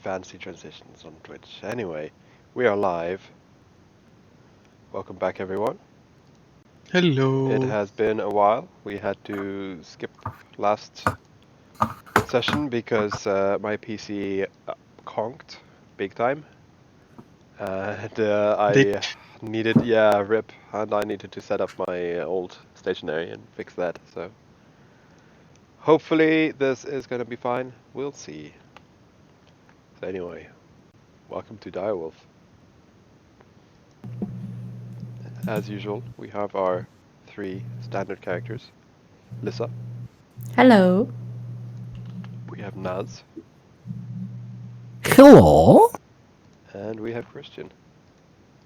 fancy transitions on Twitch. Anyway, we are live. Welcome back, everyone. Hello. It has been a while. We had to skip last session because my PC conked big time. And I needed, rip, and I needed to set up my old stationery and fix that, so... Hopefully this is gonna be fine. We'll see. So anyway, welcome to Direwolf. As usual, we have our 3 standard characters. Lissa. Hello. We have Naz. Hello. And we have Christian.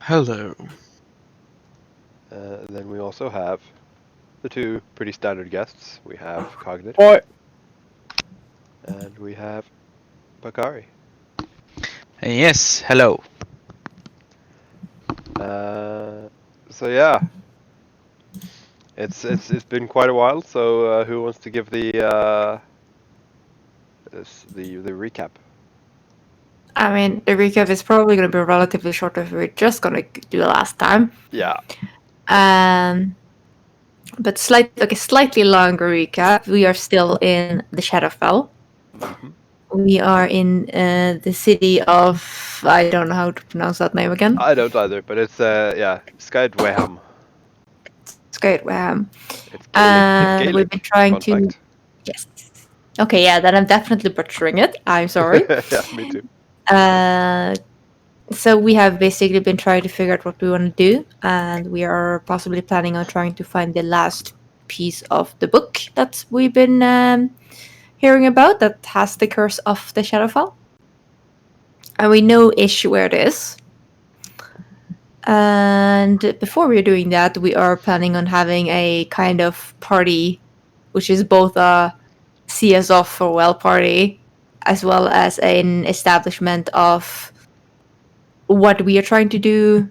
Hello. Then we also have the 2 pretty standard guests. We have Cognit. Oi. And we have Bakari. Yes, hello. So yeah, it's been quite a while. So who wants to give the recap? I mean, the recap is probably going to be relatively short if we're just going to do the last time. Yeah. But slightly longer recap. We are still in the Shadowfell. Mm-hmm. We are in the city of... I don't know how to pronounce that name again. I don't either, but it's Skydweham. Skydweham. It's Gaelic. We've been trying to... fact. Yes. Okay, yeah, then I'm definitely butchering it. I'm sorry. Yeah, me too. So we have basically been trying to figure out what we want to do, and we are possibly planning on trying to find the last piece of the book that we've been hearing about that has the curse of the Shadowfell. And we know-ish where it is. And before we're doing that, we are planning on having a kind of party, which is both a see us off for a while party, as well as an establishment of what we are trying to do,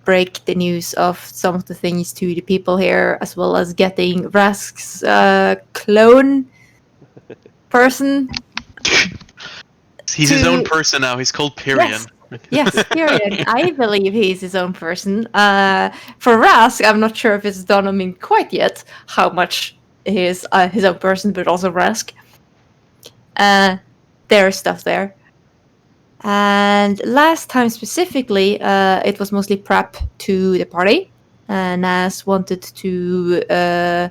break the news of some of the things to the people here, as well as getting Rask's clone person. He's his own person now. He's called Pyrian. Yes, Pyrian. I believe he's his own person. For Rask, I'm not sure if it's done on me quite yet how much he is his own person, but also Rask. There's stuff there. And last time specifically, it was mostly prep to the party. Naz wanted to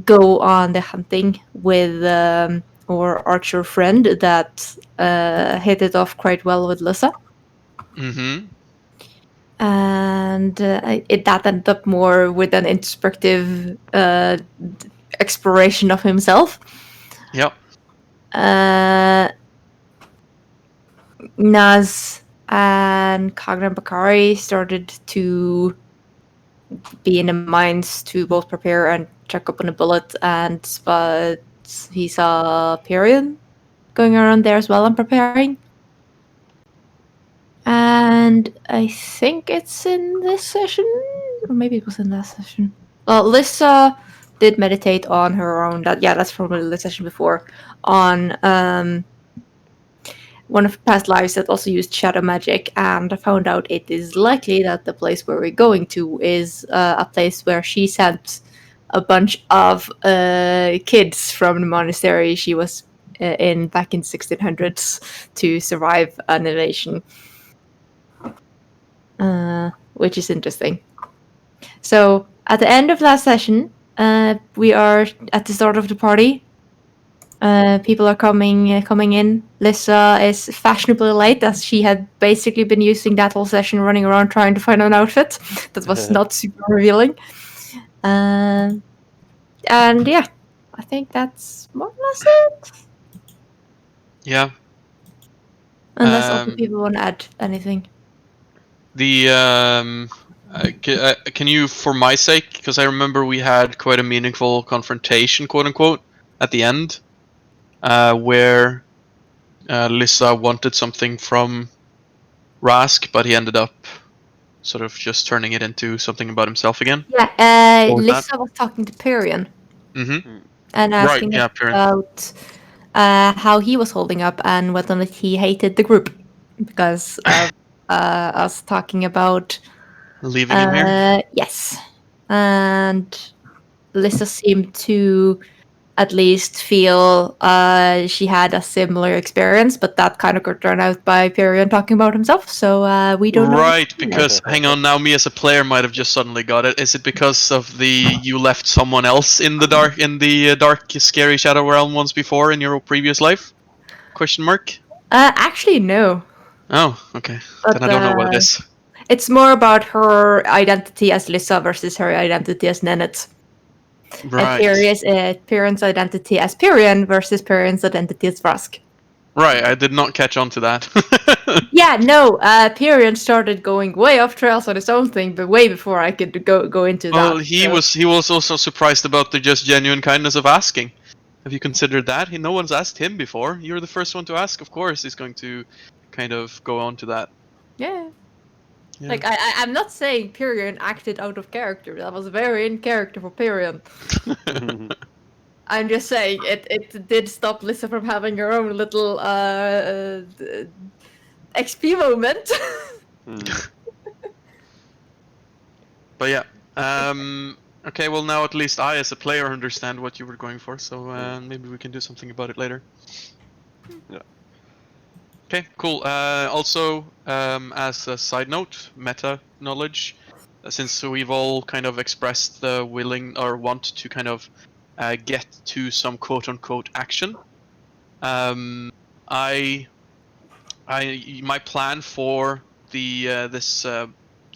go on the hunting with our archer friend that hit it off quite well with Lissa. Mm-hmm. And that ended up more with an introspective exploration of himself. Yep. Naz and Kagna and Bakari started to be in the mines to both prepare and check up on the bullet, but he saw Pyrian going around there as well and preparing. And I think it's in this session, or maybe it was in that session. Well, Lissa did meditate on her own. That's probably the session before, on one of her past lives that also used shadow magic, and I found out it is likely that the place where we're going to is a place where she sent a bunch of kids from the monastery she was in back in 1600s to survive an invasion, which is interesting. So at the end of last session, we are at the start of the party. People are coming in. Lissa is fashionably late, as she had basically been using that whole session running around trying to find an outfit that was not super revealing. And yeah, I think that's more or less it. Yeah. Unless other people want to add anything. The can you, for my sake, because I remember we had quite a meaningful confrontation, quote unquote, at the end, where Lissa wanted something from Rask, but he ended up sort of just turning it into something about himself again. Yeah, Lissa was talking to Pyrian. Mm-hmm. And asking Pyrian. about how he was holding up and whether or not he hated the group because of us talking about Leaving him here. yes, and Lissa seemed to at least feel she had a similar experience, but that kind of got drawn out by Pyrion talking about himself. So we don't know. Right, because hang on, now me as a player might have just suddenly got it. Is it because of the you left someone else in the dark, scary shadow realm once before in your previous life? Question mark. Actually, no. Oh, okay. But, Then I don't know what it is. It's more about her identity as Lissa versus her identity as Nennet. Right. And Pyrion's identity as Pyrion versus Pyrion's identity as Vrask. Right, I did not catch on to that. Yeah, no, Pyrion started going way off trails on his own thing, but way before I could go into Well, that. he was also surprised about the just genuine kindness of asking. Have you considered that? No one's asked him before. You're the first one to ask. Of course, he's going to kind of go on to that. Yeah. Yeah. Like, I'm not saying Pyrion acted out of character. That was very in character for Pyrion. I'm just saying it did stop Lissa from having her own little XP moment. But yeah. Okay, well now at least I as a player understand what you were going for, so maybe we can do something about it later. Yeah. Okay, cool. Also, as a side note, meta knowledge, since we've all kind of expressed the willing or want to kind of get to some quote-unquote action, my plan for the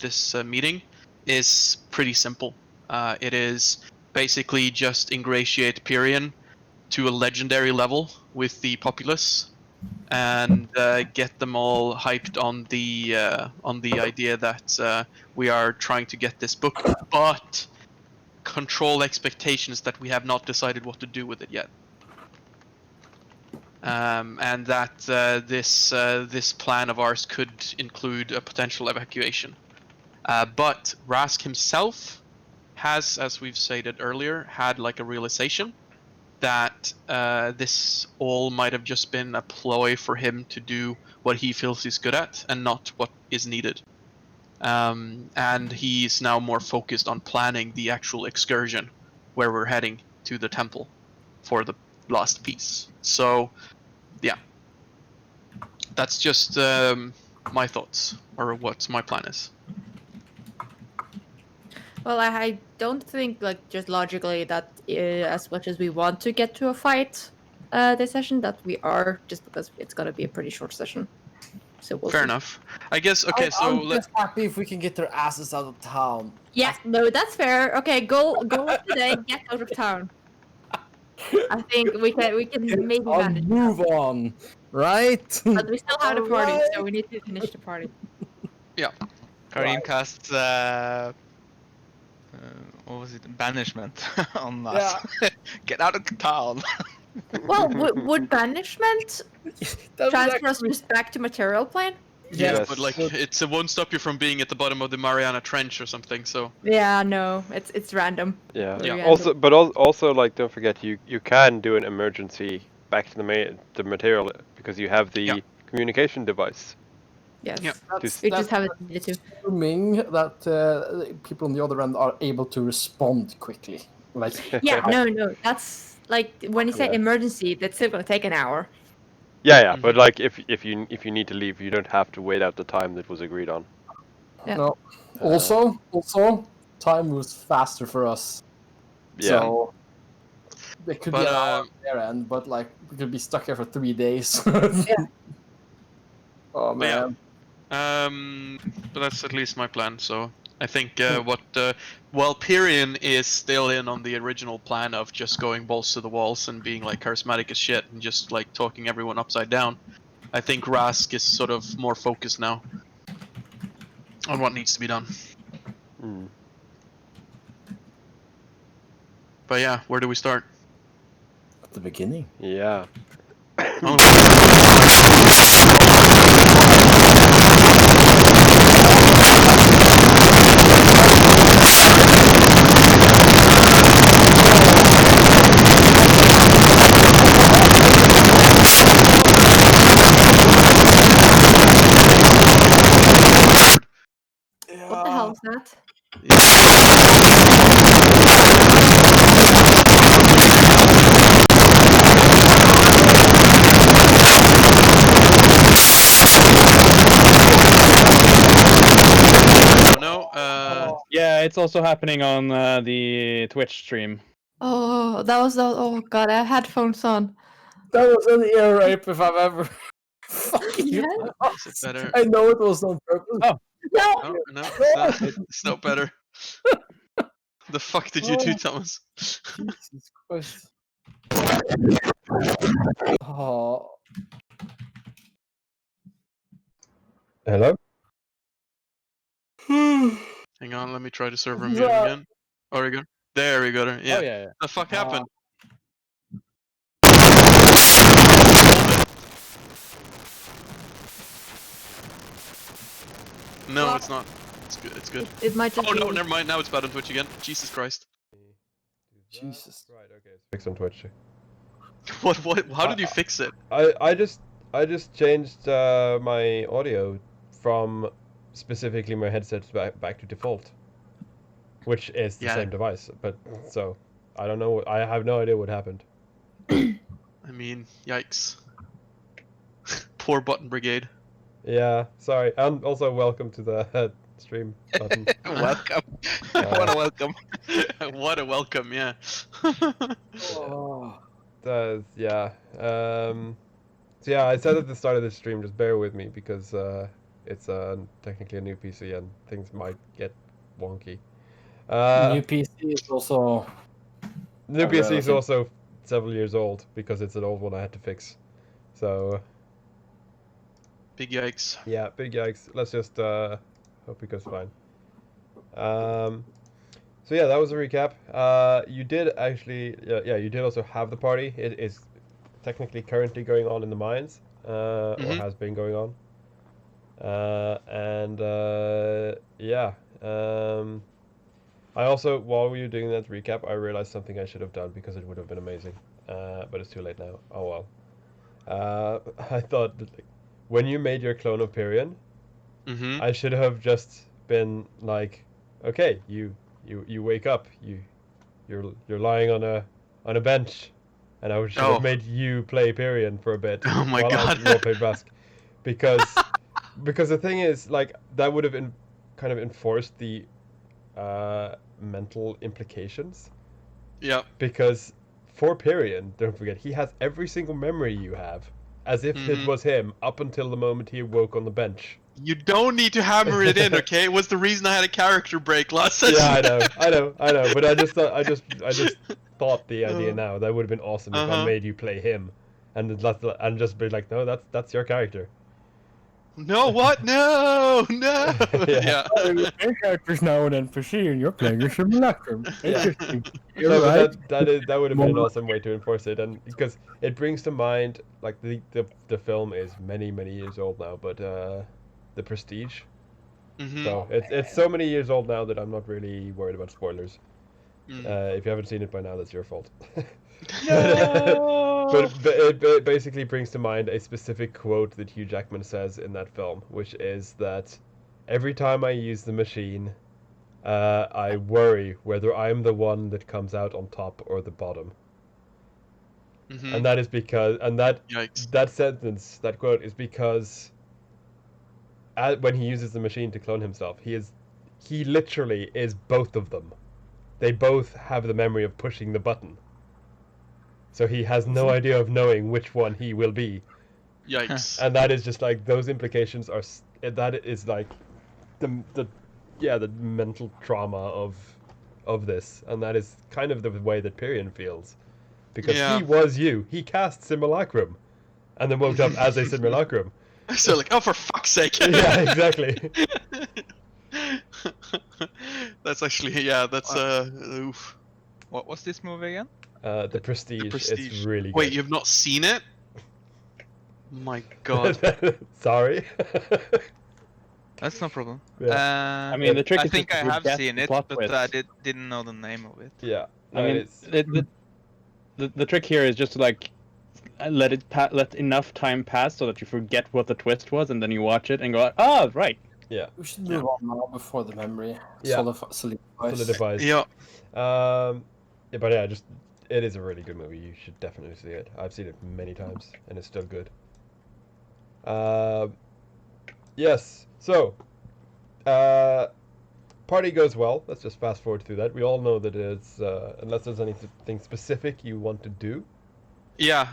this meeting is pretty simple. It is basically just ingratiate Pyrion to a legendary level with the populace, and get them all hyped on the idea that we are trying to get this book, but control expectations that we have not decided what to do with it yet. And that this plan of ours could include a potential evacuation. But Rask himself has, as we've stated earlier, had like a realization that this all might have just been a ploy for him to do what he feels he's good at and not what is needed. And he's now more focused on planning the actual excursion where we're heading to the temple for the last piece. So, yeah. That's just my thoughts, or what my plan is. Well, I don't think, like, just logically that as much as we want to get to a fight this session, that we are, just because it's gonna be a pretty short session. So we'll Fair see. enough. I guess, okay, so I'm just happy if we can get their asses out of town. Yeah, no, that's fair. Okay, go today, get out of town. I think we can maybe I'll manage. move on, right? But we still have the party, Alright. so we need to finish the party. Karim Right. casts what was it? Banishment on us. Get out of town. Well, would banishment That was transfer us actually- just back to material plane? Yeah, Yes. but like it won't stop you from being at the bottom of the Mariana Trench or something. So Yeah, no, it's random. Yeah. Very random. Also, but also, like, don't forget, you can do an emergency back to the material because you have the Yeah. communication device. Yes, Yeah. That's- we that's just haven't needed to. assuming that people on the other end are able to respond quickly. Like, Yeah, no, that's like when you say Yeah. emergency, that's still gonna take an hour. Yeah, but Mhm. like if you need to leave, you don't have to wait out the time that was agreed on. Yeah. no. Also, time moves faster for us. Yeah. So they could be But, an hour on their end, but like we could be stuck here for 3 days. Yeah. Oh But yeah. man. But that's at least my plan. So I think while Pyrion is still in on the original plan of just going balls to the walls and being like charismatic as shit and just like talking everyone upside down, I think Rask is sort of more focused now on what needs to be done. Mm. But yeah, where do we start? At the beginning. Yeah. was that? Yeah, it's also happening on the Twitch stream. Oh, that was the. Oh god, I had headphones on. That was an ear rape if I've ever. Fucking Yeah. Is it better? I know it was on purpose. Oh. No. No, it's not better. The fuck did you do, Thomas? Jesus Christ. Oh. Hello? Hang on, let me try to server mute again. Oh, we go. There we go. Yeah. Oh yeah. The fuck happened? No, it's not. It's good. It's good. It might just. Oh no, be... never mind. Now it's bad on Twitch again. Jesus Christ. Jesus. Right, okay. It's fixed on Twitch. What? How did you fix it? I just changed my audio from specifically my headset back to default, which is the same device. But so I don't know. I have no idea what happened. I mean, yikes. Poor button brigade. Yeah, sorry. And also welcome to the stream button. Welcome. What a welcome. What a welcome, yeah. Oh. Yeah. So yeah, I said at the start of the stream, just bear with me because it's technically a new PC and things might get wonky. New PC is also. New PC is also several years old because it's an old one I had to fix. So Big yikes. yeah, big yikes. Let's just hope it goes fine. So yeah, that was a recap. You did actually, you did also have the party. It is technically currently going on in the mines, or has been going on. I also, while we were doing that recap, I realized something I should have done because it would have been amazing. But it's too late now. Oh well. I thought that, like, when you made your clone of Pyrion, I should have just been like, okay, you wake up, you're lying on a bench, and I should have made you play Pyrion for a bit. Oh my while god. I roleplayed Brask, because the thing is, like, that would have kind of enforced the mental implications. Yeah. Because for Pyrion, don't forget, he has every single memory you have, as if it was him, up until the moment he awoke on the bench. You don't need to hammer it in, okay? It was the reason I had a character break last session. Yeah, I know. But I just thought the idea now that would have been awesome if I made you play him, and just be like, no, that's your character. No, what? No. Yeah. Your character's now an NPC and you're playing a simulacrum. Interesting. No, right. That would have been an awesome way to enforce it, and because it brings to mind, like, the film is many years old now, but the Prestige. So it's so many years old now that I'm not really worried about spoilers. If you haven't seen it by now, that's your fault. No! But it basically brings to mind a specific quote that Hugh Jackman says in that film, which is that every time I use the machine, I worry whether I'm the one that comes out on top or the bottom. And that is because, that sentence, that quote, is because when he uses the machine to clone himself, he literally is both of them. They both have the memory of pushing the button. So he has no idea of knowing which one he will be. Yikes. And that is just like, those implications are, that is like the mental trauma of this. And that is kind of the way that Pyrion feels. Because he was you. He cast Simulacrum. And then woke up as a Simulacrum. So like, oh, for fuck's sake. Yeah, exactly. That's actually, that's, oof. What was this movie again? The Prestige. It's really good. Wait, you've not seen it? My god. Sorry. That's no problem. I mean, the trick I is think I to have guess seen the it, plot but twist. I didn't know the name of it. Yeah. I mean, the trick here is just to, like, let enough time pass so that you forget what the twist was, and then you watch it and go, oh, right. Yeah. We should move on now before the memory solidifies. Solidifies. Yeah. Yeah, but yeah, just it is a really good movie. You should definitely see it. I've seen it many times, and it's still good. Yes. So, party goes well. Let's just fast forward through that. We all know that it's unless there's anything specific you want to do. Yeah,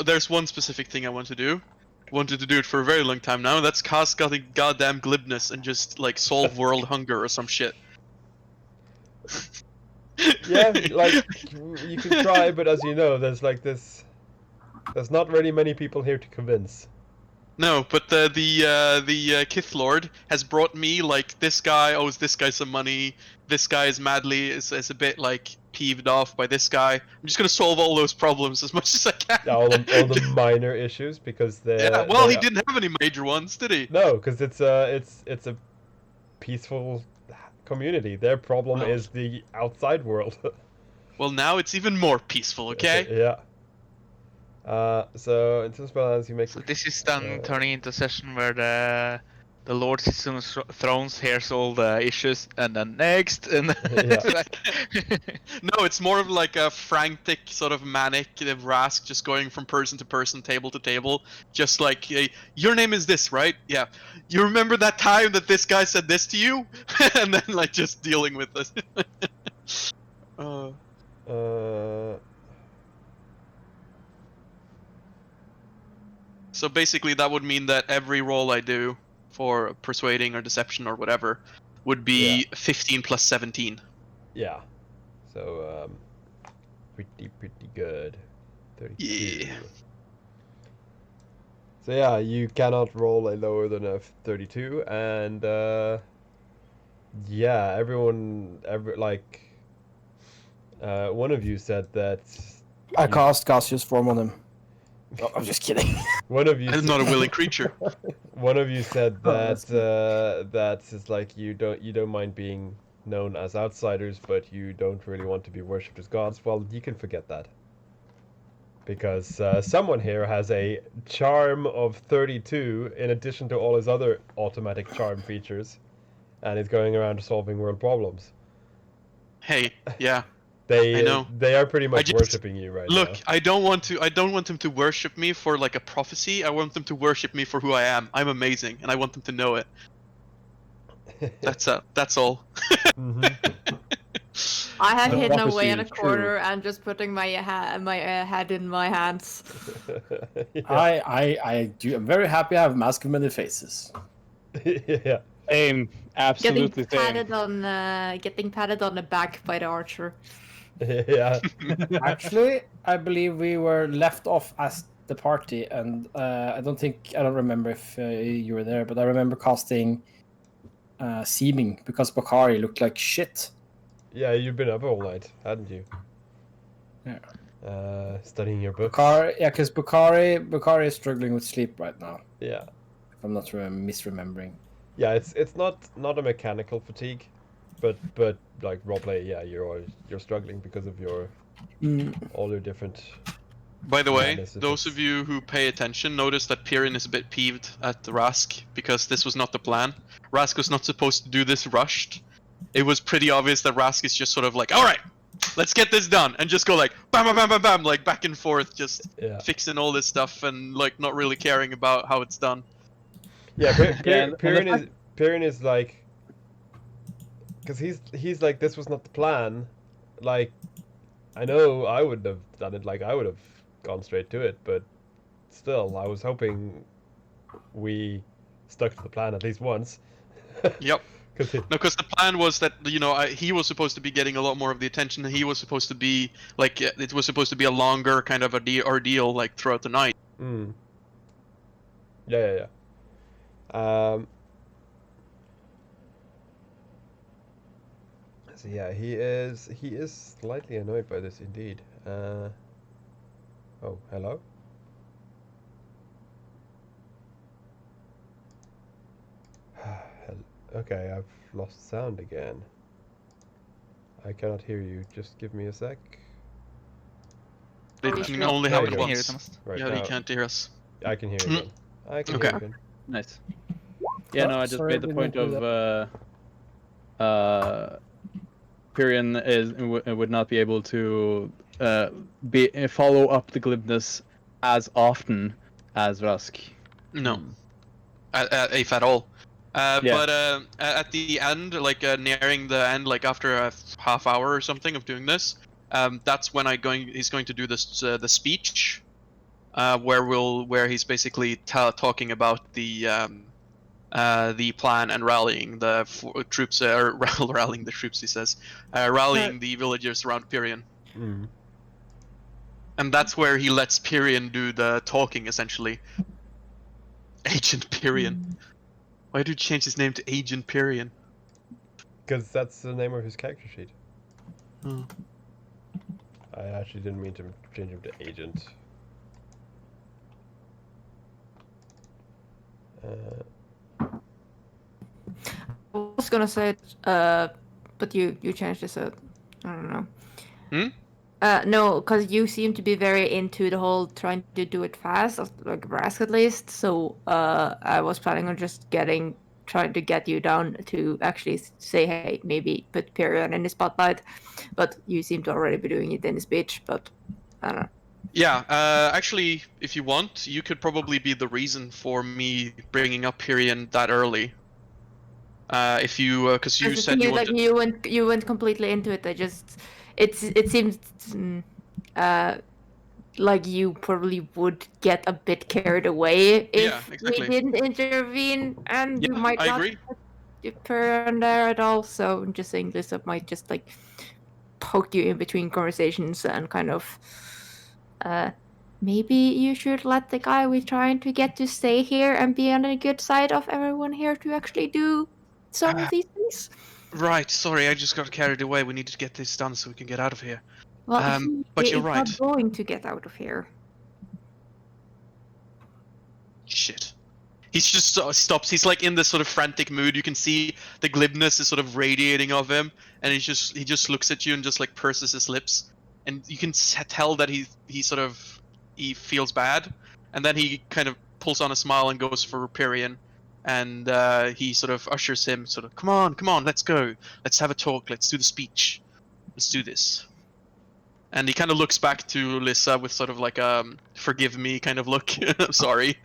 there's one specific thing I want to do. Wanted to do it for a very long time now. That's cast goddamn glibness and just like solve world hunger or some shit. Yeah, like you can try, but as you know, there's like this. There's not really many people here to convince. No, but the Kith Lord has brought me like this guy owes this guy some money. This guy is a bit like peeved off by this guy. I'm just gonna solve all those problems as much as I can. Yeah, all the minor issues because yeah, well, he didn't have any major ones, did he? No, because it's a peaceful community. Their problem is the outside world. Well, now it's even more peaceful. Okay. Yeah. So in terms of balance, you make. So this is then turning into a session where the Lord sits on his thrones, hears all the issues, and then next, and no, it's more of like a frantic, sort of manic Rask, just going from person to person, table to table, just like, hey, your name is this, right? Yeah. You remember that time that this guy said this to you? And then like just dealing with this. So basically, that would mean that every roll I do for persuading or deception or whatever would be 15 plus 17. Yeah. So pretty good. 32. Yeah. So yeah, you cannot roll a lower than a 32, and yeah, one of you said that. I cast gaseous form on him. Oh, I'm just kidding. One of you. I'm not a willing creature. One of you said that that is like you don't mind being known as outsiders, but you don't really want to be worshipped as gods. Well, you can forget that, because someone here has a charm of 32 in addition to all his other automatic charm features, and is going around solving world problems. Hey, yeah. I know. They are pretty much worshipping you right now. Look, I don't want them to worship me for like a prophecy. I want them to worship me for who I am. I'm amazing, and I want them to know it. That's all. I had hidden away in a corner and just putting my head in my hands. I do. I'm very happy I have a mask of many faces. Yeah. Same, absolutely getting patted on the back by the archer. Yeah. Actually, I believe we were left off as the party, and I don't remember if you were there, but I remember casting Seeming because Bakari looked like shit. Yeah, you've been up all night, hadn't you? Yeah. Studying your books. Because Bakari is struggling with sleep right now. Yeah. If I'm not misremembering. Yeah, it's not a mechanical fatigue, but like roleplay, yeah, you're struggling because of all your different. By the way, those of you who pay attention notice that Pirin is a bit peeved at Rask because this was not the plan. Rask was not supposed to do this rushed. It was pretty obvious that Rask is just sort of like, all right, let's get this done, and just go like bam, bam, bam, bam, bam, like back and forth, just fixing all this stuff and like not really caring about how it's done. Yeah, Pirin is like, because he's like, this was not the plan. Like, I know I would have done it. Like, I would have gone straight to it, but still, I was hoping we stuck to the plan at least once. Yep. Because the plan was that, you know, he was supposed to be getting a lot more of the attention, and he was supposed to be like, it was supposed to be a longer kind of ordeal like throughout the night. Yeah. So yeah, he is slightly annoyed by this indeed. Oh, hello? Okay, I've lost sound again. I cannot hear you. Just give me a sec. It can only happen once. Right yeah, now. You can't hear us. I can hear you again. I can hear you again. Nice. Yeah, Oh, no, I just sorry, made the didn't point mean to do of Pyrion would not be able to follow up the glibness as often as Rusk. No, if at all. Yeah. But at the end, like nearing the end, like after a half hour or something of doing this, that's when he's going to do this the speech, where he's basically talking about the plan and rallying the troops, or rallying the troops. He says, rallying the villagers around Pyrion. Mm. And that's where he lets Pyrion do the talking, essentially. Agent Pyrion. Why did you change his name to Agent Pyrion? Because that's the name of his character sheet. Hmm. I actually didn't mean to change him to Agent. I was gonna say it, but you changed it, so I don't know. No, because you seem to be very into the whole trying to do it fast, like Brask at least. So I was planning on just trying to get you down to actually say, hey, maybe put Period in the spotlight. But you seem to already be doing it in the speech. But I don't know. Yeah, actually, if you want, you could probably be the reason for me bringing up Pyrion that early. If you, because you said you wanted. Like you went completely into it. It seems like you probably would get a bit carried away if we didn't intervene, and you might I not agree. put on there at all. So I'm just saying this might just like poke you in between conversations and kind of maybe you should let the guy we're trying to get to stay here and be on the good side of everyone here to actually do some of these things. Right, sorry, I just got carried away. We need to get this done so we can get out of here. Well, but you're he's right. not going to get out of here. Shit. He just sort of stops. He's like in this sort of frantic mood. You can see the glibness is sort of radiating off him, and he just looks at you and just like purses his lips, and you can tell that he feels bad, and then he kind of pulls on a smile and goes for Pyrion, and he sort of ushers him, sort of, come on, let's go, let's have a talk, let's do the speech, let's do this. And he kind of looks back to Lissa with sort of like a forgive me kind of look. I'm sorry.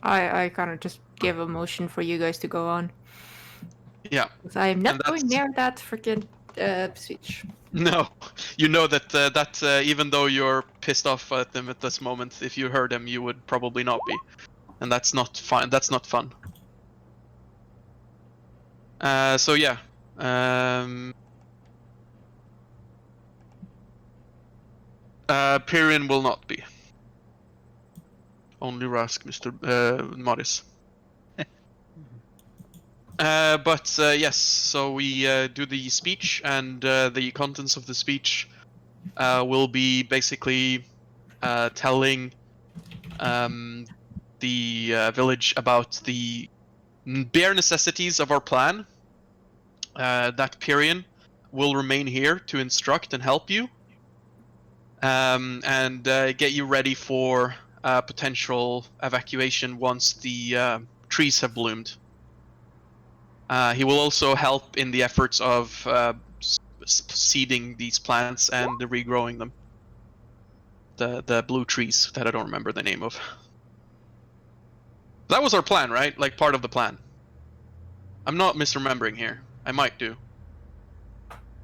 I kind of just give a motion for you guys to go on. Yeah. I am not going near that freaking speech. No, you know that even though you're pissed off at them at this moment, if you heard him, you would probably not be, and that's not fun. That's not fun. So yeah. Pyrion will not be. Only Rask, Mr. Morris. But yes, so we do the speech, and the contents of the speech will be basically telling the village about the bare necessities of our plan. That Pyrion will remain here to instruct and help you, and get you ready for potential evacuation once the trees have bloomed. He will also help in the efforts of seeding these plants and regrowing them. The blue trees that I don't remember the name of. That was our plan, right? Like part of the plan. I'm not misremembering here. I might do.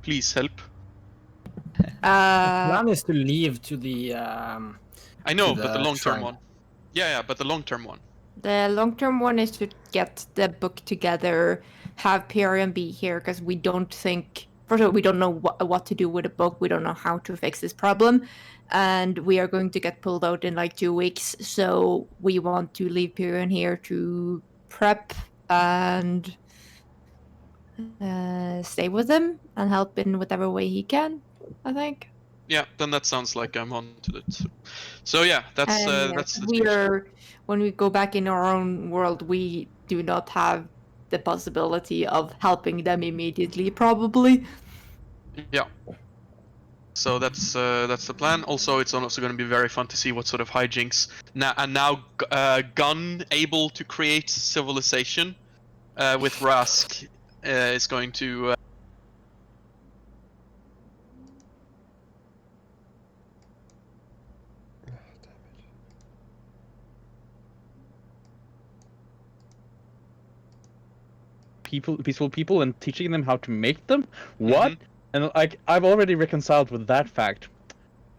Please help. The plan is to leave to the. I know, but the long-term one. Yeah, but the long-term one. The long-term one is to get the book together, have Pyrion be here, because we don't think... First of all, we don't know what to do with the book. We don't know how to fix this problem. And we are going to get pulled out in like 2 weeks. So we want to leave Pyrion here to prep and stay with him and help in whatever way he can, I think. Yeah, then that sounds like I'm on to it. So yeah, that's the when we go back in our own world, we do not have the possibility of helping them immediately, probably. Yeah. So that's the plan. Also, it's also going to be very fun to see what sort of hijinks now Gun able to create civilization with Rask is going to. Peaceful people and teaching them how to make them? What? And like, I've already reconciled with that fact.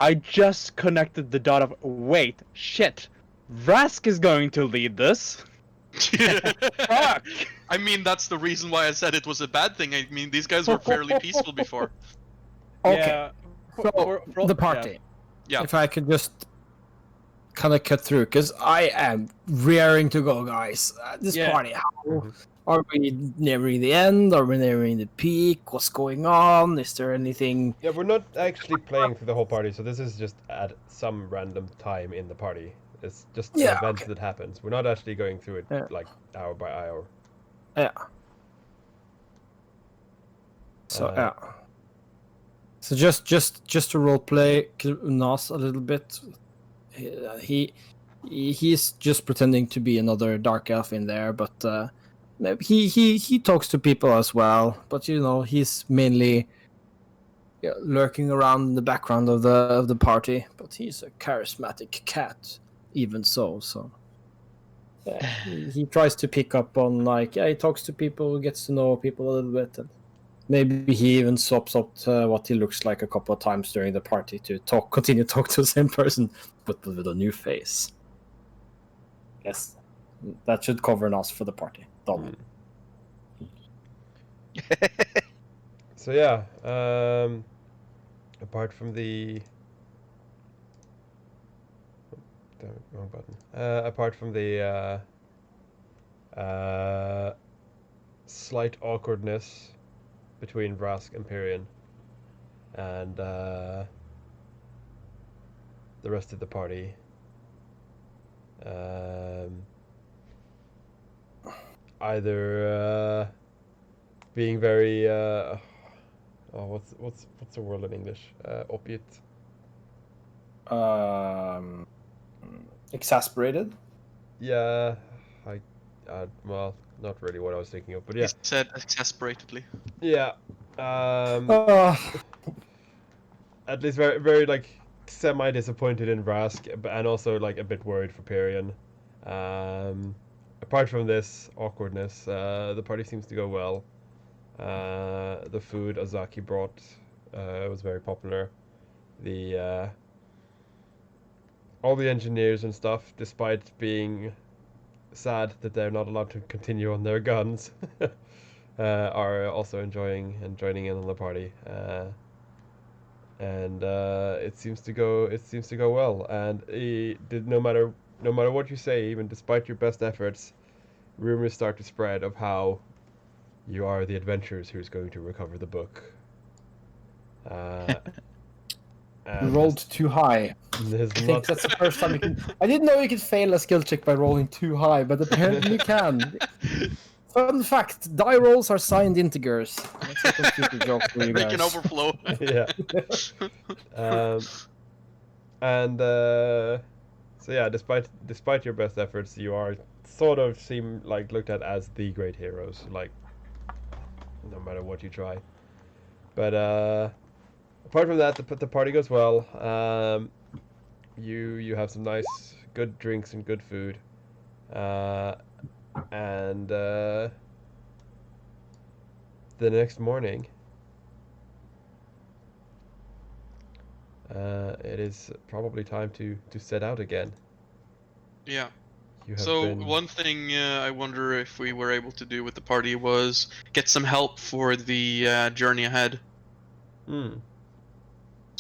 I just connected the dot of, wait, shit, Rask is going to lead this. Fuck! I mean, that's the reason why I said it was a bad thing. I mean, these guys were fairly peaceful before. Okay. Yeah, So the party. Yeah. If I could just kind of cut through, because I am raring to go, guys. This Yeah. party. How are we nearing the end? Are we nearing the peak? What's going on? Is there anything? Yeah, we're not actually playing through the whole party, so this is just at some random time in the party. It's just an event that happens. We're not actually going through it like hour by hour. Yeah. So yeah. So just to role play Nas a little bit. He's just pretending to be another dark elf in there, but he talks to people as well. But you know, he's mainly lurking around in the background of the party. But he's a charismatic cat, even so. So he tries to pick up on he talks to people, gets to know people a little bit, and maybe he even swaps out what he looks like a couple of times during the party to continue to talk to the same person, but with a new face. Yes, that should cover us for the party. Done. So yeah, apart from the damn it, wrong button. Apart from the slight awkwardness between Vrask and Pyrian and the rest of the party, either being very what's the word in English? Oppgitt. Exasperated. Yeah, well, not really what I was thinking of, but yeah. He said exasperatedly. Yeah. At least very, very like semi-disappointed in Vrask, and also like a bit worried for Pyrian. Apart from this awkwardness, the party seems to go well. The food Azaki brought was very popular. All the engineers and stuff, despite being sad that they're not allowed to continue on their guns, are also enjoying and joining in on the party. And it seems to go well. And no matter what you say, even despite your best efforts, rumors start to spread of how you are the adventurers who's going to recover the book. You rolled too high. I think that's the first time you can. I didn't know you could fail a skill check by rolling too high, but apparently you can. Fun fact: die rolls are signed integers. That's a computer joke for you guys. They can overflow. Yeah. So yeah, despite your best efforts, you are sort of seem like looked at as the great heroes, like no matter what you try. But apart from that, the party goes well. You have some nice, good drinks and good food, and the next morning, it is probably time to set out again. Yeah. So one thing I wonder if we were able to do with the party was get some help for the journey ahead.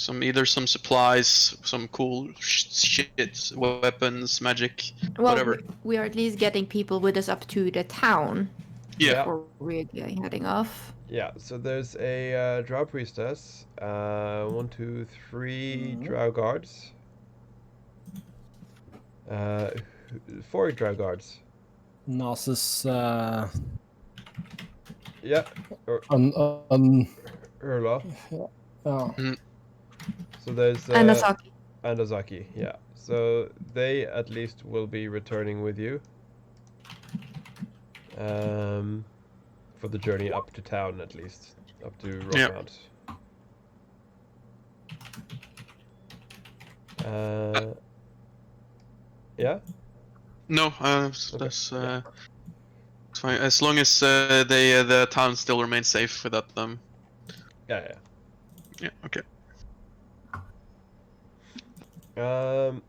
Either some supplies, some cool shit, weapons, magic, whatever. We are at least getting people with us up to the town. Yeah. Before we're heading off. Yeah, so there's a drow priestess, 1, 2, 3 drow guards, 4 drow guards. Nasus. Yeah. Urla. Oh. So there's And Asaki. and Ozaki, yeah. So they at least will be returning with you. For the journey up to town, at least up to Rockmount. Yeah. No, that's it's fine. As long as the town still remains safe without them. Yeah. Yeah. Okay. And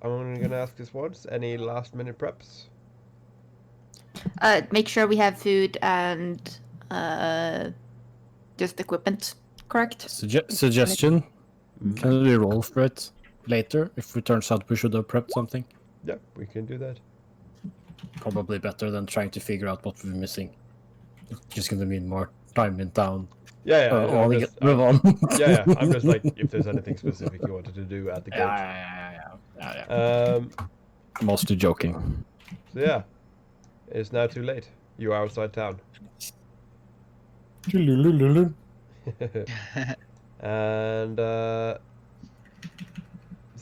I'm only gonna ask this once. Any last minute preps? Make sure we have food and just equipment, correct? Suggestion: can we roll for it later if it turns out we should have prepped something? Yeah, we can do that. Probably better than trying to figure out what we're missing. It's just gonna mean more time in town. Yeah. Move on. Yeah. I'm just like, if there's anything specific you wanted to do at the gate. Yeah. Mostly joking. So yeah, it's now too late. You are outside town. And so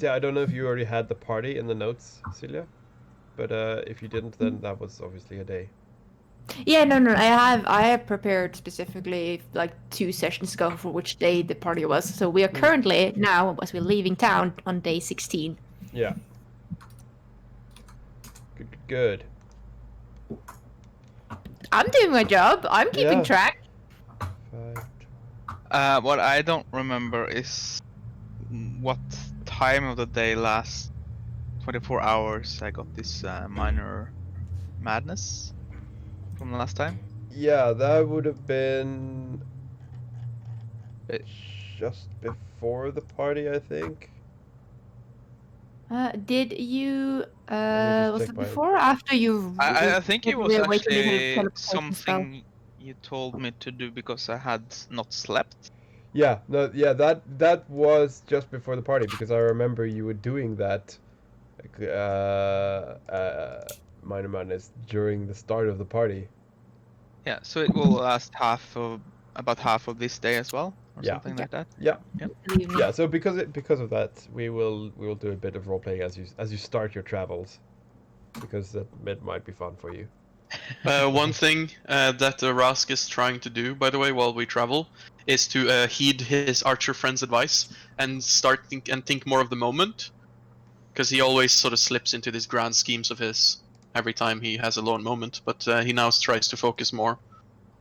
yeah, I don't know if you already had the party in the notes, Celia, but if you didn't, then that was obviously a day. Yeah, no. I have prepared specifically like 2 sessions ago for which day the party was. So we are currently now, as we're leaving town, on day 16. Yeah. Good. I'm doing my job. I'm keeping Yeah. track. 5. What I don't remember is what time of the day last 24 hours I got this minor madness from the last time. Yeah, that would have been It- just before the party, I think. Did you? just Was check it my- before or after you? I think it was reawakened the actually teleportation spell? something you told me to do because I had not slept. Yeah, no, yeah, that was just before the party because I remember you were doing that, minor madness during the start of the party. Yeah, so it will last about half of this day as well, or Yeah. something like that. Yeah, Believe me. yeah. So because of that, we will do a bit of role playing as you start your travels, because it might be fun for you. One thing that Rask is trying to do, by the way, while we travel, is to heed his archer friend's advice and think more of the moment, because he always sort of slips into these grand schemes of his every time he has a lone moment. But he now tries to focus more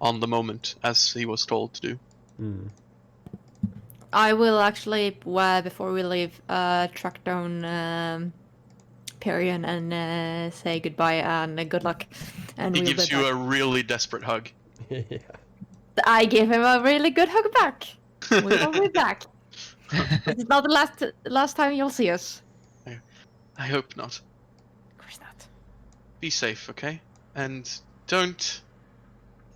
on the moment, as he was told to do. I will actually, before we leave, track down Perion and say goodbye and good luck. And He we'll gives be you back. a really desperate hug. Yeah. I gave him a really good hug back. We will be back. It's not the last time you'll see us. I hope not. Of course not. Be safe, okay? And don't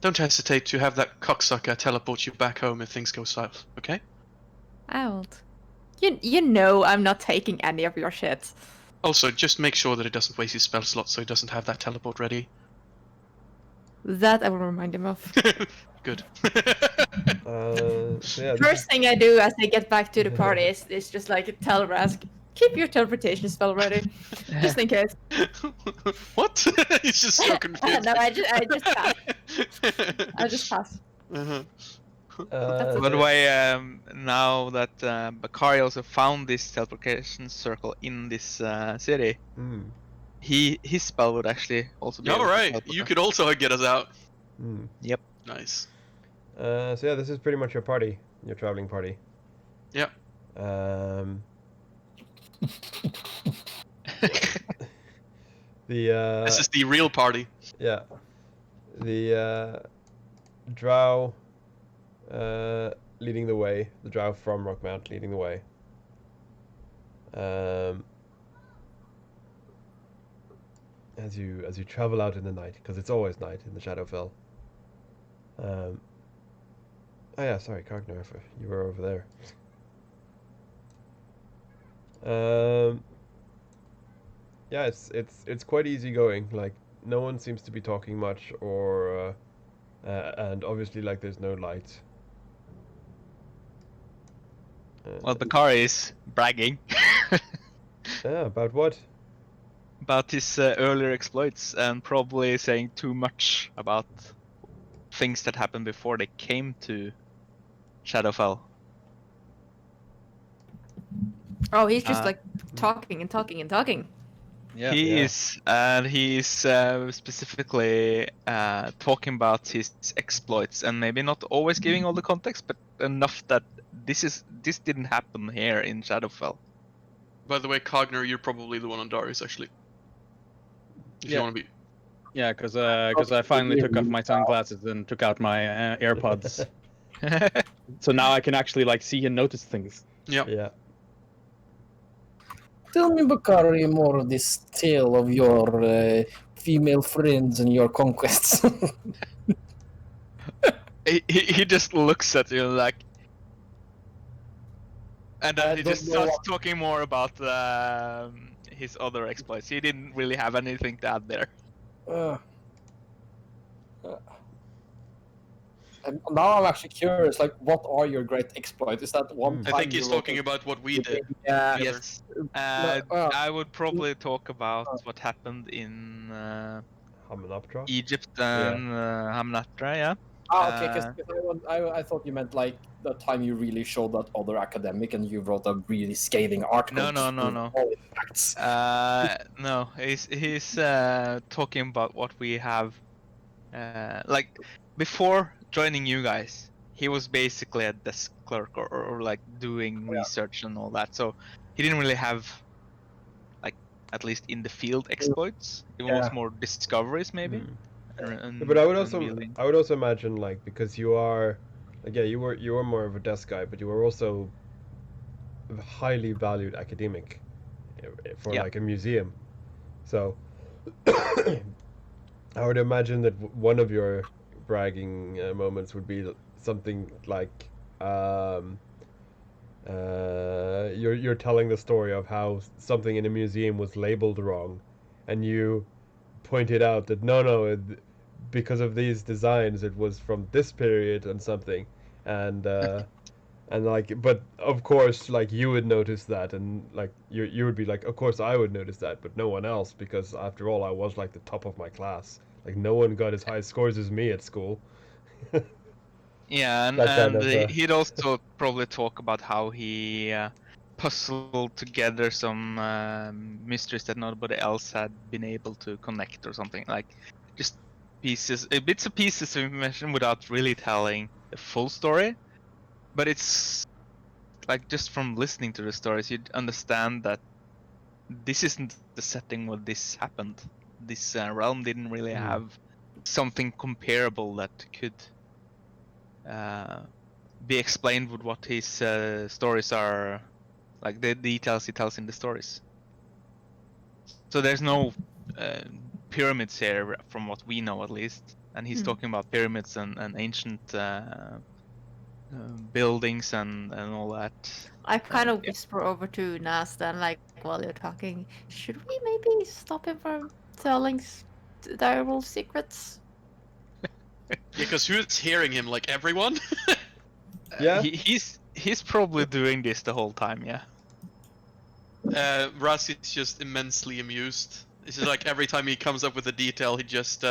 hesitate to have that cocksucker teleport you back home if things go south, okay? I won't. You know I'm not taking any of your shit. Also, just make sure that it doesn't waste his spell slot so he doesn't have that teleport ready. That I will remind him of. Good. So yeah, First thing I do as I get back to the party is just like tell Rask, keep your teleportation spell ready, just in case. What? He's just so confused. No, I just pass. I just pass. Uh-huh. By the way, now that Bakari also found this teleportation circle in this city, his spell would actually also be. All right, you could also get us out. Yep. Nice. So yeah, this is pretty much your party, your traveling party. Yeah. This is the real party. Yeah. The drow leading the way. The drow from Rockmount leading the way. As you travel out in the night, because it's always night in the Shadowfell. Oh yeah, sorry, Cognar, you were over there. Yeah, it's quite easy going. Like, no one seems to be talking much, or and obviously, like, there's no light. Well, Bakari is bragging Yeah, about what? about his earlier exploits and probably saying too much about things that happened before they came to Shadowfell. Oh, he's just Uh, like talking and talking and talking. Yeah. He Yeah. is, and he is specifically talking about his exploits, and maybe not always giving all the context, but enough that this didn't happen here in Shadowfell. By the way, Cogner, you're probably the one on Darius, actually. If you Yeah. want to be. Yeah, because I finally took off my sunglasses and took out my AirPods, so now I can actually like see and notice things. Yeah. Yeah. Tell me, Bakari, more of this tale of your female friends and your conquests. He just looks at you like, and I then he don't just know starts what- talking more about his other exploits. He didn't really have anything to add there. And now I'm actually curious. Like, what are your great exploits? Is that one Hmm. time I think he's you wrote talking a- about what we did. Yeah. together. Yes, well, I would probably talk about what happened in Hamanaptra? Egypt and Hamnatra, yeah. Okay, because I thought you meant like the time you really showed that other academic and you wrote a really scathing article. No. with all the facts. No, he's talking about what we have. Like before joining you guys, he was basically a desk clerk or like doing research and all that. So he didn't really have like at least in the field exploits. It was more discoveries maybe. Hmm. And, But I would and also really- imagine like because you are like you were more of a desk guy, but you were also a highly valued academic for Yeah. like a museum. So I would imagine that one of your bragging moments would be something like you're telling the story of how something in a museum was labeled wrong, and you pointed out that because of these designs it was from this period and something, and like but of course like you would notice that, and like you would be like, of course I would notice that, but no one else, because after all I was like the top of my class, like no one got as high scores as me at school. Yeah, That kind of, he'd also probably talk about how he puzzled together some mysteries that nobody else had been able to connect or something. Like just bits of pieces of information without really telling the full story. But it's like just from listening to the stories, you'd understand that this isn't the setting where this happened. This realm didn't really have something comparable that could be explained with what his stories are, like the details he tells in the stories. So there's no pyramids here, from what we know at least. And he's talking about pyramids and ancient buildings and all that. I kind of whisper over to Nastan, like while you're talking. Should we maybe stop him from telling direwolf secrets? Because who's hearing him? Like everyone? yeah. He's probably doing this the whole time, yeah. Russ is just immensely amused. This is like every time he comes up with a detail, he just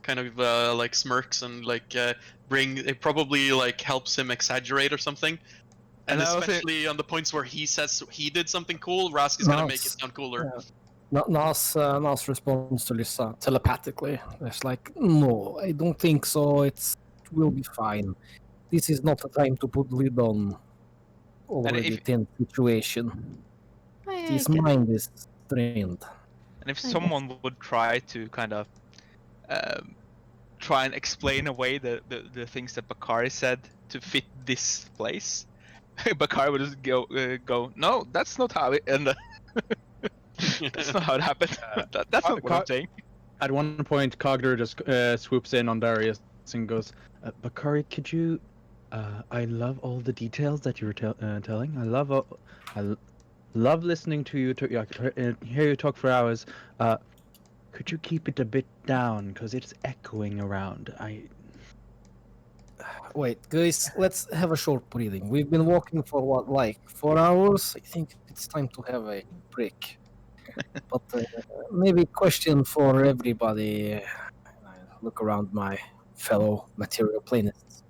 kind of like smirks and like it probably like helps him exaggerate or something. And And I also- especially on the points where he says he did something cool, Rask is gonna make it sound cooler. Nas responds to Lisa telepathically. It's like, no, I don't think so. It will be fine. This is not the time to put lid on already tense situation. His mind is strained. And if someone would try to kind of try and explain away the things that Bakari said to fit this place, Bakari would just go, no, that's not how it ended. That's not how it happened. That's not what I'm saying. At one point, Cogner just swoops in on Darius and goes, "Bakari, could you? I love all the details that you were telling. I love listening to you hear you talk for hours. Could you keep it a bit down, because it's echoing around? Wait, guys, let's have a short breathing. We've been walking for what, like 4 hours? I think it's time to have a break. But maybe question for everybody. I look around my fellow material planets.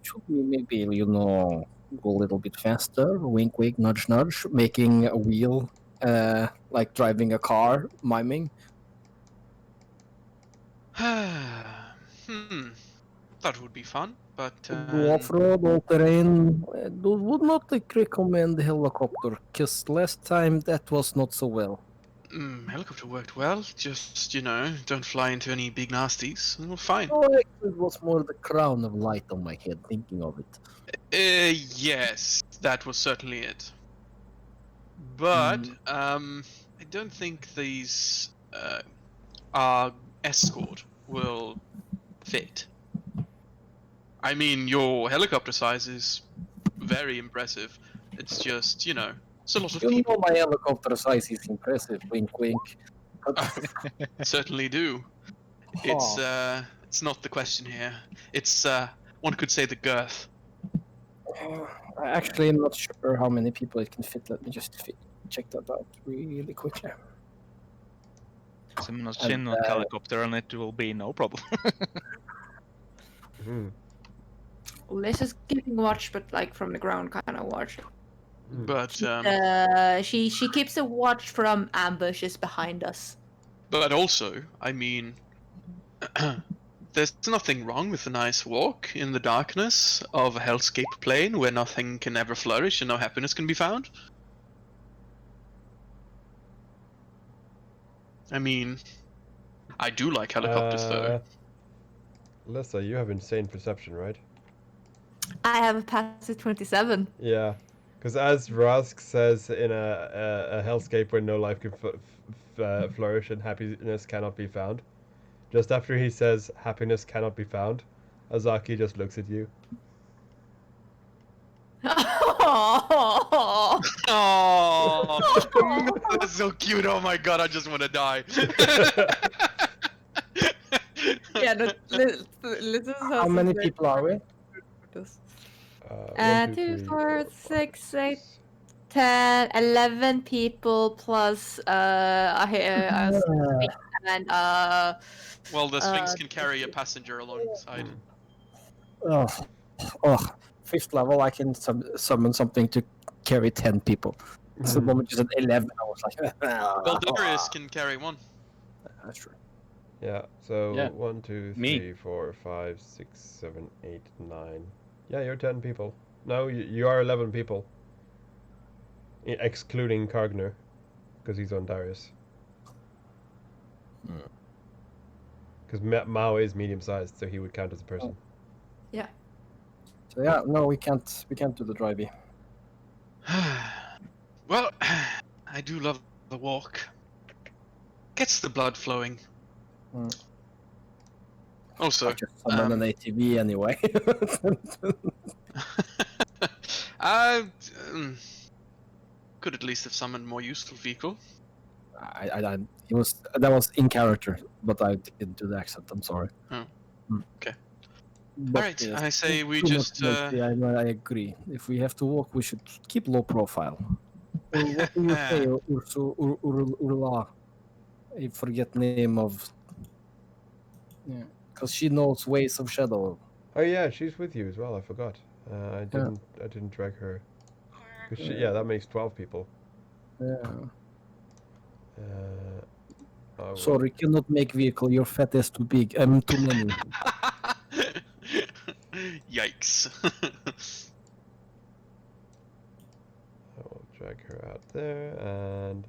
Should we maybe, go a little bit faster? Wink, wink, nudge, nudge. Making a wheel, like driving a car, miming. That would be fun, but Do off-road, all-terrain. Would not like recommend helicopter, because last time that was not so well. helicopter worked well. Just don't fly into any big nasties. Well, fine. Oh, actually, it was more the crown of light on my head, thinking of it. Yes, that was certainly it. But I don't think these our escort will fit. I mean, your helicopter size is very impressive. It's just, it's a lot of You people. know my helicopter size is impressive, wink wink. Certainly do. It's not the question here. It's one could say the girth. Actually, I'm not sure how many people it can fit. Let me just check that out really quickly. Simon helicopter and it will be no problem. Liz is keeping watch, but like from the ground kind of watch. But She keeps a watch from ambushes behind us. but also, I mean, there's nothing wrong with a nice walk in the darkness of a hellscape plane where nothing can ever flourish and no happiness can be found. I mean, I do like helicopters though. Lissa, you have insane perception, right? I have a pass of 27. Yeah, because as Rask says in a hellscape where no life can flourish and happiness cannot be found, just after he says happiness cannot be found, Azaki just looks at you. Oh, Oh, that's so cute! Oh my god, I just want to die. yeah, no, Liz How many people are we? 1, 2, 3, 4, 5, 6, 8, 10, 11 people plus and Well, the Sphinx can carry a passenger alongside. Oh, 5th level, I can summon something to carry 10 people. So the moment you said 11, I was like, Well, Darius can carry one. That's true. Yeah, so Yeah. 1, 2, Me. 3, 4, 5, 6, 7, 8, 9. Yeah, you're 10 people. No, you are 11 people. Excluding Kargner, because he's on Darius. Because Mao is medium-sized, so he would count as a person. So yeah, no, we can't do the drivey. Well, I do love the walk. Gets the blood flowing. Also, I just summon an ATV anyway. could at least have summoned more useful vehicle. that was in character, but I didn't do the accent. I'm sorry. Oh. Okay. But, Alright, yes, I say we too much just. military, I agree. If we have to walk, we should keep low profile. Or what do you say, Urla? I forget name of. Yeah, because she knows ways of shadow. Oh yeah, she's with you as well. I forgot. I didn't drag her. 'Cause yeah, that makes 12 people. Yeah. Oh, Sorry, cannot make vehicle. Your fat is too big. I'm too many. Yikes. I will drag her out there and.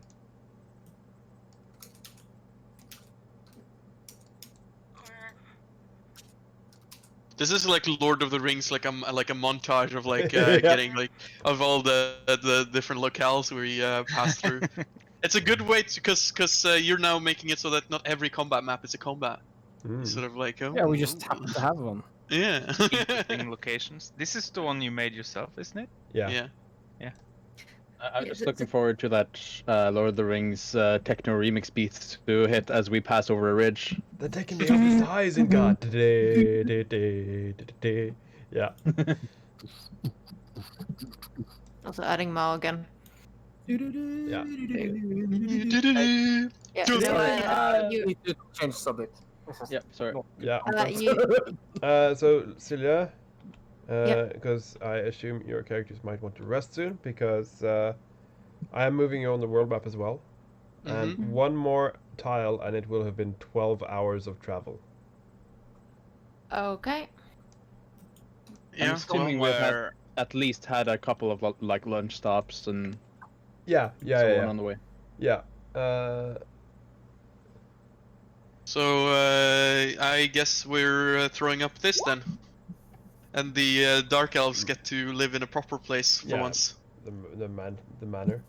This is like Lord of the Rings, like a montage of like Yeah. getting like of all the different locales we pass through. It's a good way to because you're now making it so that not every combat map is a combat. Sort of like Yeah, we just happen to have one. yeah. Interesting locations. This is the one you made yourself, isn't it? Yeah. Yeah. I'm Yeah, just so- looking so- forward to that Lord of the Rings techno remix beat to hit as we pass over a ridge. They're taking me up as the highs in God. Yeah. Also adding Mao again. Yeah. Yeah, Good. no, You need to change subject. Yep, sorry. Yeah. you, So Celia, Yep. because I assume your characters might want to rest soon, because I am moving you on the world map as well, and Mhm. one more tile, and it will have been 12 hours of travel. okay. I'm Yeah. assuming Well, we've had, at least had a couple of like lunch stops and Yeah. so on the way. Yeah. so I guess we're throwing up this then, and the dark elves get to live in a proper place for Yeah. once. The manor.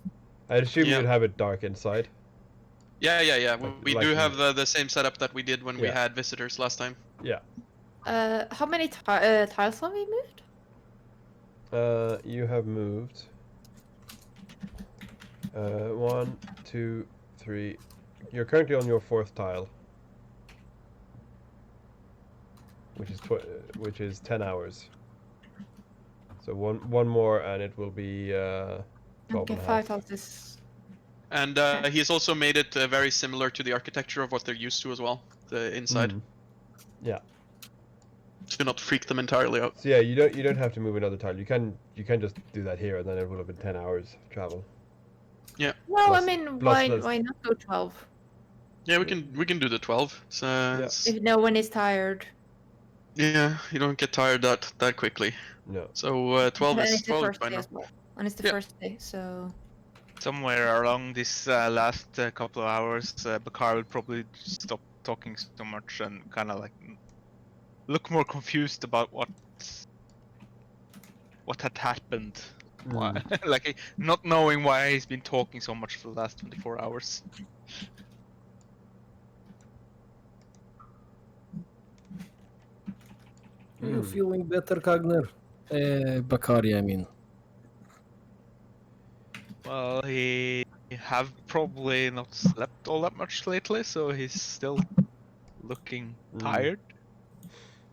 I'd assume Yeah. you'd have it dark inside. Yeah. Like- We like do you- have the same setup that we did when we Yeah. had visitors last time. Yeah. How many tiles have we moved? You have moved. 1, 2, 3. You're currently on your 4th tile, which is 10 hours. So one more, and it will be 12 Okay, and a 5 half. tiles is. And he's also made it very similar to the architecture of what they're used to as well, the inside, Mm. Yeah. to not freak them entirely out. So yeah, you don't have to move another tile. You can just do that here, and then it will have been 10 hours travel. Well, Plus- I mean, plus- why not go 12? Yeah, we can do the 12. So If no one is tired. yeah, you don't get tired that quickly. No. So 12 And is it's the 12 is first fine day now. as well. And it's the Yeah. first day, so. Somewhere along this last couple of hours, Bakar will probably stop talking so much and kind of like look more confused about what had happened. Why, like not knowing why he's been talking so much for the last 24 hours. Are you feeling better, Kagner? Bakari, I mean. Well, he have probably not slept all that much lately, so he's still looking tired.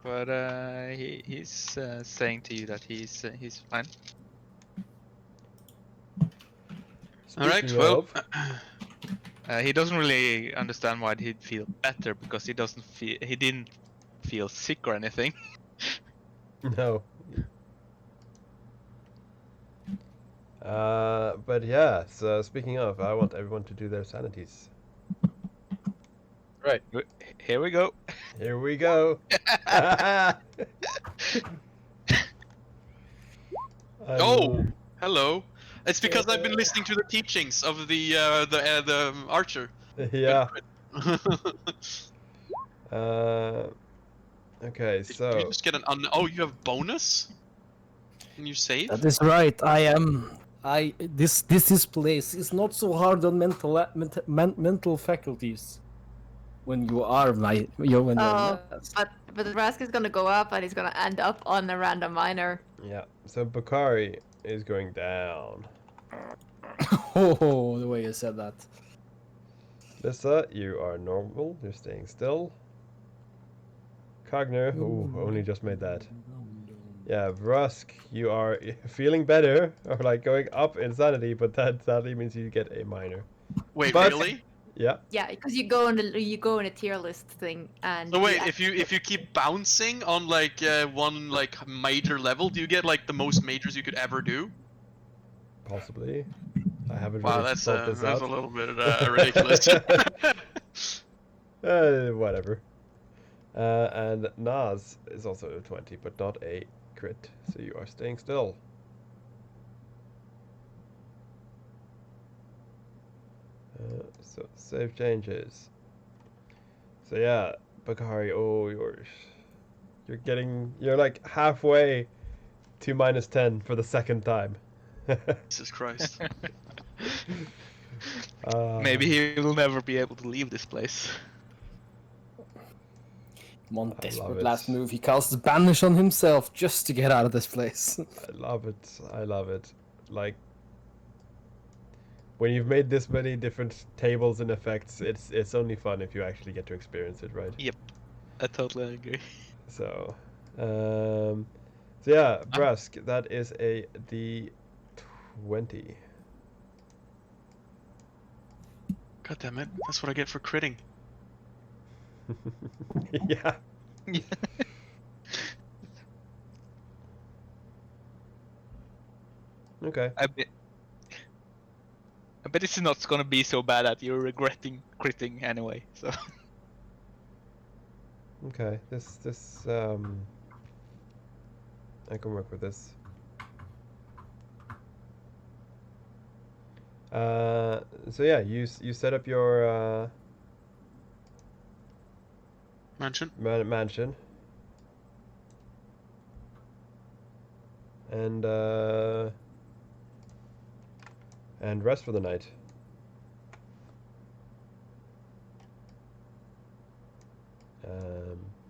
But he's saying to you that he's fine. All right. Speaking Well, of- He doesn't really understand why he'd feel better because he didn't feel sick or anything. No. But yeah, so speaking of, I want everyone to do their sanities. Right. Here we go. Here we go. oh, hello. It's because I've been listening to the teachings of the archer. Yeah. Okay, Did you so just get an oh, you have bonus? Can you save? That is right. I am. This place is not so hard on mental faculties. When you are when you're But the Rask is gonna go up and he's gonna end up on a random minor. yeah, so Bakari is going down. Oh, the way you said that. Lissa, you are normal. You're staying still. Cogner, ooh, only just made that. Yeah, Brusk, you are feeling better, or like going up in sanity, but that sadly means you get a minor. Wait, But- really? Yeah. Yeah, because you go in a tier list thing and. So wait, yeah. if you keep bouncing on like one like major level, do you get like the most majors you could ever do? Possibly. I haven't Wow, really that's thought this a out. little bit ridiculous. Whatever. And Nas is also a 20, but not a crit, so you are staying still. So save changes. So yeah, Bakari, oh, you're like halfway to -10 for the second time. Jesus Christ. Maybe he'll never be able to leave this place. One I desperate love it. last move. He casts Banish on himself just to get out of this place. I love it. I love it. Like, when you've made this many different tables and effects, it's only fun if you actually get to experience it, right? I totally agree. So, so yeah, Brask, that is a D20. God damn it! That's what I get for critting. Yeah. Okay. I bet it's not gonna be so bad that you're regretting critting anyway. So Okay. This I can work with this. So yeah, you set up your Mansion. mansion, and rest for the night.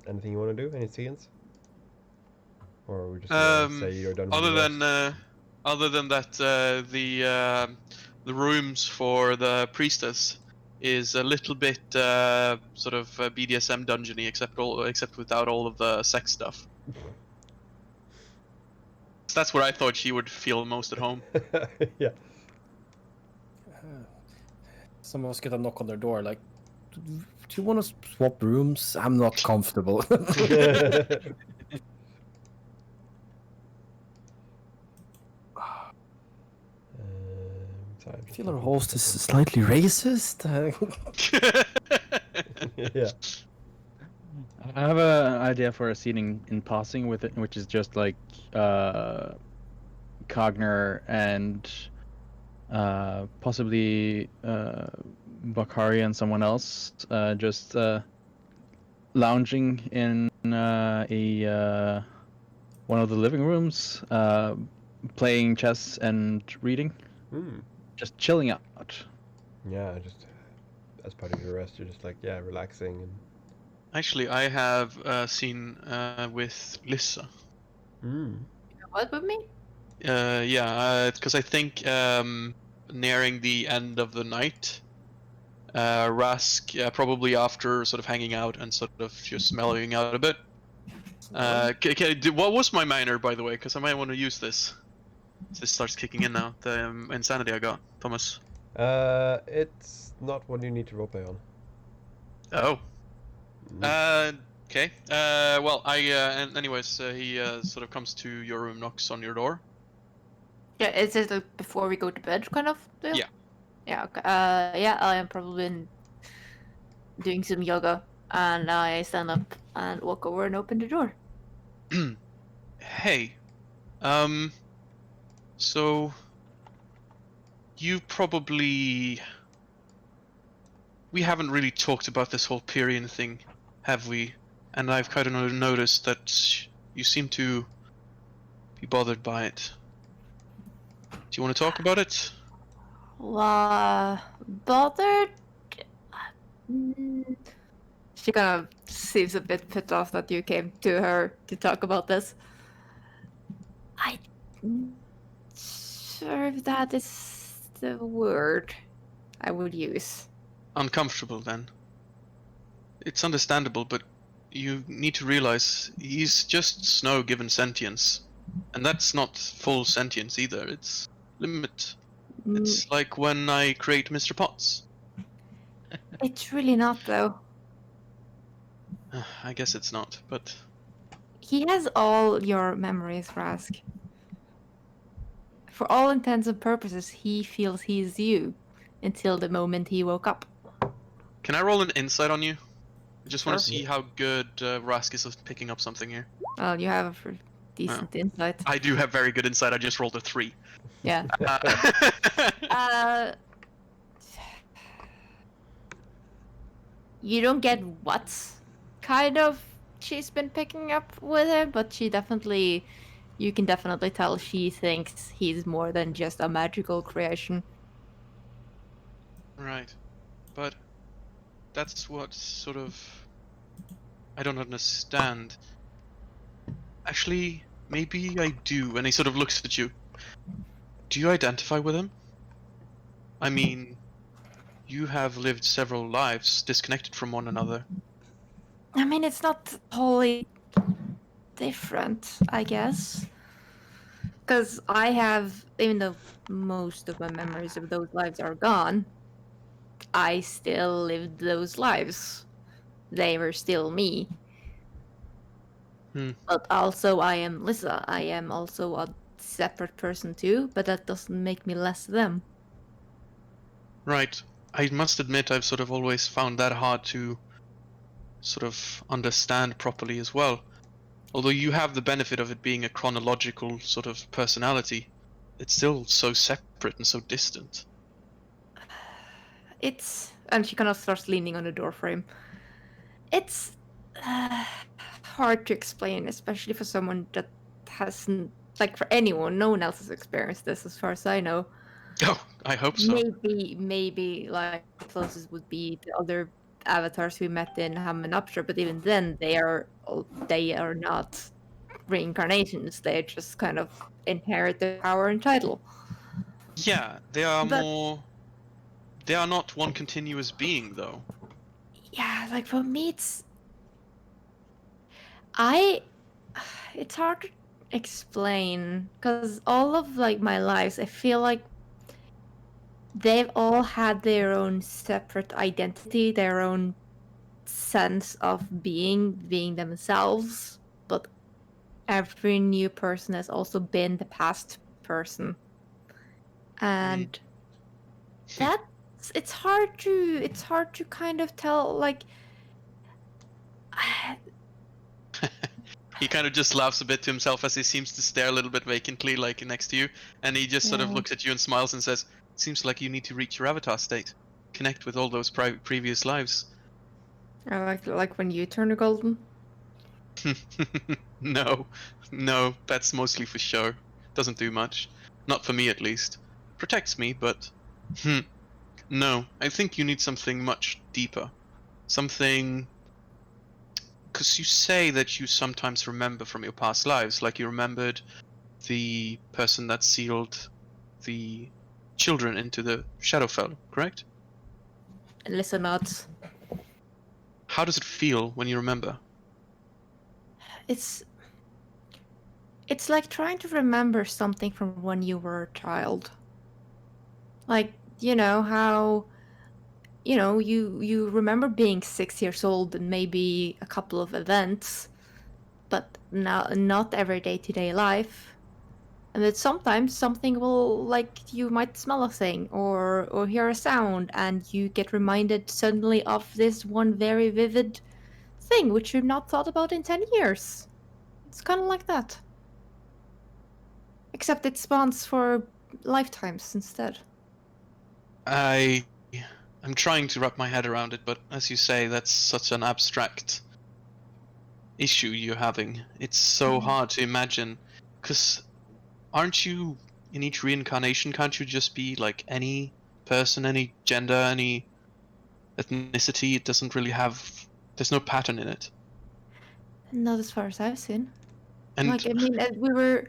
Anything you want to do? Any scenes? Or are we just gonna say you're done with Other your rest? than that, the rooms for the priestess is a little bit sort of BDSM dungeony, except without all of the sex stuff. So that's where I thought she would feel most at home. Yeah. Some of us get a knock on their door, like, do you want to swap rooms? I'm not comfortable. Sorry, I feel our host is slightly racist. Yeah. I have an idea for a scene in passing with it, which is just like Cogner and possibly Bakari and someone else just lounging in one of the living rooms, playing chess and reading, just chilling out. Yeah, just as part of your rest, you're just like, yeah, relaxing and. Actually, I have a scene with Lissa. What with me? Yeah, because I think nearing the end of the night, Rask, probably after sort of hanging out and sort of just mellowing out a bit. What was my minor, by the way? Because I might want to use this. This starts kicking in now. The insanity I got, Thomas. It's not what you need to roleplay on. Oh. Okay. Well, and anyways, he sort of comes to your room, knocks on your door. Yeah, is it like before we go to bed kind of deal? Yeah. Yeah, okay. Yeah, I am probably doing some yoga, and I stand up and walk over and open the door. Hey. So you probably... We haven't really talked about this whole Pyrian thing, have we? And I've kind of noticed that you seem to be bothered by it. Do you want to talk about it? Bothered? She kind of seems a bit put off that you came to her to talk about this. I'm sure if that is the word I would use. Uncomfortable, then. It's understandable, but you need to realize he's just Snow given sentience. And that's not full sentience either, it's limit. It's like when I create Mr. Potts. It's really not, though. I guess it's not, but... He has all your memories, Rask. For all intents and purposes, he feels he's you until the moment he woke up. Can I roll an insight on you? I just want to Sure. see how good Rask is at picking up something here. Well, you have a decent insight. I do have very good insight, I just rolled a 3. Yeah. You don't get what kind of she's been picking up with him, but you can definitely tell she thinks he's more than just a magical creation. Right. But that's what sort of... I don't understand. Actually, maybe I do. And he sort of looks at you. Do you identify with him? I mean, you have lived several lives disconnected from one another. I mean, it's not wholly different, I guess. Because I have, even though most of my memories of those lives are gone, I still lived those lives. They were still me. Hmm. But also, I am Lisa. I am also a separate person too, but that doesn't make me less them. Right. I must admit, I've sort of always found that hard to sort of understand properly as well. Although you have the benefit of it being a chronological sort of personality, it's still so separate and so distant. It's. And she kind of starts leaning on the doorframe. It's hard to explain, especially for someone that hasn't. Like, for anyone, no one else has experienced this, as far as I know. Oh, I hope so. Maybe like the closest would be the other avatars we met in Hamanoptera, but even then they are not reincarnations. They just kind of inherit the power and title. Yeah, they are But more. They are not one continuous being, though. yeah, like for me, I it's hard to explain because all of like my lives, I feel like they've all had their own separate identity, their own sense of being themselves, but every new person has also been the past person, and that's it's hard to kind of tell, like He kind of just laughs a bit to himself as he seems to stare a little bit vacantly, like next to you, and he just sort of yeah, looks at you and smiles and says, "Seems like you need to reach your avatar state, connect with all those previous lives." like when you turn a golden. No, no, that's mostly for show. Doesn't do much. Not for me, at least. Protects me, but no. I think you need something much deeper. Something, because you say that you sometimes remember from your past lives, like you remembered the person that sealed the children into the Shadowfell, correct? And listen, nods. How does it feel when you remember? It's it's like trying to remember something from when you were a child. Like, how you remember being 6 years old and maybe a couple of events, but not every day-to-day life. And that sometimes something will, like, you might smell a thing or hear a sound, and you get reminded suddenly of this one very vivid thing which you've not thought about in 10 years. It's kind of like that. Except it spawns for lifetimes instead. I'm trying to wrap my head around it, but as you say, that's such an abstract issue you're having. It's so hard to imagine, because aren't you in each reincarnation? Can't you just be like any person, any gender, any ethnicity? It doesn't really have. There's no pattern in it. Not as far as I've seen. And Like, I mean, we were,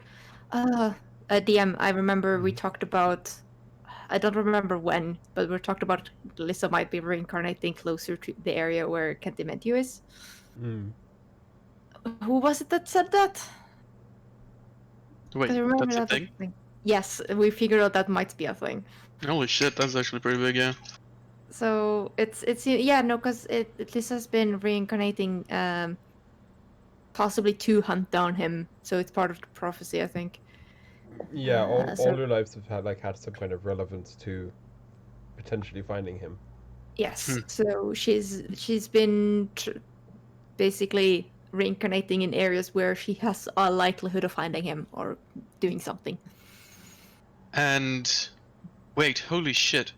DM. I remember we talked about. I don't remember when, but we talked about Lisa might be reincarnating closer to the area where Kentimentio is. Mm. Who was it that said that? wait, I remember that's a that thing? thing. Yes, we figured out that might be a thing. Holy shit, that's actually pretty big, yeah. So it's yeah, no, because Lisa's been reincarnating, possibly to hunt down him. So it's part of the prophecy, I think. Yeah, all So your lives have had some kind of relevance to potentially finding him. yes, so she's been basically reincarnating in areas where she has a likelihood of finding him or doing something. And wait, holy shit.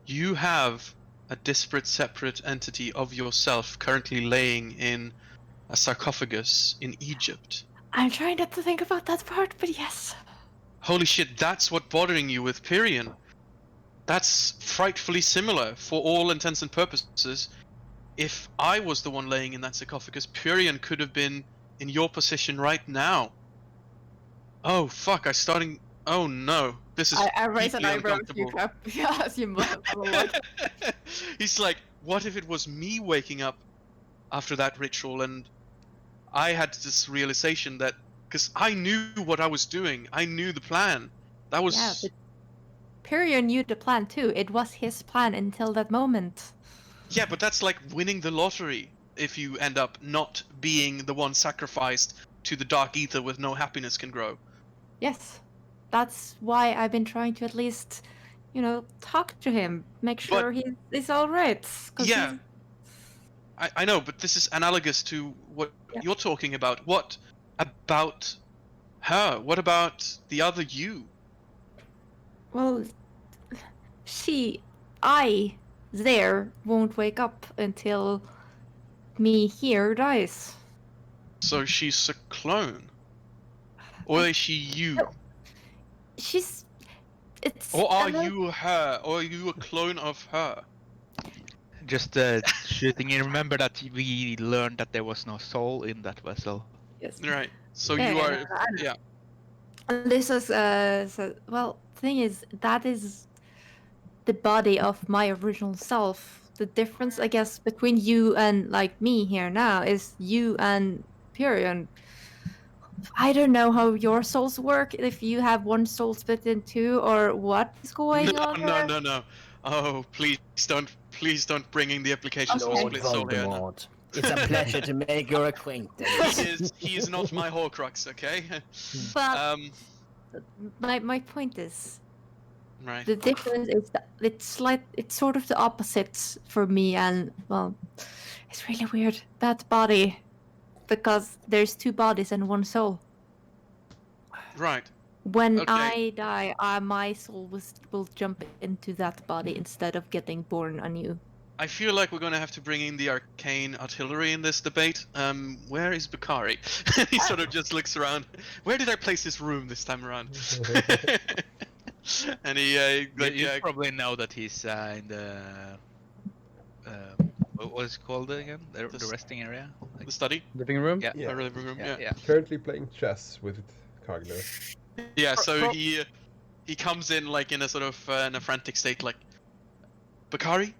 You have a disparate, separate entity of yourself currently laying in a sarcophagus in Egypt. I'm trying not to think about that part, but yes. Holy shit, that's what bothering you with Pyrian. That's frightfully similar for all intents and purposes. If I was the one laying in that sarcophagus, Pyrian could have been in your position right now. Oh fuck, Oh no, this is I raise an deeply eyebrow as you uncomfortable. clap. As you monologue. He's like, what if it was me waking up after that ritual and I had this realization that because I knew what I was doing, I knew the plan. That was Yeah, but Perion knew the plan too. It was his plan until that moment. yeah, but that's like winning the lottery if you end up not being the one sacrificed to the dark ether with no happiness can grow. Yes. That's why I've been trying to at least, talk to him. Make sure he's alright. Yeah, I know, but this is analogous to what you're talking about. What about her? What about the other you? Well, there won't wake up until me here dies. So she's a clone? Or is she you? Or are you her? Or are you a clone of her? Just shooting in. Remember that we learned that there was no soul in that vessel. Yes. Right. So you are. Yeah. This is thing is that is the body of my original self. The difference, I guess, between you and like me here now is you and Perion. I don't know how your souls work. If you have one soul split in two, or what is going on? No. Oh, please don't bring in the applications of a split soul here. No. It's a pleasure to make your acquaintance. He is not my Horcrux, okay? But my point is, right. the difference is that it's sort of the opposite for me, and well, it's really weird, that body, because there's two bodies and one soul. Right. When I die, my soul will jump into that body instead of getting born anew. I feel like we're going to have to bring in the arcane artillery in this debate. Where is Bakari? He sort of just looks around. Where did I place this room this time around? And he, you probably know that he's in the what is it called again? The resting area, like the study, living room. Yeah, the living room. Yeah. Currently playing chess with Cogner. Yeah, so he comes in like in a sort of in a frantic state, like, Bakari,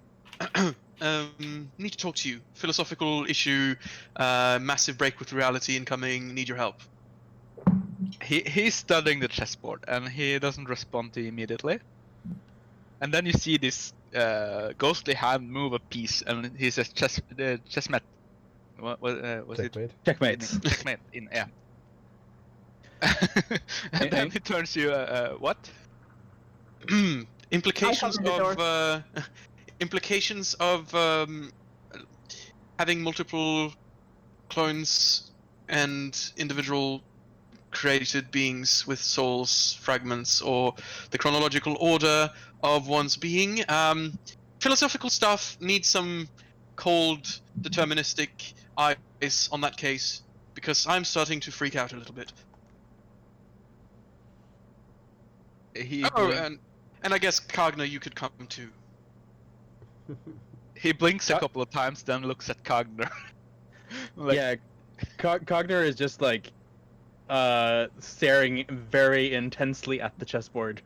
need to talk to you. Philosophical issue, massive break with reality incoming. Need your help. He's studying the chessboard and he doesn't respond to you immediately. And then you see this ghostly hand move a piece, and he says chessmate. What was it? Checkmate. Checkmate. Yeah. And then he turns you. What? Implications of having multiple clones and individual created beings with souls, fragments, or the chronological order of one's being. Philosophical stuff needs some cold, deterministic eyes on that case, because I'm starting to freak out a little bit. And I guess Cogner, you could come too. He blinks a couple of times, then looks at Cogner. Like, yeah, Cogner is just like staring very intensely at the chessboard,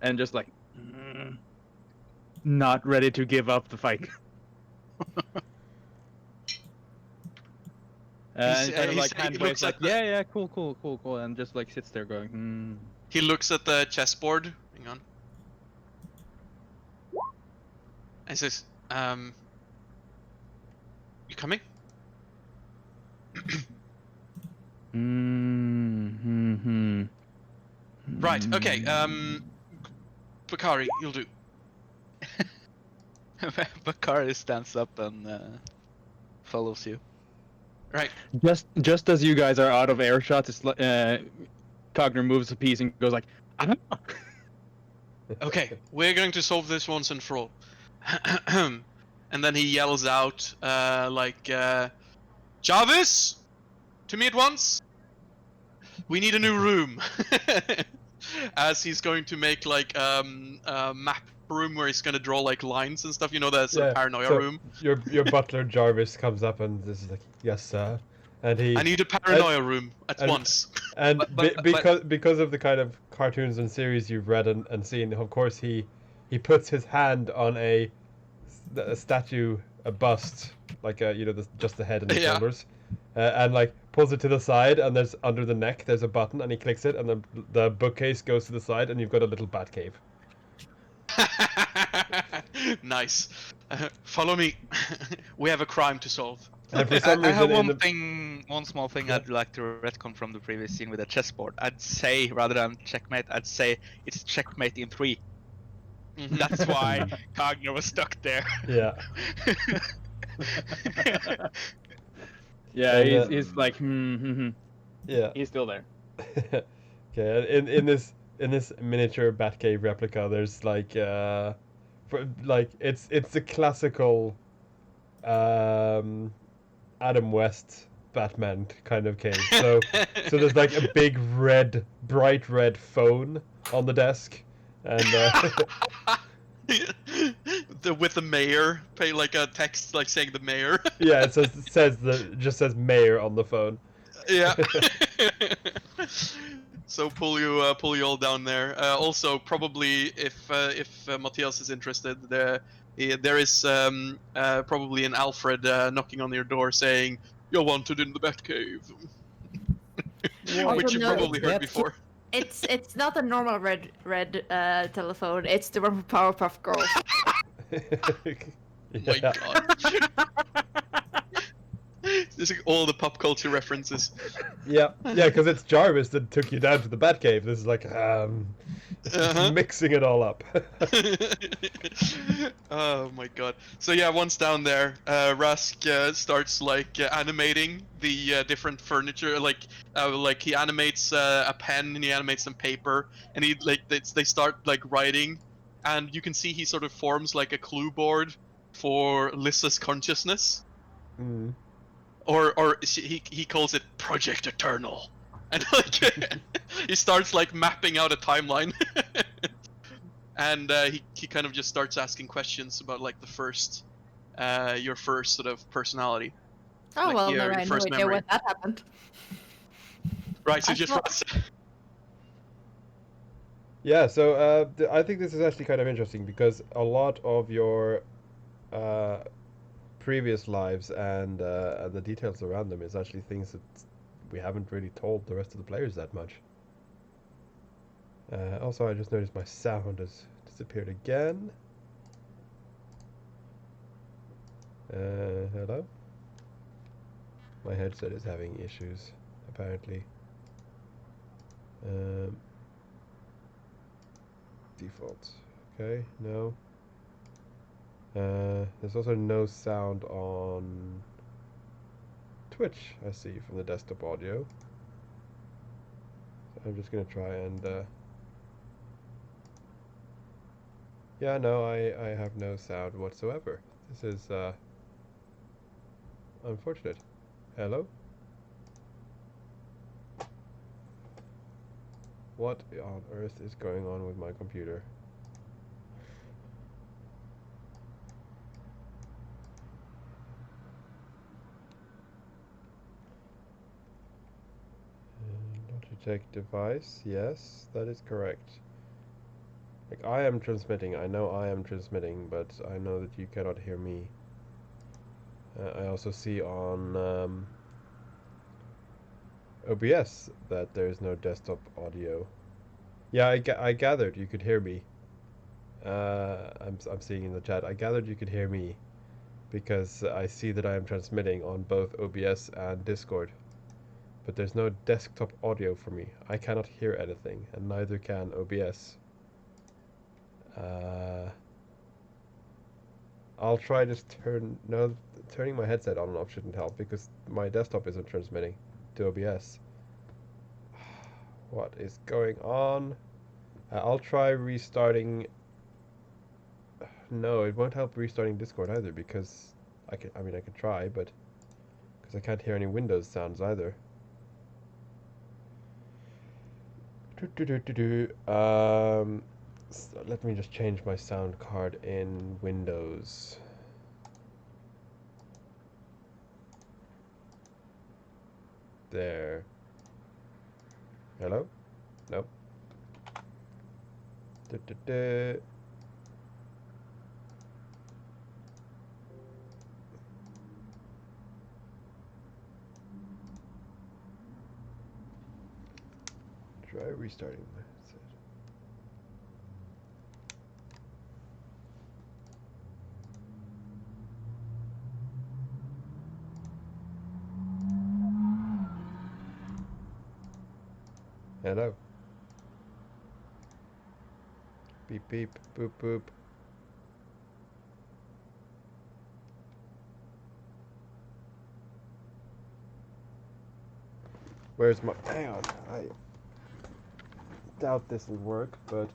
and just like not ready to give up the fight. And kind of like hand waves, like, yeah, cool, and just like sits there going, He looks at the chessboard. Hang on. And says, you coming? Right, okay, Bakari, you'll do. Bakari stands up and follows you. Right. Just as you guys are out of earshot, it's Cogner moves a piece and goes like, I don't know. Okay, we're going to solve this once and for all. And then he yells out, Jarvis! To me at once! We need a new room! As he's going to make, like, a map room where he's going to draw, like, lines and stuff. You know, that's a paranoia room. Your butler, Jarvis, comes up and is like, yes, sir. and he I need a paranoia room at and- once. and But- because of the kind of cartoons and series you've read and seen, of course he puts his hand on a statue, a bust, like just the head and the Yeah. shoulders, and like pulls it to the side, and there's under the neck there's a button, and he clicks it, and the bookcase goes to the side, and you've got a little bat cave. Nice. Follow me. We have a crime to solve. And for some I have reason, one small thing Yeah. I'd like to retcon from the previous scene with the chessboard. I'd say, rather than checkmate, I'd say it's checkmate in 3. Mhm. That's why Kagner was stuck there. yeah, Yeah, And, he's like, yeah. he's still there. Okay, in this miniature Batcave replica, there's like it's the classical Adam West Batman kind of cave. So there's like a big bright red phone on the desk, and With the mayor, pay like a text like saying the mayor. yeah, it just says mayor on the phone. Yeah. So pull you all down there. Also, probably if Matthias is interested, there is probably an Alfred knocking on your door saying you're wanted in the Batcave, which you no, probably heard that- before. It's not a normal red telephone. It's the one for Powerpuff Girls. Oh my god. Just like all the pop culture references. Yeah, because it's Jarvis that took you down to the Batcave. This is like Uh-huh. mixing it all up. Oh my god. So yeah, once down there, Rask starts like animating the different furniture. Like he animates a pen and he animates some paper, and he they start like writing, and you can see he sort of forms like a clue board for Lissa's consciousness. Mm. Or he calls it Project Eternal, and like he starts like mapping out a timeline, and he kind of just starts asking questions about like the first, your first sort of personality. Oh Like well, your no, I have no first idea memory. when that happened. Right, so I just thought- Yeah, so I think this is actually kind of interesting because a lot of your previous lives and the details around them is actually things that we haven't really told the rest of the players that much. Also, I just noticed my sound has disappeared again. Hello? My headset is having issues, apparently. Default. Okay, no. There's also no sound on Twitch, I see, from the desktop audio. So I'm just gonna try and yeah, no, I have no sound whatsoever. This is unfortunate. Hello? What on earth is going on with my computer? Logitech device, yes, that is correct. Like, I am transmitting, I know I am transmitting, but I know that you cannot hear me. I also see on OBS that there is no desktop audio. Yeah, I gathered you could hear me. I'm seeing in the chat. I gathered you could hear me because I see that I am transmitting on both OBS and Discord. But there's no desktop audio for me. I cannot hear anything, and neither can OBS. I'll try just turning my headset on and off shouldn't help because my desktop isn't transmitting to OBS. What is going on? I'll try restarting. No, it won't help restarting Discord either because I could try, but because I can't hear any Windows sounds either. So let me just change my sound card in Windows. there. Hello? Nope. Du-du-du. Try restarting my headset. Hello. Beep beep, boop boop. Where's my... Hang on, I doubt this will work, but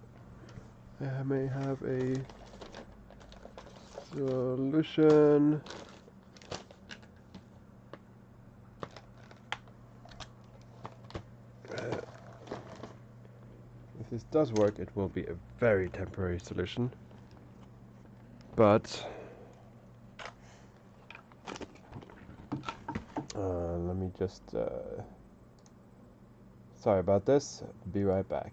I may have a solution. If this does work, it will be a very temporary solution. But let me just sorry about this. Be right back.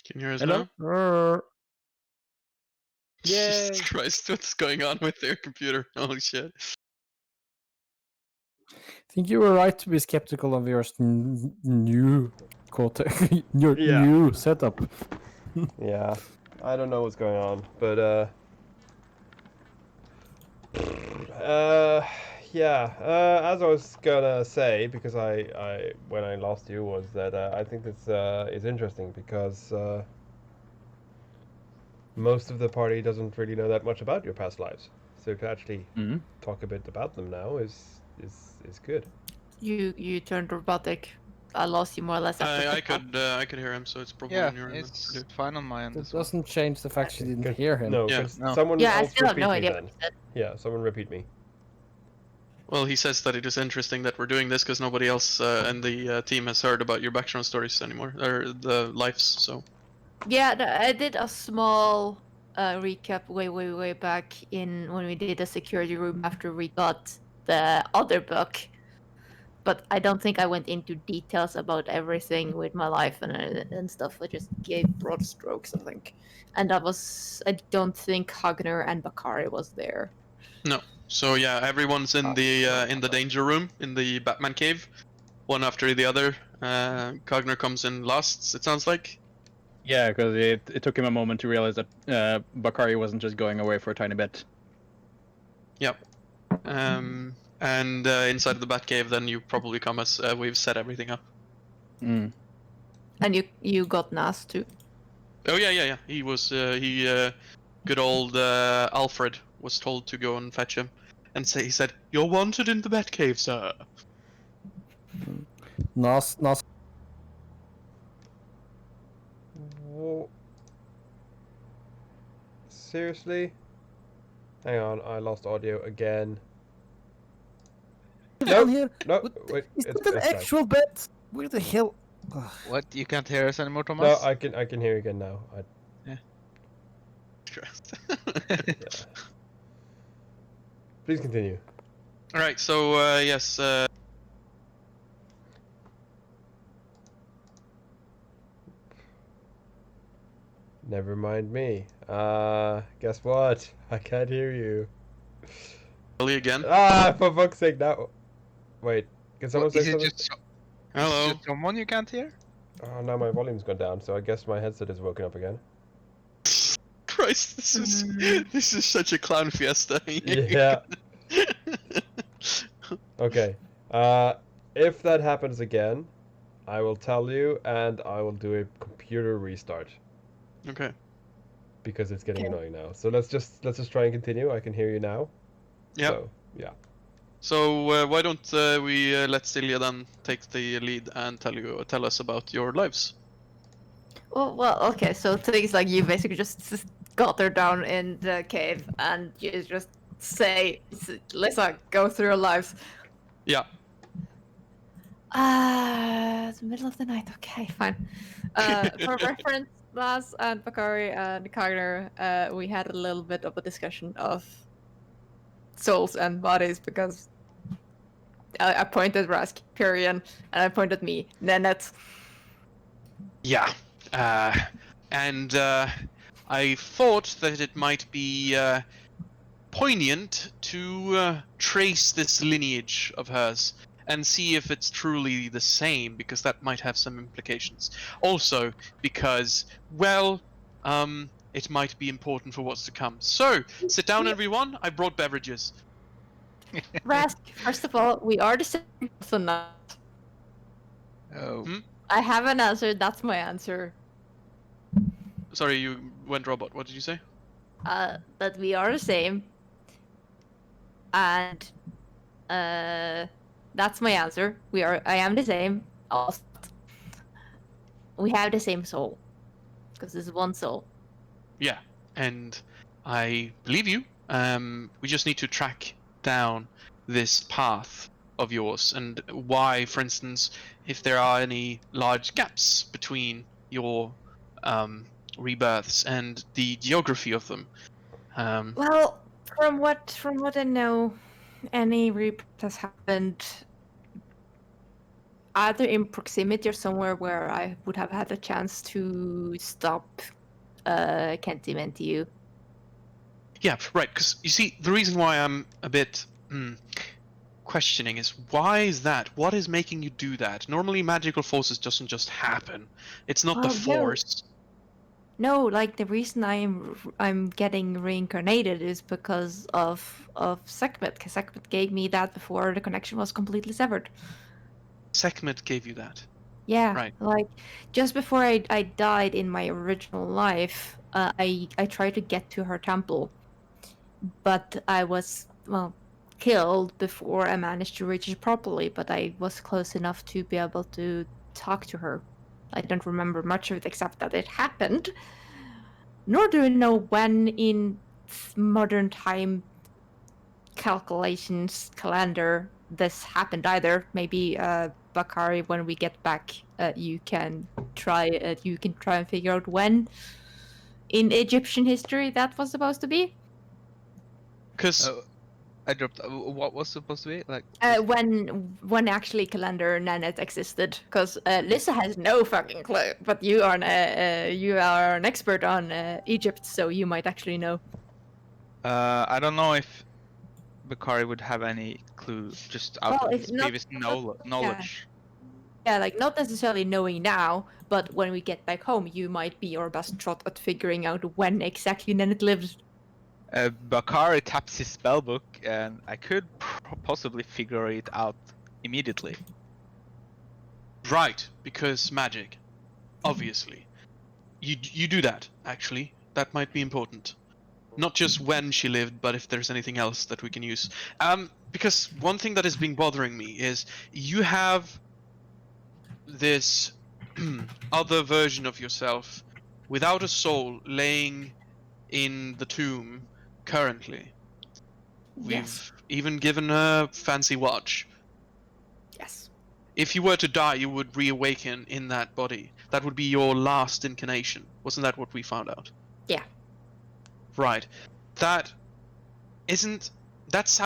Can you hear us Hello? now? Yay! Jesus Christ, what's going on with their computer? Holy shit. I think you were right to be skeptical of your new your Yeah. new setup. Yeah, I don't know what's going on, but yeah. As I was gonna say, because I when I lost you was that I think this is interesting because most of the party doesn't really know that much about your past lives, so to actually Mhm. talk a bit about them now is good. You turned robotic. I lost you more or less after I the could hear him, so it's probably Yeah, on your end. it's fine on my end That as well. doesn't change the fact you didn't Can- hear him. No, Yeah, can no. someone Yeah, I else still have repeat no me idea then? what you said. Yeah, someone repeat me. Well, he says that it is interesting that we're doing this because nobody else in the team has heard about your background stories anymore, or the lives, so. Yeah, I did a small recap way back in when we did the security room after we got the other book. But I don't think I went into details about everything with my life and stuff. I just gave broad strokes, I think. And I don't think Hagner and Bakari was there. No. So yeah, everyone's in the danger room, in the Batman cave, one after the other. Cogner comes in last, it sounds like. Yeah, because it took him a moment to realize that Bakari wasn't just going away for a tiny bit. Yep. And inside the Batcave, then you probably come as we've set everything up. Mm. And you got Nas too. Oh yeah. He was good old Alfred was told to go and fetch him, and he said, "You're wanted in the Batcave, sir." Nas Wha- Seriously? Hang on, I lost audio again. down No, here. no, What- wait, Is it's that an back. actual bet? Where the hell? Ugh. What? You can't hear us anymore, No, Thomas? I can hear you again now. Please continue. All right. So yes. Never mind me. Guess what? I can't hear you. Ellie again. For fuck's sake, now. Wait, can someone say Is it something? just Hello. someone you can't hear? Oh, now my volume's gone down, so I guess my headset is woken up again. Christ, this is such a clown fiesta. Yeah. Okay. If that happens again, I will tell you, and I will do a computer restart Okay. because it's getting Okay. annoying now. So let's just try and continue. I can hear you now. Yeah. So, yeah. So why don't we let Silja then take the lead and tell us about your lives? Well, okay. So things like you basically just got her down in the cave, and you just say, "Lisa, go through your lives." Yeah. It's the middle of the night. Okay, fine. For reference, Laz and Bakari and Kagner, we had a little bit of a discussion of souls and bodies because I pointed Rask, Pyrian, and I pointed me, Nennet. Yeah. And I thought that it might be poignant to trace this lineage of hers and see if it's truly the same, because that might have some implications. Also, because, well, it might be important for what's to come. So, sit down, everyone. I brought beverages. Rask, first of all, we are the same person now. Oh. I haven't answered, that's my answer. Sorry, you went robot. What did you say? But we are the same. And that's my answer. I am the same. Also, we have the same soul. Because there's one soul. Yeah, and I believe you. We just need to track down this path of yours and why, for instance, if there are any large gaps between your rebirths and the geography of them. Well, from what I know, any rebirth has happened either in proximity or somewhere where I would have had a chance to stop Kentimenti. Yeah, right. Because you see, the reason why I'm a bit questioning is why is that? What is making you do that? Normally, magical forces doesn't just happen. It's not the Oh, no. force. No, like the reason I'm getting reincarnated is because of Sekhmet. Because Sekhmet gave me that before the connection was completely severed. Sekhmet gave you that. Yeah, Right. like just before I died in my original life, I tried to get to her temple, but I was killed before I managed to reach it properly. But I was close enough to be able to talk to her. I don't remember much of it except that it happened. Nor do I know when in modern time calculations calendar this happened either. Maybe Bakari, when we get back, you can try and figure out when in Egyptian history that was supposed to be. Because I dropped. What was supposed to be like? When actually calendar Nanette existed, because Lisa has no fucking clue. But you are an expert on Egypt, so you might actually know. I don't know if Bakari would have any clue just out Well, of if his not- previous knowledge. Yeah, like not necessarily knowing now, but when we get back home, you might be our best shot at figuring out when exactly Nanette lived. Bakari taps his spellbook, and I could possibly figure it out immediately. right, because magic, obviously, you do that. Actually, that might be important. Not just when she lived, but if there's anything else that we can use. Because one thing that has been bothering me is you have this other version of yourself without a soul laying in the tomb currently. We've Yes. even given her a fancy watch. Yes. if you were to die, you would reawaken in that body. That would be your last incarnation. Wasn't that what we found out? Yeah. Right. That isn't. That's how.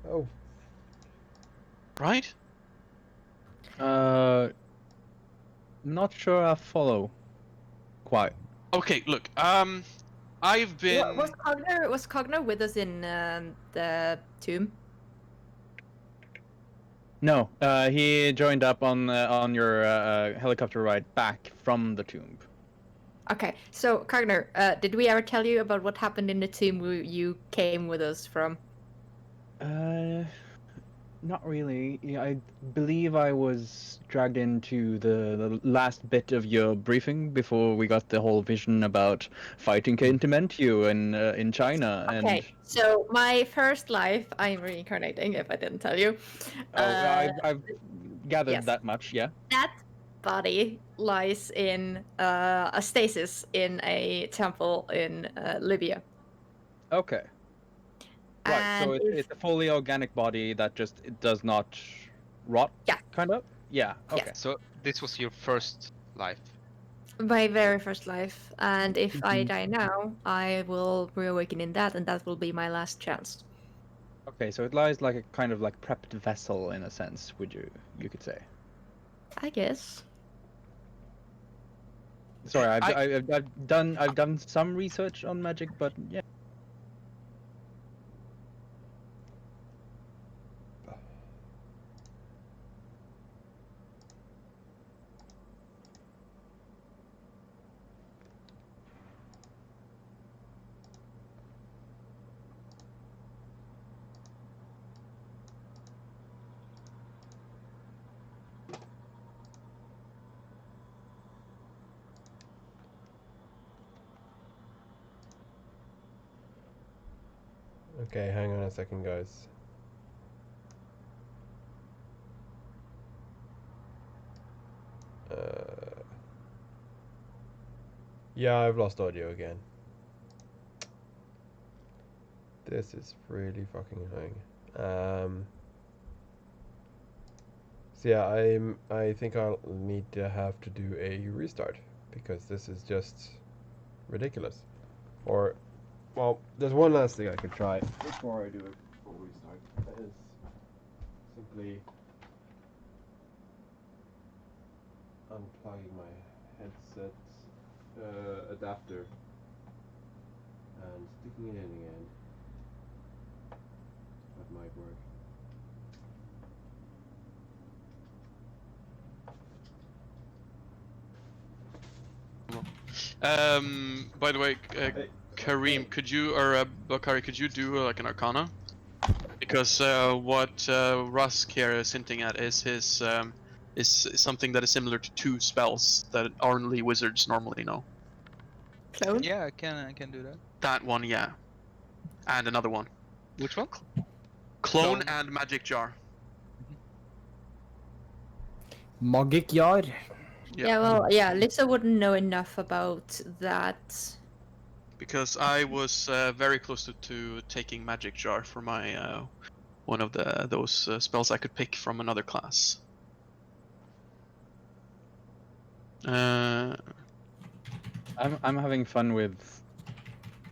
Oh, Right? Not sure I follow. Quite. Okay, look. I've been. Was Cogner with us in the tomb? No, he joined up on your helicopter ride back from the tomb. Okay, so Cogner, did we ever tell you about what happened in the tomb you came with us from? Not really. Yeah, I believe I was dragged into the last bit of your briefing before we got the whole vision about fighting Kentimentyu in China. Okay, And so my first life, I'm reincarnating, if I didn't tell you. I've gathered yes. that much. Yeah. That body lies in a stasis in a temple in Libya. Okay. Right. So And it's a fully organic body that just it does not rot. Yeah. Kind of. Yeah. Okay. Yeah. So this was your first life. my very first life, and if I Mhm. die now, I will reawaken in that, and that will be my last chance. Okay. So it lies like a kind of like prepped vessel in a sense. You could say. I guess. Sorry, I've done some research on magic, but yeah. okay. Hang on a second, guys. Yeah, I've lost audio again. This is really fucking annoying. So yeah, I think I'll need to have to do a restart because this is just ridiculous. Or, well, there's one last thing I could try before I do a full restart. That is simply unplugging my headset adapter and sticking it in again. That might work. By the way, Kareem, could you or Bakari, could you do like an Arcana? Because what Rusk here is hinting at is his is something that is similar to two spells that only wizards normally know. Clone? Yeah, I can do that. That one, yeah, and another one. Which one? Clone Clone. and Magic Jar. Magic jar. Yeah, well, yeah, Lisa wouldn't know enough about that. Because I was very close to taking Magic Jar for my one of those spells I could pick from another class. I'm having fun with.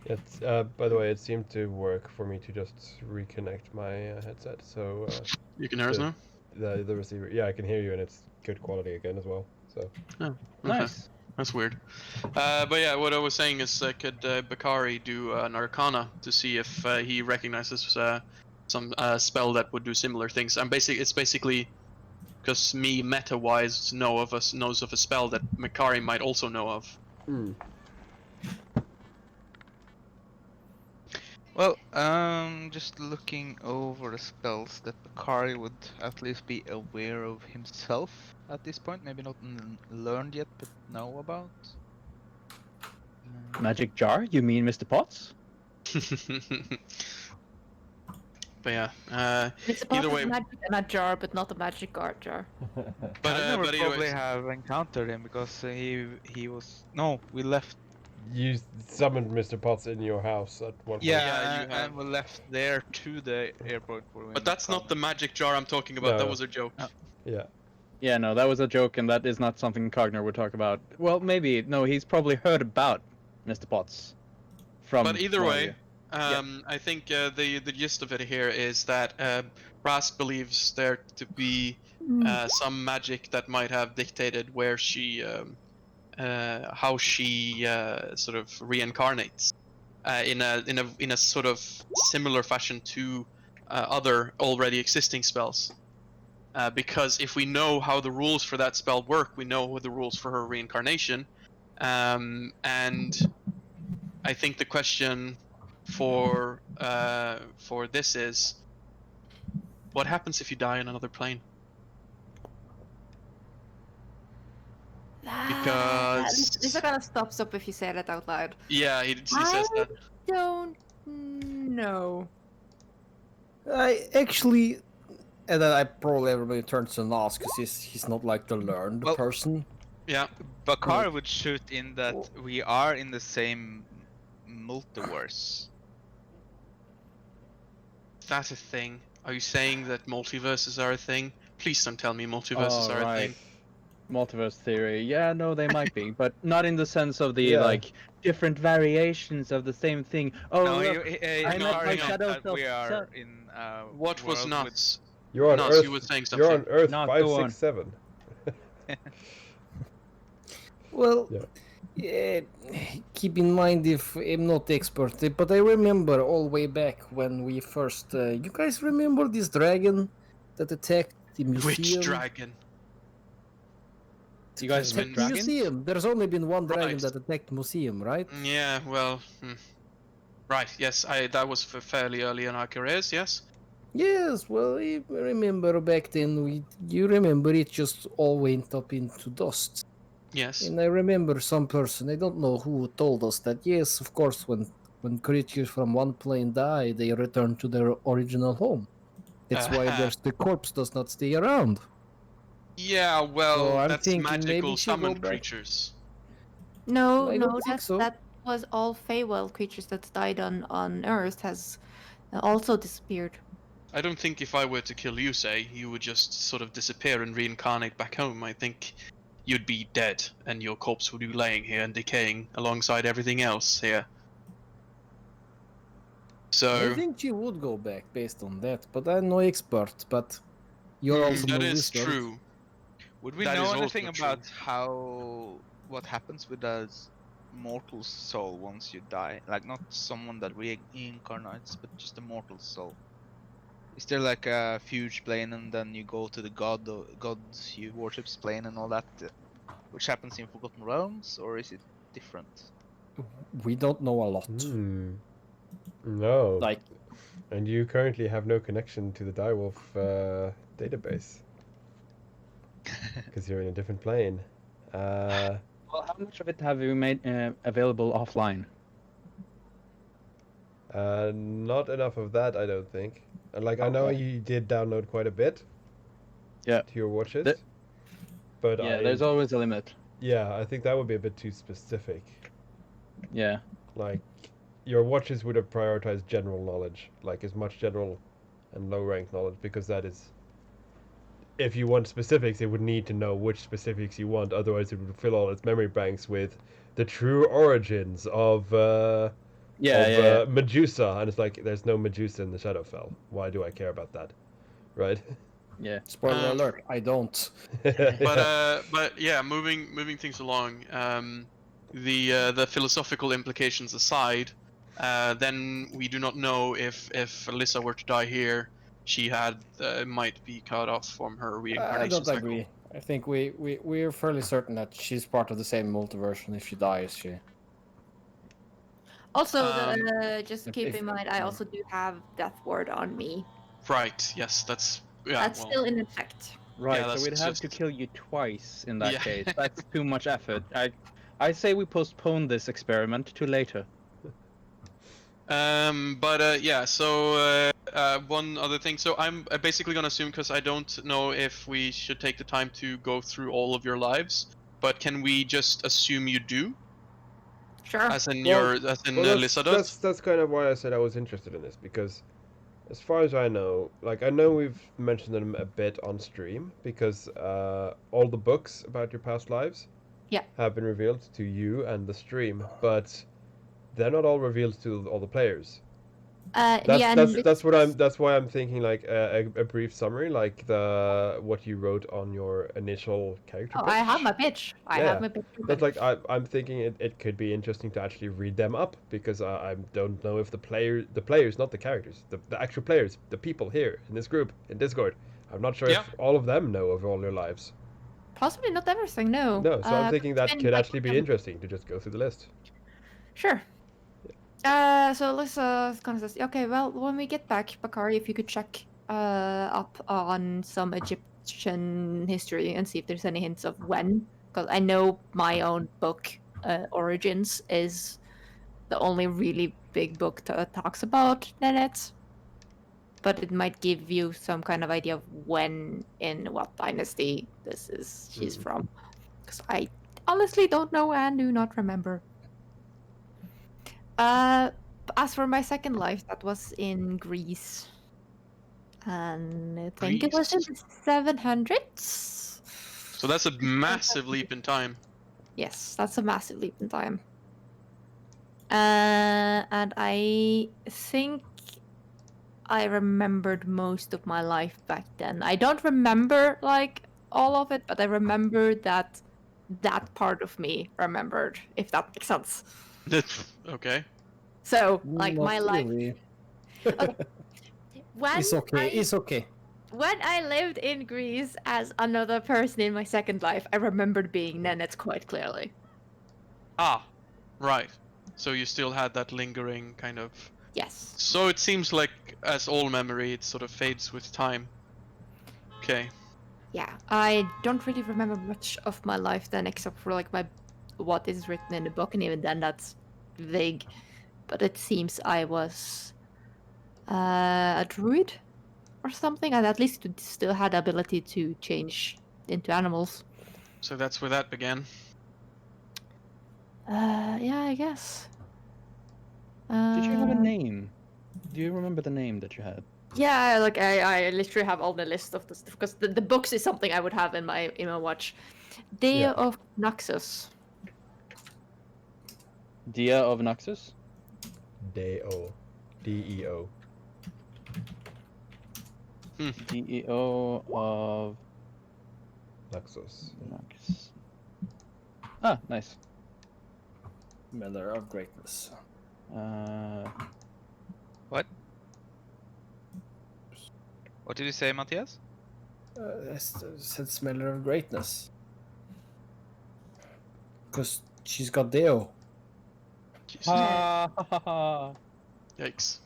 It's by the way, it seemed to work for me to just reconnect my headset. So You can hear us now? the receiver, yeah, I can hear you, and it's good quality again as well. So Oh, okay. Nice. That's weird. But yeah, what I was saying is, could Bakari do an Arcana to see if he recognizes some spell that would do similar things? And it's basically because me meta-wise knows of a spell that Bakari might also know of. Well, just looking over the spells that Bakari would at least be aware of himself at this point. Maybe not learned yet, but know about. Magic jar? You mean Mr. Potts? But yeah, It's either about way. magic in a jar, but not a magic art jar. But I never but probably anyways, have encountered him because he was we left you summoned Mr. Potts in your house at one point. Yeah, you have. and we left there to the airport. But that's not the magic jar I'm talking about. That No. was a joke. Oh. Yeah. Yeah, no, that was a joke, and that is not something Cogner would talk about. Well, maybe. No, he's probably heard about Mr. Potts from. But either one of way, you. I think the gist of it here is that Brass believes there to be some magic that might have dictated where she, how she sort of reincarnates in a sort of similar fashion to other already existing spells. Because if we know how the rules for that spell work, we know the rules for her reincarnation, and I think the question for this is, what happens if you die in another plane? Because Lisa kind of stops up if you say that out loud. yeah, he says that. Don't know. I actually, and then I probably everybody turns to Nas because he's not like the learned Well- person. Yeah, Bakar would shoot in that we are in the same multiverse. that's a thing. Are you saying that multiverses are a thing? Please don't tell me multiverses are a thing. Multiverse theory. Yeah, no, they might be, but not in the sense of the Yeah. like different variations of the same thing. Oh, No, look, I met my shadow that we self. are in What was world nuts? You're on Nuts, Earth. you were saying You're something. on Earth No, go 567. Well, Yeah. yeah, keep in mind if I'm not expert, but I remember all way back when we first. You guys remember this dragon that attacked the museum? Which dragon? You guys Attacked met The dragons? museum. There's only been one dragon Right. that attacked museum, right? Yeah, well, right. Yes, that was fairly early in our careers. Yes. Yes. Well, I remember back then. You remember it just all went up into dust. Yes. And I remember some person, I don't know who, told us that yes, of course, when creatures from one plane die, they return to their original home. That's why the corpse does not stay around. Yeah, well, So I'm that's thinking maybe magical she'll go summoned back. creatures. No, I don't think that so. that was all Feywild creatures that died on Earth has also disappeared. I don't think if I were to kill you, say, you would just sort of disappear and reincarnate back home. I think you'd be dead, and your corpse would be laying here and decaying alongside everything else here. So I think she would go back based on that, but I'm no expert. But you're also that no is wizard. true. Would we That know is anything also about true. what happens with a mortal soul once you die? Like not someone that reincarnates, but just a mortal soul. Is there like a huge plane and then you go to the gods you worship's plane and all that, which happens in Forgotten Realms, or is it different? We don't know a lot. Hmm. No. Like, And you currently have no connection to the Direwolf database because you're in a different plane. Well, how much of it have you made available offline? Not enough of that, I don't think. And like, I know Okay. you did download quite a bit. Yeah. To your watches. The- But Yeah, there's always a limit. yeah, I think that would be a bit too specific. Yeah. Like, your watches would have prioritized general knowledge, like as much general and low rank knowledge, because that is. If you want specifics, it would need to know which specifics you want. Otherwise, it would fill all its memory banks with the true origins of Medusa, and it's like there's no Medusa in the Shadowfell. Why do I care about that, right? Yeah. spoiler alert, I don't. But yeah, moving things along. The philosophical implications aside, then we do not know if Alyssa were to die here, she might be cut off from her I reincarnation don't cycle. agree. I think we're fairly certain that she's part of the same multiverse, and if she dies, she. Also, just if- keep if- in mind, I also do have Death Ward on me. Right. Yes. That's That's still in effect. Right, that's so we'd have to just- kill you twice in that Yeah. case. That's too much effort. I say we postpone this experiment to later. Yeah, so one other thing. So I'm basically gonna assume, because I don't know if we should take the time to go through all of your lives, but can we just assume you do? Sure. As in Well, Lisa does? that's kind of why I said I was interested in this, because as far as I know, like I know we've mentioned them a bit on stream, because all the books about your past lives Yeah. have been revealed to you and the stream, but they're not all revealed to all the players. yeah, and That's why I'm thinking like a brief summary, like what you wrote on your initial character Oh, pitch. I have my pitch. I Yeah. have my pitch. That's like I'm thinking it could be interesting to actually read them up, because I don't know if the players, not the characters, the actual players, the people here in this group in Discord, I'm not sure Yeah. if all of them know of all your lives. Possibly not everything. No. No, so I'm thinking it's that been, could like, actually be interesting to just go through the list. Sure. So Lisa kind of says, okay, well, when we get back, Bakari, if you could check up on some Egyptian history and see if there's any hints of when, because I know my own book, Origins, is the only really big book that talks about Nenet, but it might give you some kind of idea of when in what dynasty she's from, because I honestly don't know and do not remember. As for my second life, that was in Greece. And I think it was in the 700s. So that's a massive leap in time. Yes, that's a massive leap in time. And I think I remembered most of my life back then. I don't remember, like, all of it, but I remember that part of me remembered, if that makes sense. Okay. So, like, Not my life... really. Okay. It's okay. It's okay. When I lived in Greece as another person in my second life, I remembered being Nenet quite clearly. Ah, right. So you still had that lingering kind of... Yes. So it seems like, as all memory, it sort of fades with time. Okay. Yeah, I don't really remember much of my life then, except for like what is written in the book, and even then that's vague. But it seems I was a druid or something, and at least still had the ability to change into animals. So that's where that began. Yeah, I guess. Did you have a name? Do you remember the name that you had? Yeah, like I literally have all the list of the stuff, because the books is something I would have in my watch. Day Yeah. of Naxos. Dia of Naxos? Deo. DEO. DEO of Naxos. Nax. Ah, nice. Miller of Greatness. What? What did you say, Matthias? I said Smeller of Greatness. Because she's got Deo. Yikes.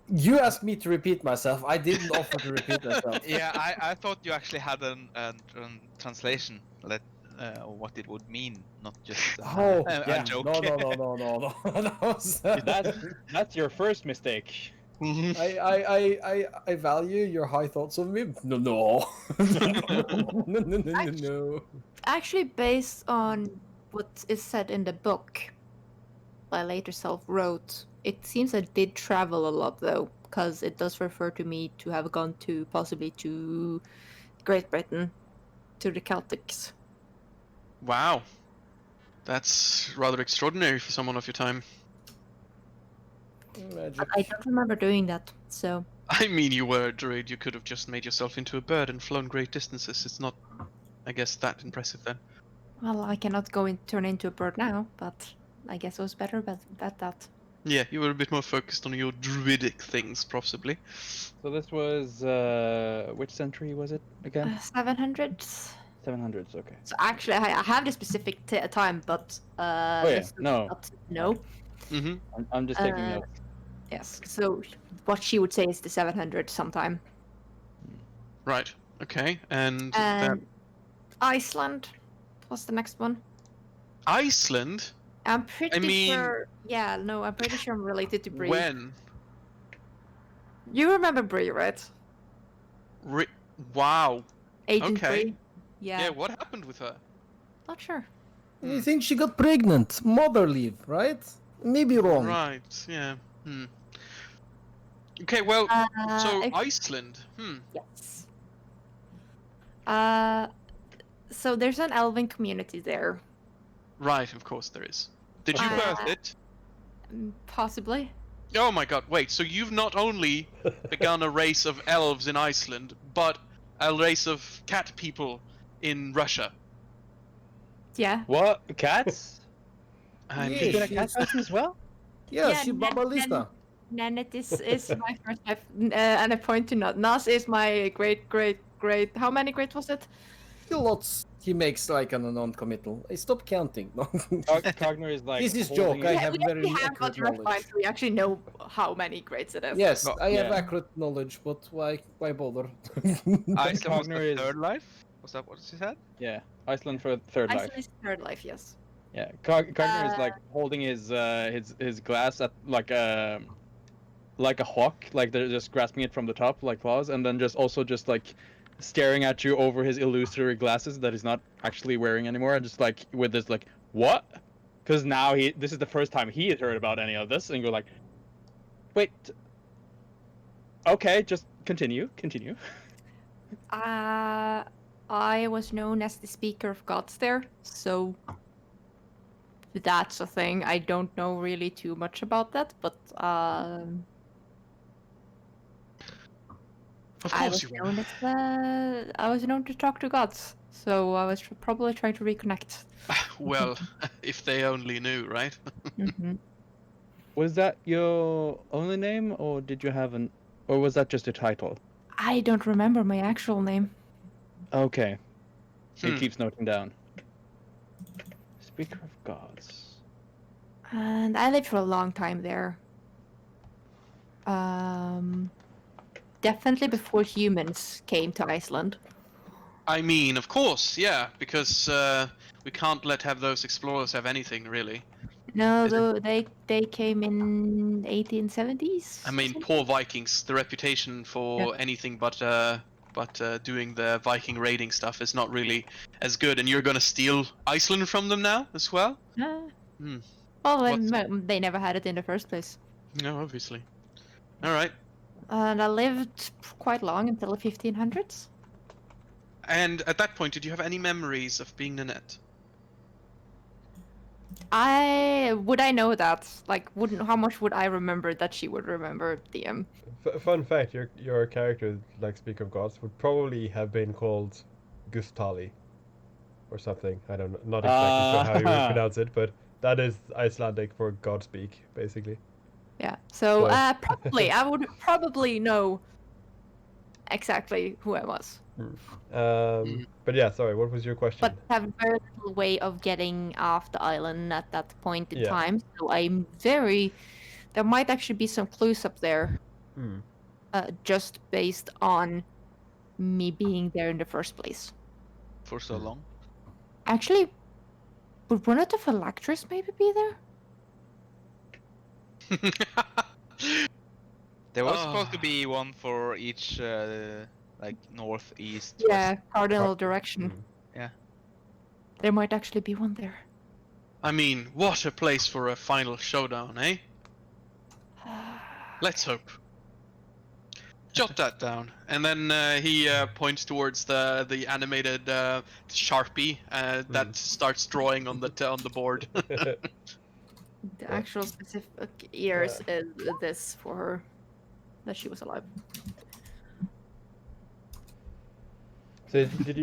You asked me to repeat myself. I didn't offer to repeat myself. Yeah, I thought you actually had a translation, what it would mean, not just Oh, a yeah. joke. No. That was- That's your first mistake. I value your high thoughts of me. No. No. Actually, based on what is said in the book, I later self-wrote, it seems I did travel a lot, though, because it does refer to me to have gone to, possibly to Great Britain, to the Celtics. Wow. That's rather extraordinary for someone of your time. Magic. But I don't remember doing that, so... I mean, you were a druid. You could have just made yourself into a bird and flown great distances. It's not, I guess, that impressive then. Well, I cannot go and turn into a bird now, but I guess it was better about that. Yeah, you were a bit more focused on your druidic things, possibly. So this was which century was it again? 700s? 700s. Okay. So actually, I have the specific time, but... Oh yeah. this is No. not- No. Mm-hmm. I'm just taking notes. Yes, so what she would say is the 700 sometime. Right. Okay. And that And Iceland was the next one. Iceland. I'm pretty mean- sure. Yeah, no, I'm pretty sure I'm related to Bree. When? You remember Bree, right? Wow. Agent Okay. Bree. Yeah. Yeah. What happened with her? Not sure. You think she got pregnant? Mother leave, right? Maybe wrong. Right. Yeah. Okay. Well. So Iceland. Yes. So there's an elven community there. Right. Of course there is. Did you birth it? Possibly. Oh my god, wait, so you've not only begun a race of elves in Iceland, but a race of cat people in Russia. Yeah. What? Cats? I Yeah, She's been a mean, cat person as well? Yeah, she Baba Lista. Nanette is my first life, and a point to not. Nas is my great. How many great was it? Lots. He makes like an non-committal. I stop counting. No. Cogner is like. This is holding joke. I it- have we very have accurate got rough knowledge. so we actually know how many greats it is. Yes, No, I have yeah. accurate knowledge, but why bother? Iceland was Cogner the is- third life? Was that what she said? Yeah, Iceland for third life. Iceland is third life, yes. Yeah, Cogner is like holding his glass at like a hawk, like they're just grasping it from the top like claws, and then just like staring at you over his illusory glasses that he's not actually wearing anymore, and just like with this like what? Because now this is the first time he had heard about any of this, and you're like, wait, okay, just continue. I was known as the speaker of gods there, so that's a thing. I don't know really too much about that, but of I course was you known were. as I was known to talk to gods, so I was probably trying to reconnect. Well, if they only knew, right? Mhm. Was that your only name, or did you have or was that just a title? I don't remember my actual name. Okay. He Hmm. keeps noting down. Speaker of gods. And I lived for a long time there. Definitely before humans came to Iceland. I mean, of course, yeah, because we can't have those explorers have anything really. No, Is it- though they came in 1870s. I mean, poor Vikings. The reputation for anything but doing the Viking raiding stuff is not really as good, and you're gonna steal Iceland from them now as well? Hmm. Well, What's- they never had it in the first place. No, obviously. All right. And I lived quite long until the 1500s. And at that point, did you have any memories of being Nanette? Would I know that? Like, how much would I remember that she would remember DM? Fun fact: your character, like Speak of Gods, would probably have been called Gustali, or something. I don't know, not exactly sure how you would pronounce it, but that is Icelandic for Godspeak, basically. Yeah. So So- probably I would probably know exactly who I was, But yeah, sorry. What was your question? but have very little way of getting off the island at that point in Yeah. time. So I'm very. There might actually be some clues up there, Hmm. just based on me being there in the first place. For so long? Actually, would one of the phylacteries maybe be there? There was supposed to be one for each, like north, east, Yeah, west. cardinal direction. Hmm. Yeah. There might actually be one there. I mean, what a place for a final showdown, eh? Let's hope. Jot that down, and then he points towards the animated Sharpie that starts drawing on the board. The actual specific years is this for her, that she was alive. So did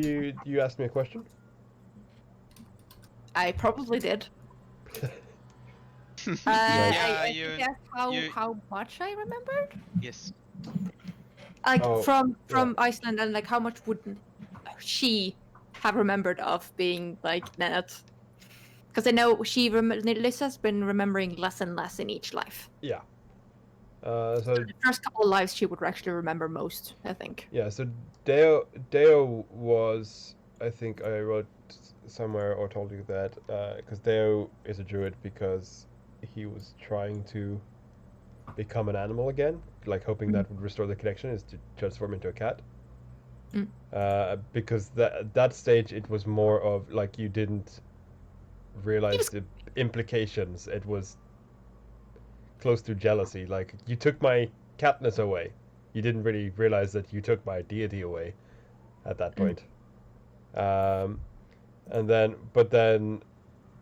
you ask me a question? I probably did. Yeah, I think that's how much I remembered. Yes. Like Oh, from Iceland, and like how much would she have remembered of being like Nanette? Because I know Lissa's been remembering less and less in each life. Yeah. So The first couple of lives she would actually remember most, I think. yeah, so Deo was, I think I wrote somewhere or told you that because Deo is a druid because he was trying to become an animal again, like hoping that would restore the connection is to transform into a cat. Because that stage it was more of like you didn't realize the implications. It was close to jealousy. Like, you took my Katniss away. You didn't really realize that you took my deity away at that point. But then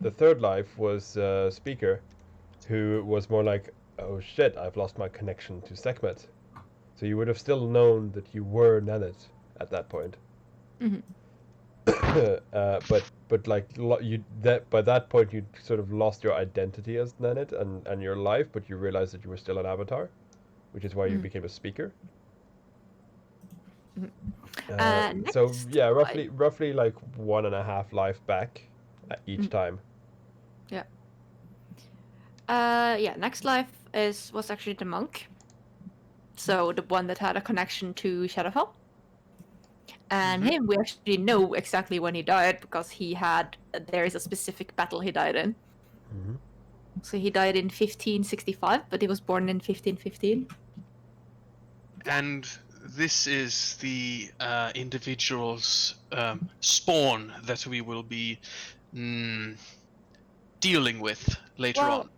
the third life was Speaker, who was more like, oh shit, I've lost my connection to Sekhmet. So you would have still known that you were Nennet at that point. But like by that point you sort of lost your identity as Nennet and your life, but you realized that you were still an avatar, which is why you became a speaker. So yeah, roughly like 1.5 life back each time. Next life was actually the monk. So the one that had a connection to Shadowfell. And him, we actually know exactly when he died because there is a specific battle he died in. So he died in 1565, but he was born in 1515. And this is the individual's spawn that we will be dealing with later on.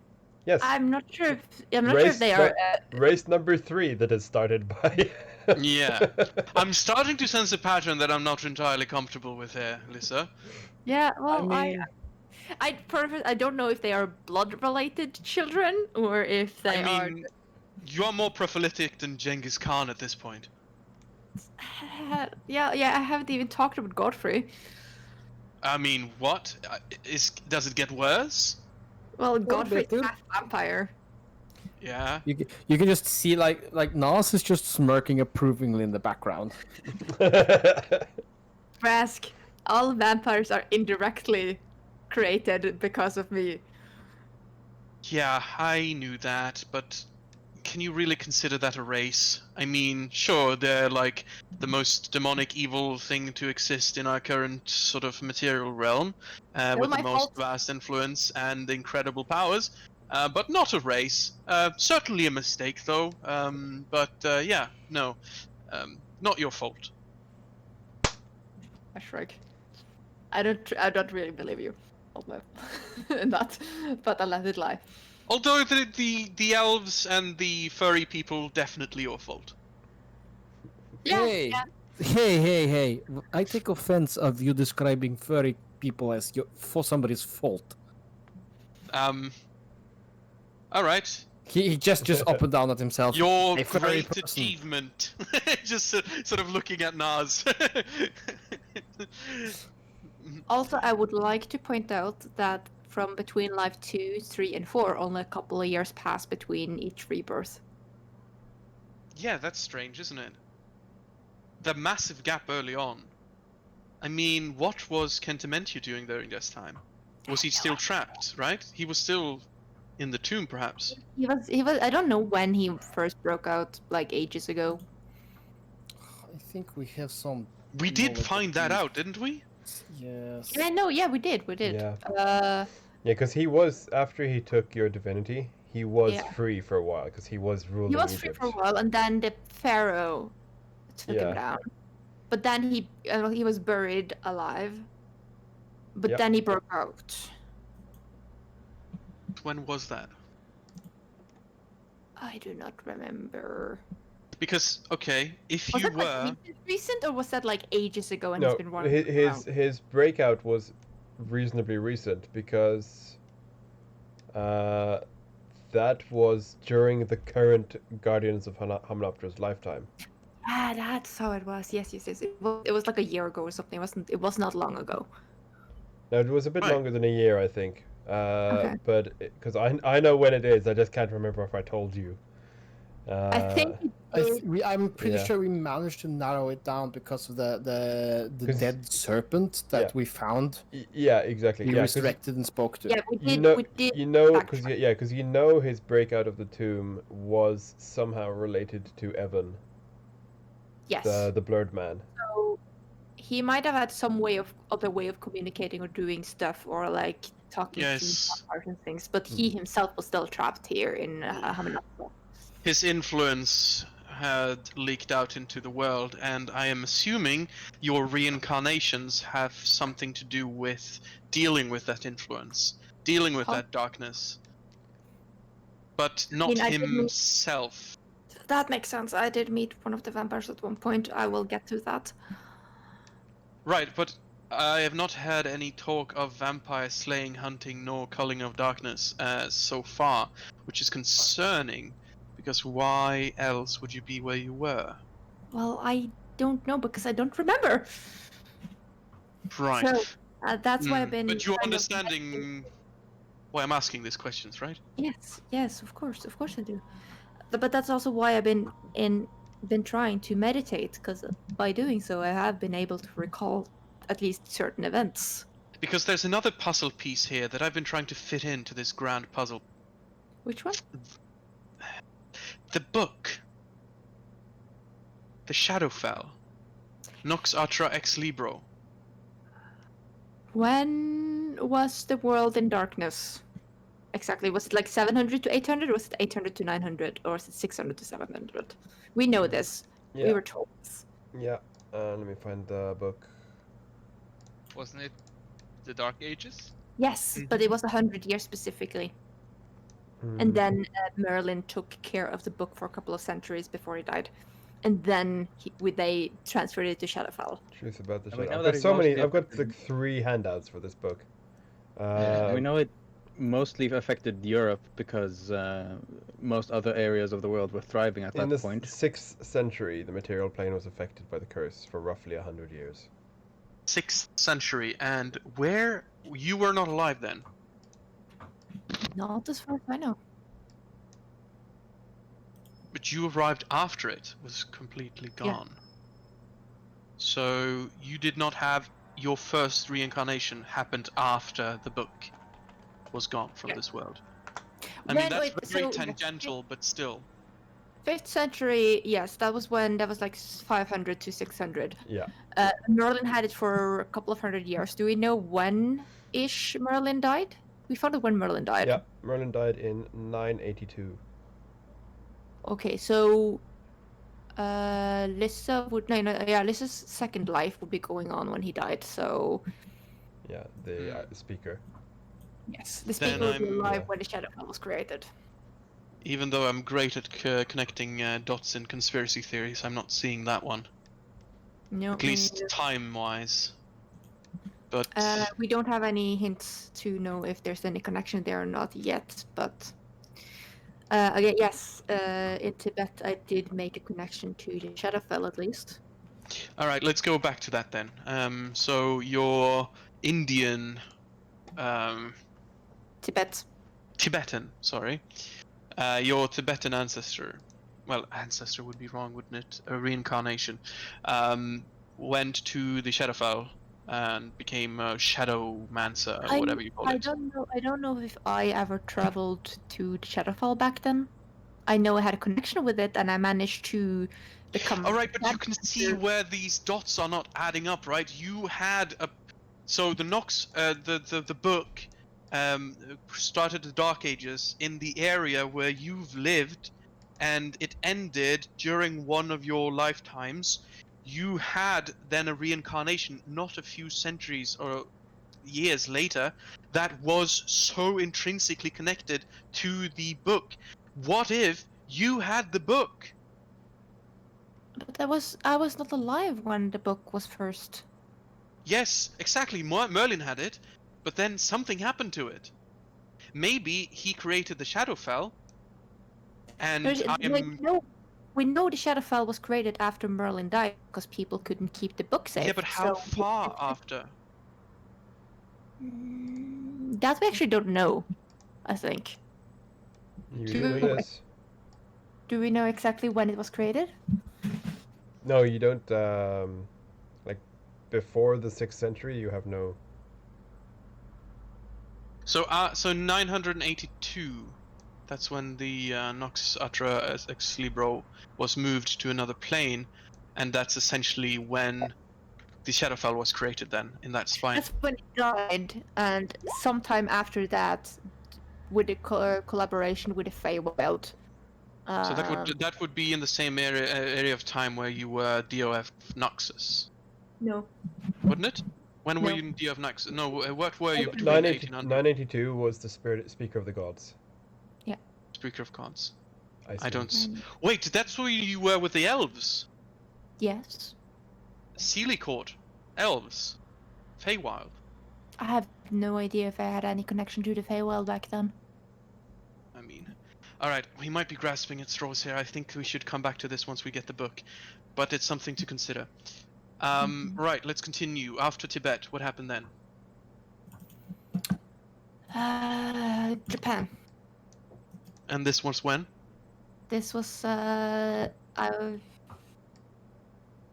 Yes. I'm not sure if they are race number 3 that is started by. Yeah, I'm starting to sense a pattern that I'm not entirely comfortable with here, Lisa. Yeah, well, I I don't know if they are blood-related children or if they are. You are more prolific than Genghis Khan at this point. Yeah, I haven't even talked about Godfrey. I mean, what? Does it get worse? Well, Godfrey's better. half vampire. Yeah. You can just see like Nas is just smirking approvingly in the background. Rask, all vampires are indirectly created because of me. Yeah, I knew that, but can you really consider that a race? I mean, sure, they're like the most demonic evil thing to exist in our current sort of material realm, with the most vast influence and incredible powers, but not a race. Certainly a mistake, though. Yeah, no, not your fault. I shrug. I don't really believe you in that, but I let it lie. Although the elves and the furry people definitely your fault. Hey, hey! I take offense of you describing furry people as for somebody's fault. All right. He just up and down at himself. Your A furry great person. achievement. Just sort of looking at Nas. Also, I would like to point out that from between life 2, 3, and 4, only a couple of years pass between each rebirth. Yeah, that's strange, isn't it? The massive gap early on. I mean, what was Kentimentu doing during this time? Was he still trapped, right? He was still in the tomb, perhaps. He was. I don't know when he first broke out, like ages ago. I think we have some. We did find that out, didn't we? Yes. Yeah, no, yeah, we did. Yeah. Yeah, because he was, after he took your divinity, he was free for a while because he was ruling Egypt. He was free for a while, and then the pharaoh took him down. But then he was buried alive. But then he broke out. When was that? I do not remember. Because, okay, if Was you that were... like recent, or was that like ages ago and No, he's been running around? his breakout was reasonably recent because that was during the current Guardians of Hamunaptra's lifetime. Ah, that's how it was. Yes. It was like a year ago or something. It was not long ago. No, it was a bit longer than a year, I think. Okay. But because I know when it is, I just can't remember if I told you. I think I'm pretty sure we managed to narrow it down because of the dead serpent that we found. Yeah, exactly. He resurrected and spoke to. Yeah, we did. Because you know his breakout of the tomb was somehow related to Evan. Yes. The blurred man. So he might have had some other way of communicating or doing stuff, or like talking to vampires and things. But he himself was still trapped here in Hamunaptra. His influence had leaked out into the world, and I am assuming your reincarnations have something to do with dealing with that influence, dealing with Huh? that darkness, but not mean, I did meet- himself. That makes sense. I did meet one of the vampires at one point. I will get to that. Right, but I have not had any talk of vampire slaying, hunting, nor culling of darkness so far, which is concerning, because why else would you be where you were? Well, I don't know because I don't remember. Right. So that's why I've been. But you're kind of- understanding why I'm asking these questions, right? Yes, of course I do. But that's also why I've been trying to meditate, because by doing so, I have been able to recall at least certain events. Because there's another puzzle piece here that I've been trying to fit into this grand puzzle. Which one? The book. The Shadowfell. Nox Atra Ex Libro. When was the world in darkness? Exactly. Was it like 700 to 800? Or was it 800 to 900? Or was it 600 to 700? We know this. Yeah. We were told this. Yeah. Let me find the book. Wasn't it the Dark Ages? Yes, but it was 100 years specifically. And then Merlin took care of the book for a couple of centuries before he died. And then they transferred it to Shadowfell. Truth about the And we Shadow. know I've that got it so many. mostly I've got affected- like 3 handouts for this book. We know it mostly affected Europe because most other areas of the world were thriving at in that the point. 6th century, the material plane was affected by the curse for roughly 100 years. 6th century, and where you were not alive then. Not as far as I know. But you arrived after it was completely gone. So you did not have your first reincarnation happened after the book was gone from this world. I mean, that's very tangential, but still. 5th century, yes, that was like 500 to 600. Yeah. Merlin had it for a couple of 100 years. Do we know when-ish Merlin died? We found out when Merlin died. Yeah. Merlin died in 982. Okay, so Lissa's second life would be going on when he died. So Yeah, the speaker. yes, the Then speaker would be I'm- alive yeah. when the Shadowfell was created. Even though I'm great at connecting dots in conspiracy theories, I'm not seeing that one. No, At least time-wise. But we don't have any hints to know if there's any connection there or not yet. But again, yes, in Tibet I did make a connection to the Shadowfell at least. all right, let's go back to that then. So your Indian, Tibetan, sorry, your Tibetan ancestor. Well, ancestor would be wrong, wouldn't it? A reincarnation. Went to the Shadowfell and became a Shadowmancer, or whatever you call it. I don't know if I ever traveled to the Shadowfall back then. I know I had a connection with it, and I managed to become. All right, but you can see where these dots are not adding up, right? You had a, so the Nox, the book, started the Dark Ages in the area where you've lived, and it ended during one of your lifetimes. You had then a reincarnation, not a few centuries or years later, that was so intrinsically connected to the book. What if you had the book? But I was not alive when the book was first. Yes, exactly. Merlin had it, but then something happened to it. Maybe he created the Shadowfell, and We know the Shadowfell was created after Merlin died because people couldn't keep the book safe. Yeah, but how far after? That we actually don't know, I think. Usually is. Do we know exactly when it was created? No, you don't. Like before the 6th century, you have no. So 982. That's when the Nox Atra Ex Libro was moved to another plane, and that's essentially when the Shadowfell was created. Then in that spine. That's when he died, and sometime after that, with the collaboration with the Feywild, So that would be in the same area of time where you were DOF Noxus, No. wouldn't it? When were No. you in DOF Noxus? No, what were you between 1800? 982 was the Speaker of the Gods. Speaker of Gods. I I don't. Mm. Wait, that's where you were with the elves. Yes. Sealy Court, elves, Feywild. I have no idea if I had any connection to the Feywild back then. I mean, all right, we might be grasping at straws here. I think we should come back to this once we get the book, but it's something to consider. Right, let's continue. After Tibet, what happened then? Japan. And this was when? This was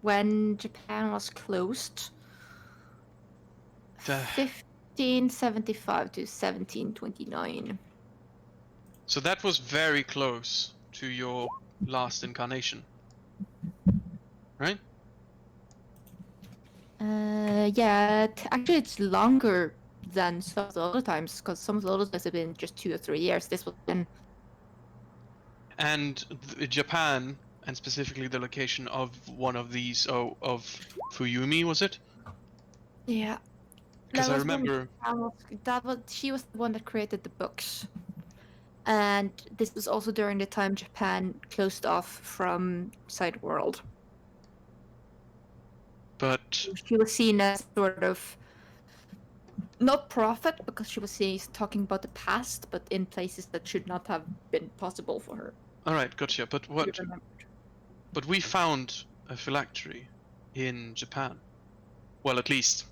when Japan was closed. The- 1575 to 1729. So that was very close to your last incarnation, right? Yeah, actually it's longer than some of the other times, because some of the other times have been just 2 or 3 years. This was been... And Japan, and specifically the location of one of these, of Fuyumi, was it? Yeah. Because I That was when remember. she was the one that created the books. And this was also during the time Japan closed off from Side World. But She was seen as sort of not prophet, because she was talking about the past, but in places that should not have been possible for her. all right, gotcha. But what? She remembered. But we found a phylactery in Japan. Well, at least,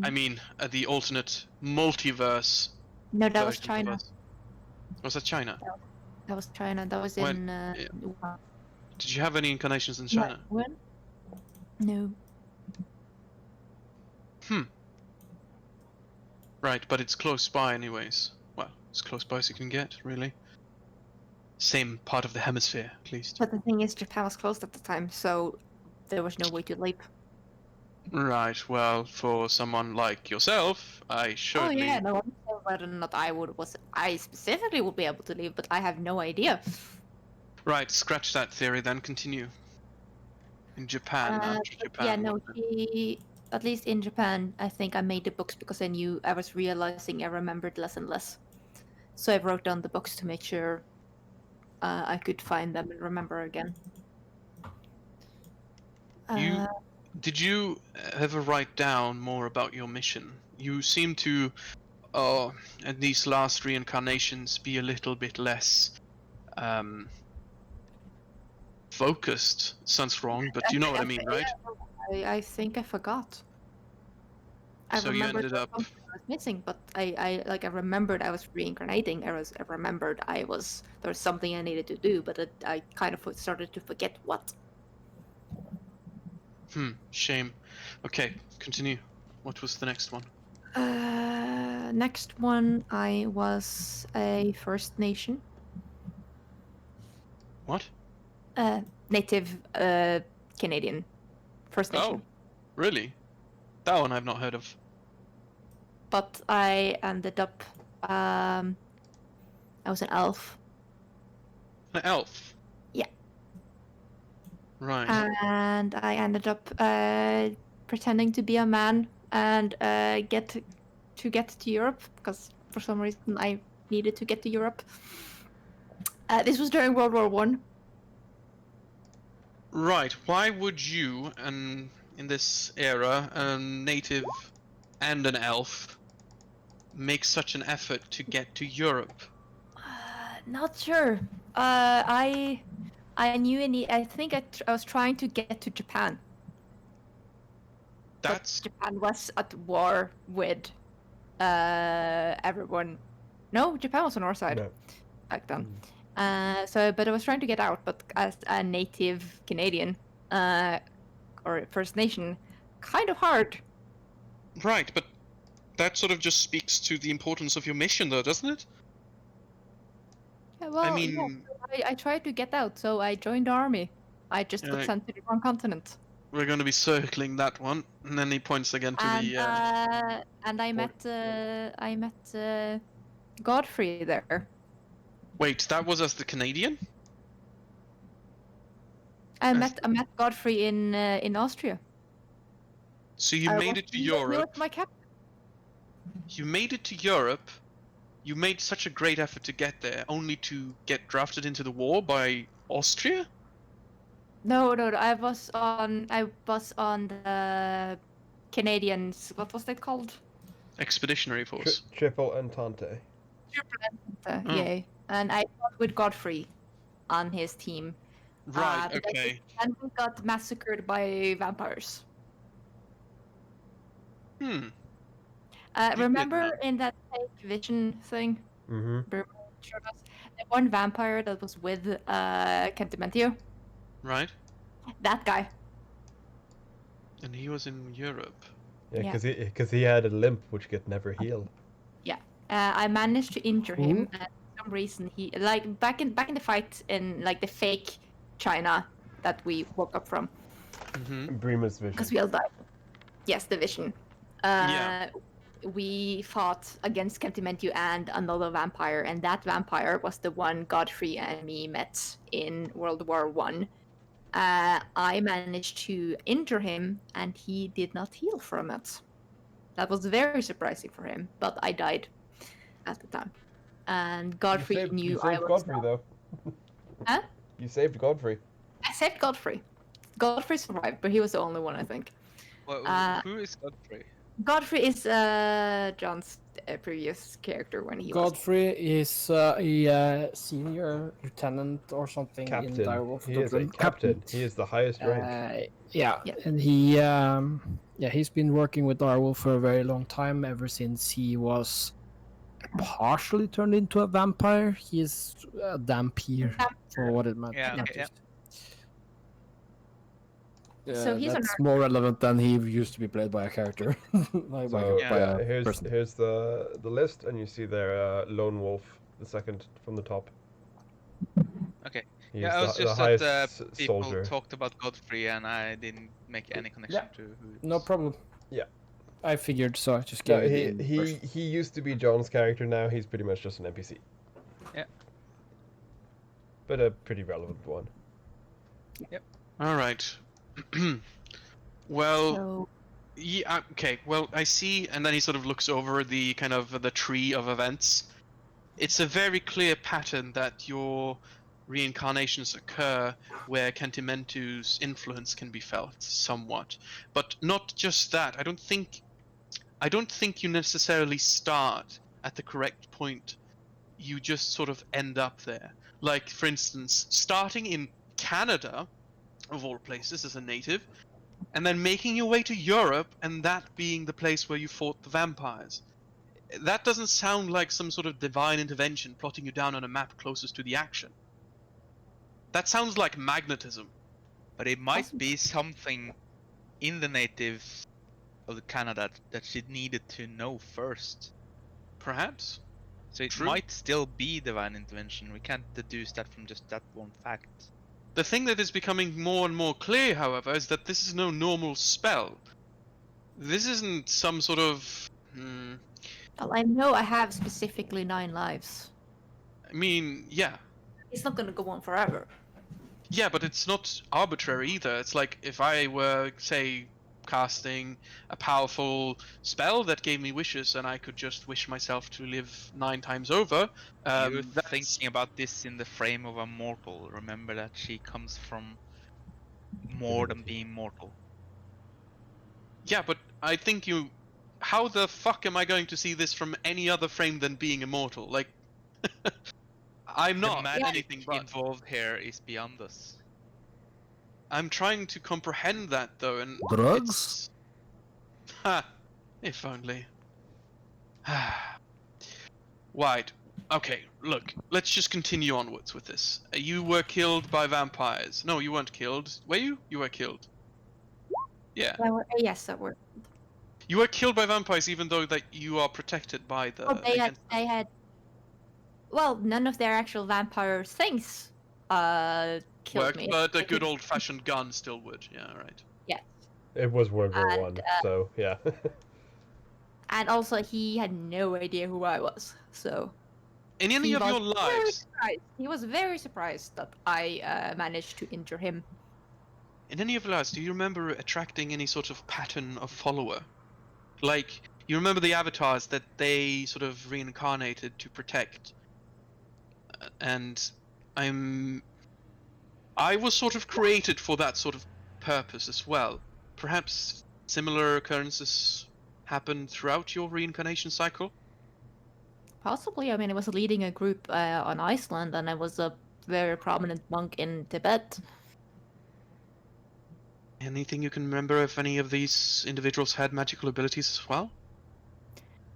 I mean, the alternate multiverse. No, that was version of China. us. Was that China? That was China. That was When- in. Wuhan. Did you have any incarnations in China? When? No. Right, but it's close by anyways. Well, as close by as you can get, really. Same part of the hemisphere, at least. But the thing is, Japan was closed at the time, so there was no way to leap. Right, well, for someone like yourself, I should Oh yeah, leave. no, I'm not sure whether or not I specifically would be able to leave, but I have no idea. Right, scratch that theory then, continue. In Japan, after Japan. Yeah, no, at least in Japan, I think I made the books because I was realizing I remembered less and less. So I wrote down the books to make sure I could find them and remember again. Did you ever write down more about your mission? You seem to, at these last reincarnations, be a little bit less focused. Sounds wrong, but you know what I mean, right? I think I forgot. I So you remembered ended up. something I was missing, but I remembered I was reincarnating. I remembered there was something I needed to do, but I kind of started to forget what. Shame. Okay, continue. What was the next one? Next one, I was a First Nation. What? Native Canadian First Nation. Oh, really? That one I've not heard of. But I ended up, I was an elf. An elf? Yeah. Right. And I ended up pretending to be a man and get to Europe, because for some reason I needed to get to Europe. This was during World War One. Right. Why would you, in this era, a native and an elf, make such an effort to get to Europe? Not sure. I knew I think I was trying to get to Japan. That's But Japan was at war with everyone. No, Japan was on our side No. back then. But I was trying to get out, but as a native Canadian or First Nation, kind of hard. right, but that sort of just speaks to the importance of your mission, though, doesn't it? Yeah, well, I mean, I tried to get out, so I joined the army. I just got Right. sent to the wrong continent. we're going to be circling that one, and then he points again to the. And I met Godfrey there. Wait, that was as the Canadian? I met Godfrey in Austria. So you made it to He Europe. was my captain. You made it to Europe. You made such a great effort to get there, only to get drafted into the war by Austria? No. I was on the Canadians. What was that called? Expeditionary force. Triple Entente. Oh. Yay! And I fought with Godfrey on his team. Right, But okay. And we got massacred by vampires. Hmm. Remember in that fake vision thing? Mm-hmm. The one vampire that was with Cantimentio? Right. That guy. And he was in Europe. Yeah, Yeah. because he had a limp which could never heal. Yeah. I managed to injure him, and for some reason he back in the fight in like the fake China that we woke up from Mm-hmm. Brima's vision. because we all died. Yes, the vision. Yeah. We fought against Cantimentio and another vampire, and that vampire was the one Godfrey and me met in World War One. I managed to injure him, and he did not heal from it. That was very surprising for him, but I died at the time. And Godfrey knew you I saved was. Godfrey, though. Huh? You saved Godfrey. I saved Godfrey. Godfrey survived, but he was the only one, I think. Well, who is Godfrey? Godfrey is John's previous character when he Godfrey is a senior lieutenant or something in Captain. DIREWOLF. He is a captain. He is the highest rank. Yeah, and he's been working with DIREWOLF for a very long time, ever since he was partially turned into a vampire. He's a Dampier, for what it matters. Yeah. So he's that's more relevant than he used to be played by a character. Like So by a here's person. the list, and you see there Lone Wolf, the second from the top. Okay. He's Yeah, I was the just highest that people soldier. talked about Godfrey and I didn't make any connection Yeah. to who it No was. problem. Yeah. I figured, so I just No, gave it in he first. he used to be John's character. Now he's pretty much just an NPC. Yeah. But a pretty relevant one. All right. Well, So, yeah, okay. Well, I see, and then he sort of looks over the kind of the tree of events. It's a very clear pattern that your reincarnations occur where Cantimentu's influence can be felt somewhat, but not just that. I don't think you necessarily start at the correct point. You just sort of end up there. Like, for instance, starting in Canada, of all places, as a native, and then making your way to Europe, and that being the place where you fought the vampires. That doesn't sound like some sort of divine intervention plotting you down on a map closest to the action. That sounds like magnetism. But it might be something in the natives of Canada that she needed to know first. Perhaps? So it True. might still be divine intervention. We can't deduce that from just that one fact. The thing that is becoming more and more clear, however, is that this is no normal spell. This isn't some sort of... well, I know I have specifically 9 lives. I mean, yeah. It's not gonna go on forever. Yeah, but it's not arbitrary either. It's like if I were, say, casting a powerful spell that gave me wishes and I could just wish myself to live 9 times over. You're That's- thinking about this in the frame of a mortal. Remember that she comes from more than being mortal. Yeah, but I think you... How the fuck am I going to see this from any other frame than being immortal? Like... I'm The not magic anything but... involved here is beyond us. I'm trying to comprehend that, though, and... Drugs? it's- Ha! If only. Right. Okay, look. Let's just continue onwards with this. You were killed by vampires. No, you weren't killed. Were you? You were killed. Yeah. Yes, that were. You were killed by vampires even though that you are protected by the... Oh, they had. Well, none of their actual vampire things killed worked, me. but a good old-fashioned gun still would. Yeah, right. Yes. It was World War And, One, so yeah. And also, he had no idea who I was, so. In any He of was your very lives... surprised. He was very surprised that I managed to injure him. in any of your lives, do you remember attracting any sort of pattern of follower? Like, you remember the avatars that they sort of reincarnated to protect? And I was sort of created for that sort of purpose as well. Perhaps similar occurrences happen throughout your reincarnation cycle? Possibly. I mean, I was leading a group on Iceland, and I was a very prominent monk in Tibet. Anything you can remember if any of these individuals had magical abilities as well?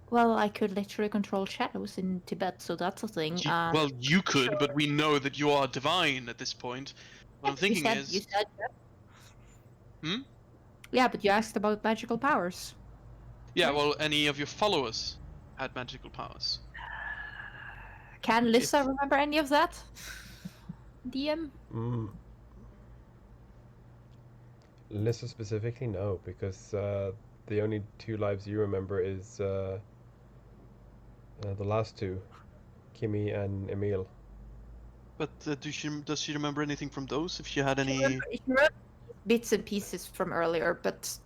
Well, I could literally control shadows in Tibet, so that's a thing. Well, you could, but we know that you are divine at this point. What I'm thinking you is... said. Hmm? Yeah, but you asked about magical powers. Yeah, Right. well, any of your followers had magical powers. Can Lissa remember any of that? DM? Mm. Lissa specifically, no, because the only 2 lives you remember is the last 2, Kimmy and Emil. But does she remember anything from those? If she had any... She remember bits and pieces from earlier, but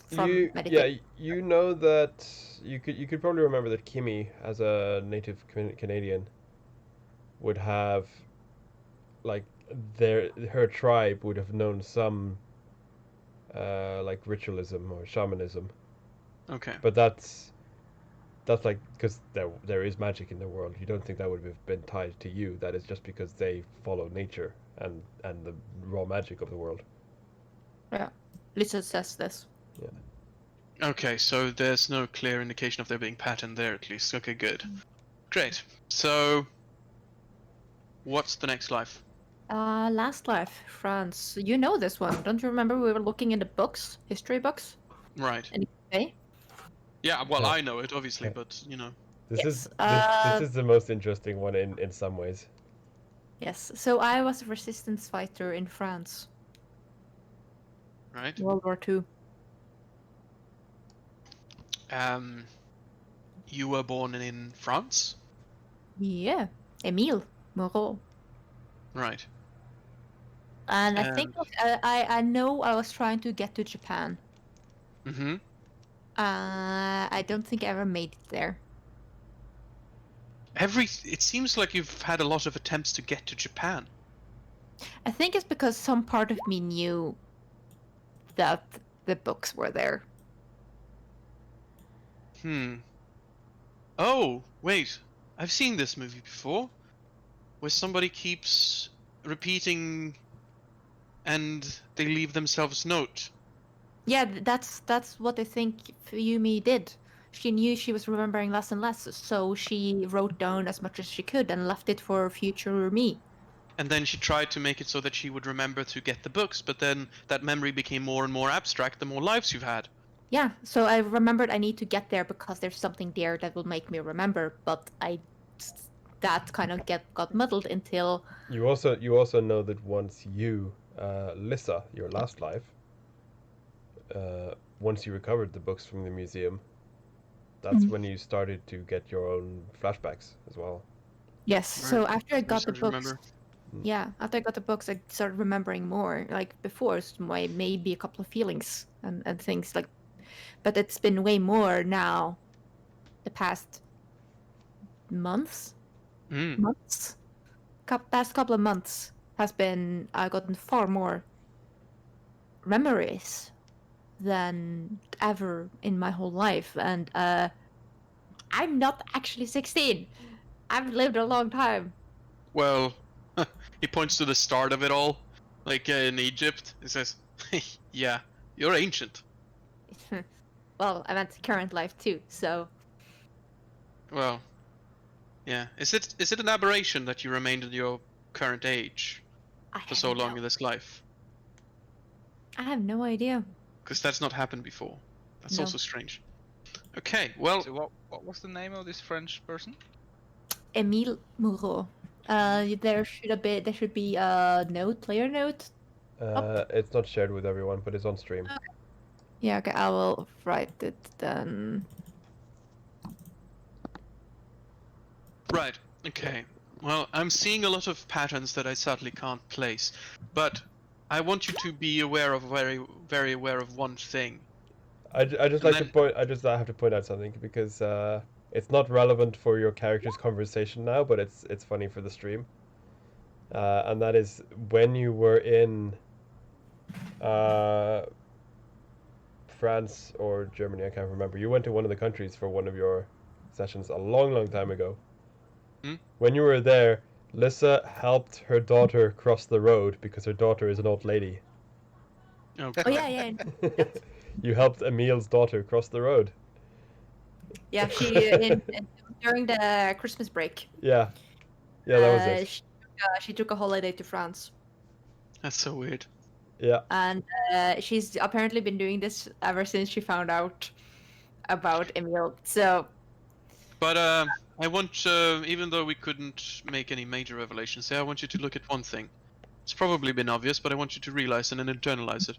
from Yeah, meditation. you know that you could probably remember that Kimmy, as a native Canadian, would have, like, her tribe would have known some like ritualism or shamanism, Okay. but that's like because there is magic in the world. You don't think that would have been tied to you. That is just because they follow nature and the raw magic of the world. Yeah. Lissa says this. Okay, so there's no clear indication of there being pattern there at least. Okay, good. Great. So, what's the next life? Last life, France. You know this one. Don't you remember we were looking in the books, history books? Right. Okay. Yeah, well, Yeah. I know it, obviously, Yeah. but, you know. This Yes, is this is the most interesting one in some ways. Yes. So I was a resistance fighter in France, Right? World War II. You were born in France? Yeah. Emile Moreau. Right. And I think And- I know I was trying to get to Japan. Mm-hmm. I don't think I ever made it there. It seems like you've had a lot of attempts to get to Japan. I think it's because some part of me knew that the books were there. Oh, wait. I've seen this movie before. Where somebody keeps repeating and they leave themselves note. Yeah, that's what I think Yumi did. She knew she was remembering less and less, so she wrote down as much as she could and left it for future me. And then she tried to make it so that she would remember to get the books, but then that memory became more and more abstract the more lives you've had. Yeah, so I remembered I need to get there because there's something there that will make me remember, but that kind of got muddled until... You also know that once you, Lissa, your last life, once you recovered the books from the museum, that's when you started to get your own flashbacks as well. Yes, so Right. after I got the Started to books... remember. Yeah, after I got the books, I started remembering more. Like before, it's maybe a couple of feelings and things like... But it's been way more now, the past months? Past couple of months has been... I've gotten far more memories than ever in my whole life. And I'm not actually 16. I've lived a long time. Well, he points to the start of it all, like in Egypt. He says, "Yeah, you're ancient." Well, I meant current life too, so... Well, yeah. Is it an aberration that you remained in your current age for so long in this life? I have no idea. Because that's not happened before. That's No. also strange. Okay, well, So what was the name of this French person? Emile Moreau. There should be a note, player note. It's not shared with everyone, but it's on stream. Yeah, okay, I will write it then. right. Okay. Well, I'm seeing a lot of patterns that I sadly can't place, but I want you to be aware of very aware of one thing. I just And like to then- point. I have to point out something because it's not relevant for your character's conversation now, but it's funny for the stream. And that is when you were in France or Germany, I can't remember. You went to one of the countries for one of your sessions a long time ago. Hmm? When you were there, Lissa helped her daughter cross the road because her daughter is an old lady. Okay. Oh yeah. You helped Emil's daughter cross the road. Yeah, during the Christmas break. Yeah, that was it. She took a holiday to France, That's so weird. Yeah, and she's apparently been doing this ever since she found out about Emil. So But I want, even though we couldn't make any major revelations here, I want you to look at one thing. It's probably been obvious, but I want you to realize and then internalize it.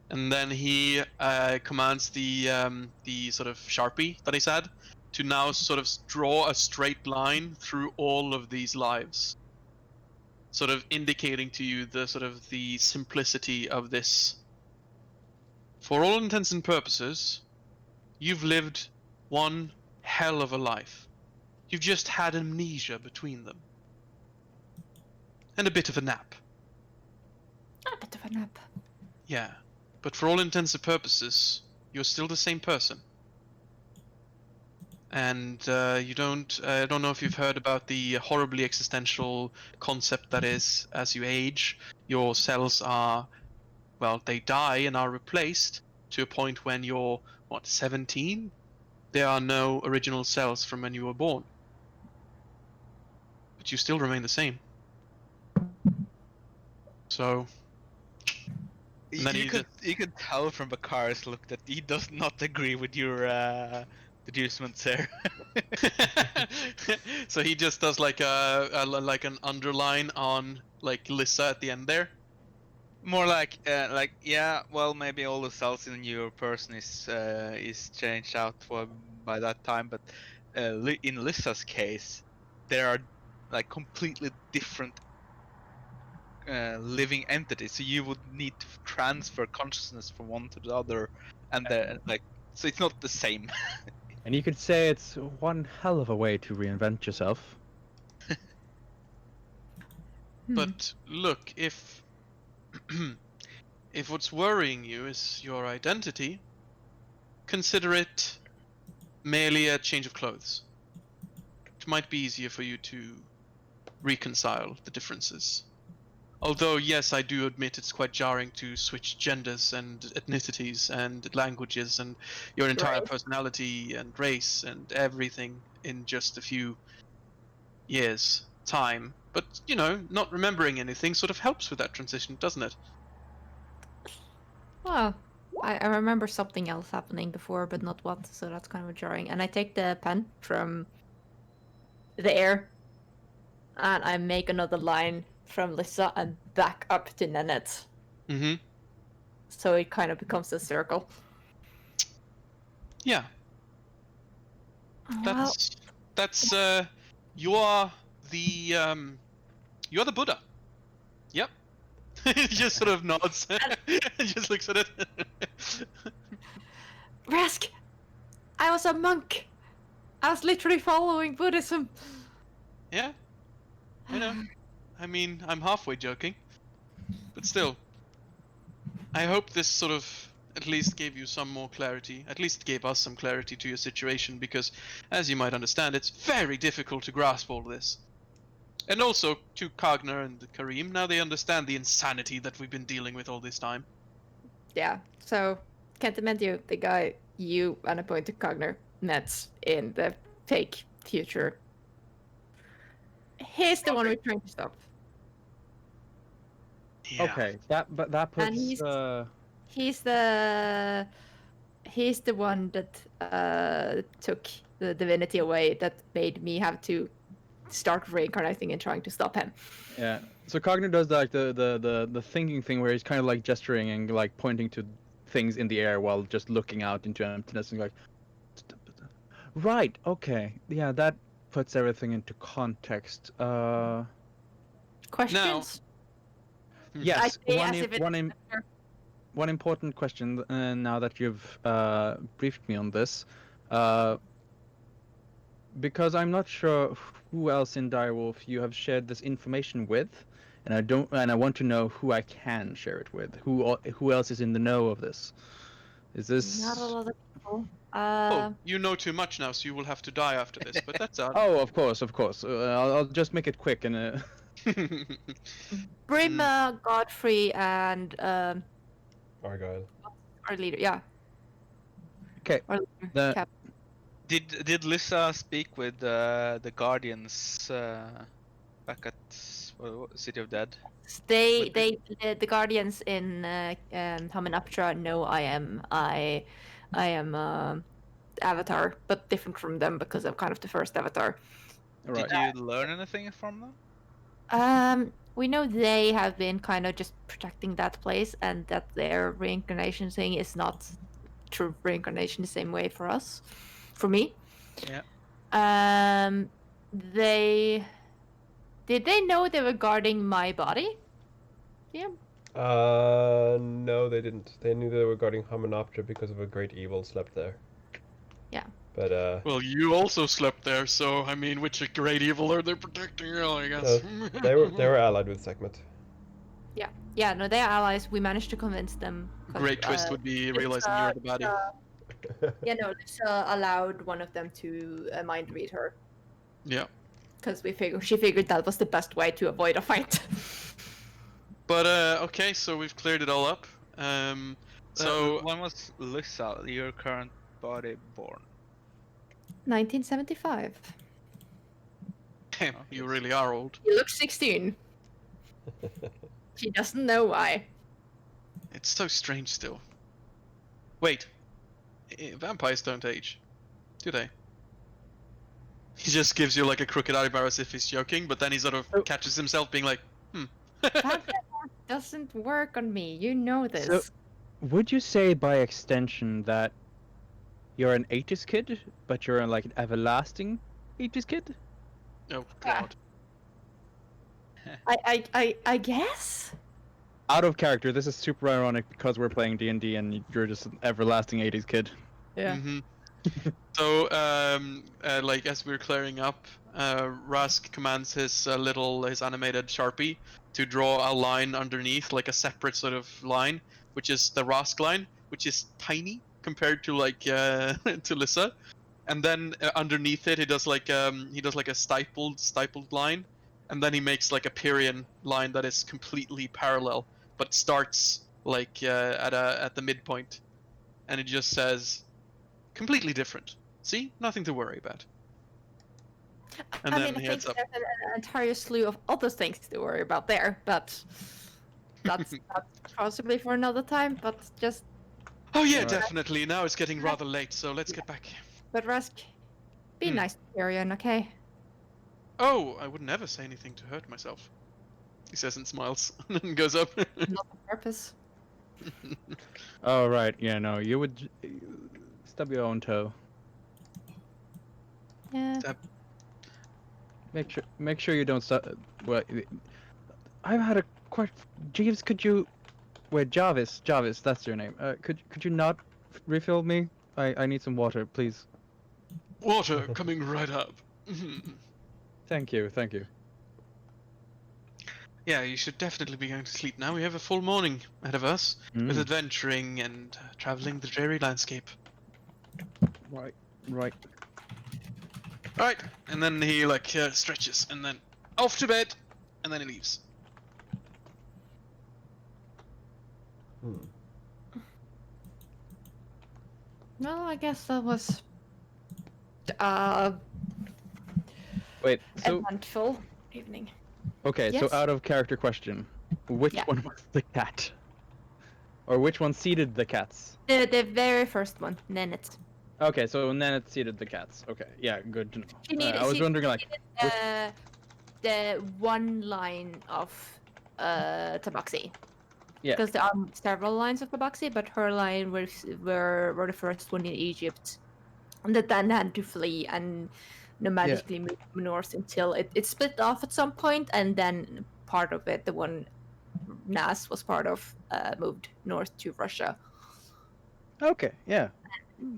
And then he commands the sort of Sharpie that he's had to now sort of draw a straight line through all of these lives, sort of indicating to you the sort of the simplicity of this. For all intents and purposes, you've lived one hell of a life. You've just had amnesia between them. And a bit of a nap. a bit of a nap. Yeah. But for all intents and purposes, you're still the same person. And you don't... I don't know if you've heard about the horribly existential concept that is, as you age, your cells are... Well, they die and are replaced to a point when you're, 17? There are no original cells from when you were born. But you still remain the same. So... And then You can tell from Bakar's look that he does not agree with your deducements there. So he just does like like an underline on like Lissa at the end there. More like yeah, well, maybe all the cells in your person is changed out by that time, but in Lissa's case, there are like completely different living entities. So you would need to transfer consciousness from one to the other, and so it's not the same. And you could say it's one hell of a way to reinvent yourself. But look, if if what's worrying you is your identity, consider it merely a change of clothes. It might be easier for you to reconcile the differences. Although, yes, I do admit it's quite jarring to switch genders and ethnicities and languages and your entire Right. personality and race and everything in just a few years' time. But, not remembering anything sort of helps with that transition, doesn't it? Well, I remember something else happening before, but not what, so that's kind of jarring. And I take the pen from the air, and I make another line from Lissa and back up to Nanette. Mm-hmm. So it kind of becomes a circle. Yeah. Well, That's you are the Buddha. Yep. He just sort of nods and just looks at it. Rask, I was a monk. I was literally following Buddhism. Yeah. I know. I mean, I'm halfway joking. But still. I hope this sort of at least gave you some more clarity. At least gave us some clarity to your situation, because, as you might understand, it's very difficult to grasp all this. And also, to Kagner and Kareem, now they understand the insanity that we've been dealing with all this time. Yeah, so can't amend you, the guy you and I point to Cogner met in the fake future. He's the one we're trying to stop. Yeah. Okay, that puts. And he's the one that took the divinity away, that made me have to start reincarnating and trying to stop him. Yeah. So Cogner does like the thinking thing where he's kind of like gesturing and like pointing to things in the air while just looking out into emptiness and like. Right. Okay. Yeah, that puts everything into context. Questions? Yes, I say as if it's one important question now that you've briefed me on this, because I'm not sure who else in Direwolf you have shared this information with, and I want to know who I can share it with. Who else is in the know of this? Is this? not a lot of people. Oh, you know too much now, so you will have to die after this. But that's odd. Oh, of course. I'll just make it quick and. Brima, Godfrey, and Argyle. our leader. Yeah. Okay. Our leader, The- Cap. Did Lissa speak with the Guardians back at City of Dead? The Guardians in Hamanaptra know I am Avatar, but different from them because I'm kind of the first Avatar. Right. Did you learn anything from them? We know they have been kind of just protecting that place, and that their reincarnation thing is not true reincarnation the same way for us, for me. Yeah. Did they know they were guarding my body? Yeah. No, they didn't. They knew they were guarding Hamanoptera because of a great evil slept there. Yeah. But Well, you also slept there, so I mean, which great evil are they protecting? I guess. they were allied with Sekhmet. Yeah, no, they're allies. We managed to convince them. Great twist would be realizing you're the baddie. Yeah, no, Lisa allowed one of them to mind read her. Yeah. Because she figured that was the best way to avoid a fight. But okay, so we've cleared it all up. So when was Lissa, your current body, born? 1975. damn, you really are old. You look 16. She doesn't know why. It's so strange still. Wait, vampires don't age, do they? He just gives you like a crooked eyebrow as if he's joking, but then he sort of catches himself being like, That doesn't work on me. You know this. So, would you say by extension that you're an 80s kid, but you're like an everlasting 80s kid? Oh god. I guess. Out of character, this is super ironic because we're playing D&D and you're just an everlasting 80s kid. Yeah. Mm-hmm. So, like as we're clearing up, Rask commands his animated Sharpie to draw a line underneath, like a separate sort of line, which is the Rask line, which is tiny compared to like to Lissa, and then underneath it he does like a stippled line, and then he makes like a Pyrian line that is completely parallel, but starts like at the midpoint, and it just says completely different. See, nothing to worry about. And I then mean, I he think heads up. there's an entire slew of other things to worry about there, but that's possibly for another time. But just, Oh yeah, Alright. definitely. Now it's getting rather late, so let's get back. but Rusk, be nice to Tyrion, okay? Oh, I would never say anything to hurt myself. He says and smiles, and then goes up. Not on purpose. Oh, right. Yeah, no, you would stub your own toe. Yeah. Make sure you don't stub. Well, I've had a question. Jeeves, could you? Wait, Jarvis, that's your name. Could you not refill me? I need some water, please. Water coming right up. Thank you. Yeah, you should definitely be going to sleep now. We have a full morning ahead of us with adventuring and traveling the dreary landscape. Right. Alright, and then he like stretches and then off to bed, and then he leaves. Well, I guess that was Wait. So eventful evening. okay. Yes? So out of character question, which Yeah. one was the cat, or which one seeded the cats? The very first one, Nennet. Okay, so Nanette seeded the cats. Okay, yeah, good to know. She needed. I was wondering, like, the one line of Tabaxi. Yeah. Because there are several lines of Tabaxi, but her line were the first one in Egypt, and that then had to flee and nomadically move north until it split off at some point, and then part of it, the one Nas was part of moved north to Russia. Okay, yeah.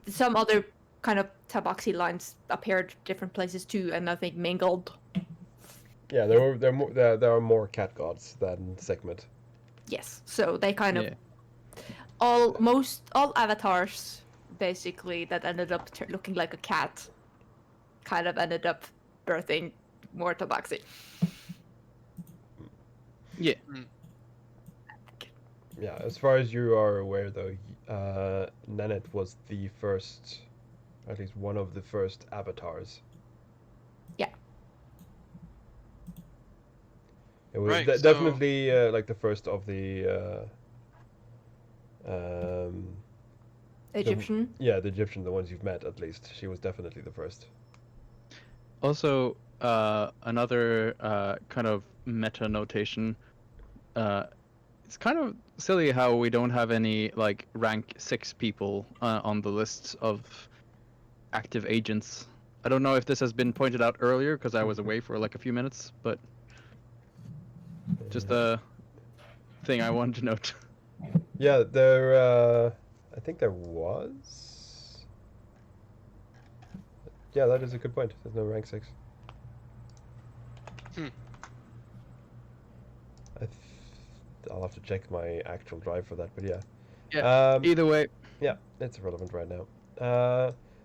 Some other kind of tabaxi lines appeared different places too, and I think mingled. Yeah, there are more cat gods than Segment. Yes, so they kind of Yeah. all avatars basically that ended up looking like a cat kind of ended up birthing more tabaxi. Yeah. Yeah, as far as you are aware, though, Nanette was the first, at least one of the first avatars. Yeah. It was Right, so- definitely like the first of the Egyptian. the Egyptian, the ones you've met at least. She was definitely the first. Also, another kind of meta notation. It's kind of silly how we don't have any like rank 6 people on the list of active agents. I don't know if this has been pointed out earlier because I was away for like a few minutes, but just a thing I wanted to note. Yeah, there. I think there was. Yeah, that is a good point. There's no rank 6. I'll have to check my actual drive for that, but yeah. Yeah. Either way, Yeah, it's irrelevant right now.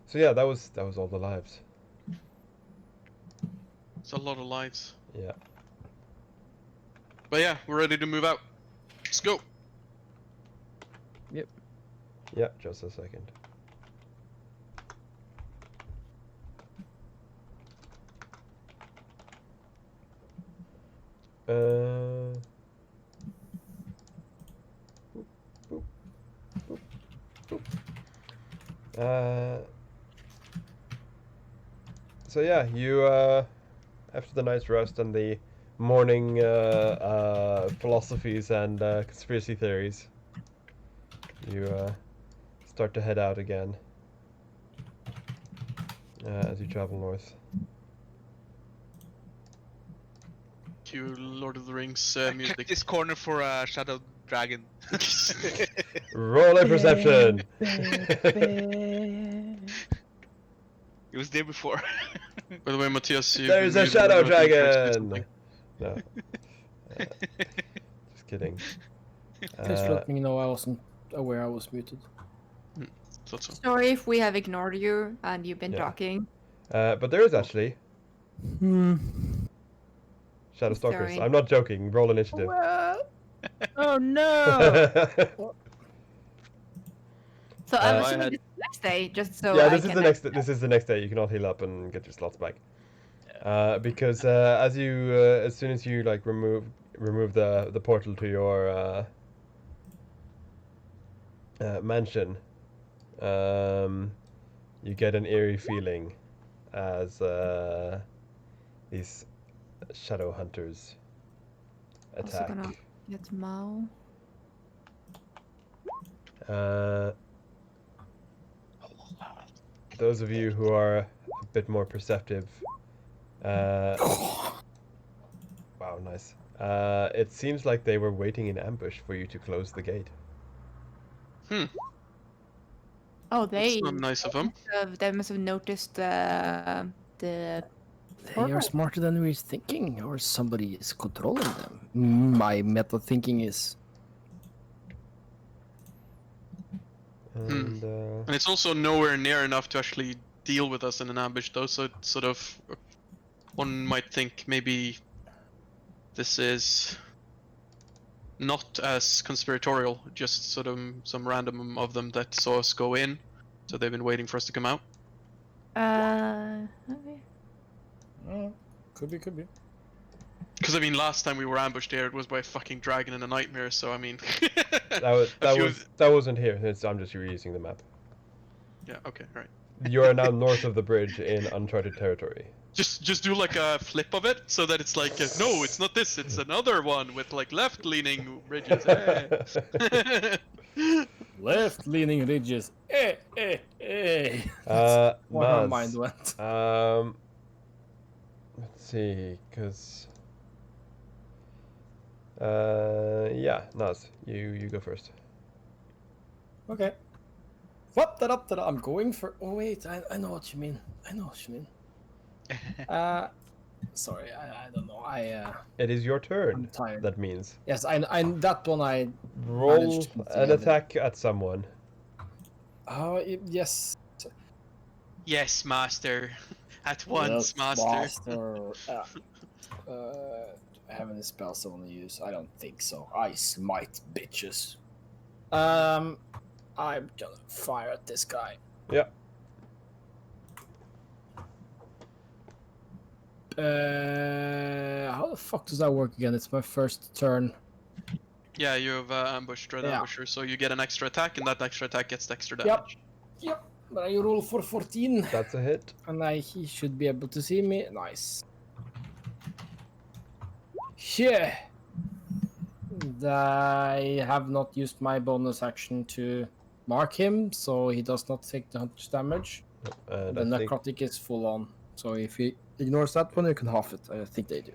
So yeah, that was all the lives. It's a lot of lives. Yeah. But yeah, we're ready to move out. Let's go. Yeah, just a second. So yeah, you after the night's rest and the morning philosophies and conspiracy theories, you start to head out again as you travel north. Cue Lord of the Rings Check music. this corner for a shadow dragon. Roll a perception. It was there before. By the way, Matthias, you There's a shadow dragon. No, just kidding. Just let me know I wasn't aware I was muted. Thought so. Sorry if we have ignored you and you've been Yeah. talking. But there is actually Shadow Stalkers. Sorry. I'm not joking. Roll initiative. oh no! So I'm I assuming had- it's the next day, just so Yeah, I this is can the next. This is the next day. You can all heal up and get your slots back. Because as you as soon as you like remove the portal to your mansion, you get an eerie feeling as these shadow hunters also attack. gonna get Mao. Those of you who are a bit more perceptive, wow, nice. It seems like they were waiting in ambush for you to close the gate. Oh, they That's not nice of them. they must have noticed the They Portal. are smarter than we're thinking, or somebody is controlling them. My meta thinking is And And it's also nowhere near enough to actually deal with us in an ambush, though. So it's sort of, one might think maybe this is not as conspiratorial, just sort of some random of them that saw us go in, so they've been waiting for us to come out. Okay. could be. Because I mean, last time we were ambushed here, it was by a fucking dragon in a nightmare. So I mean, that wasn't here. I'm just reusing the map. yeah, okay, right. You are now north of the bridge in uncharted territory. Just do like a flip of it, so that it's like, no, it's not this, it's another one with like left-leaning ridges. Left leaning ridges. Where her mind went. Let's see, because Yeah, Naz, you go first. Okay. What? I'm going for. Oh wait, I know what you mean. I know what you mean. Sorry, I don't know. It is your I'm turn. tired. That means Yes, I that one I roll managed to an attack at someone. Oh yes. Yes, master. At once, Yes, master. Do I have any spells I want to use? I don't think so. I smite bitches. I'm gonna fire at this guy. Yeah. How the fuck does that work again? It's my first turn. Yeah, you have ambushed Red Yeah. Ambusher, so you get an extra attack, and that extra attack gets the extra Yep. damage. Yep. But I roll for 14, That's a hit. and he should be able to see me. Nice. Yeah. And I have not used my bonus action to mark him, so he does not take the hunter's damage. And The I think necrotic is full on, so if he ignores that one, you can half it. I think they do.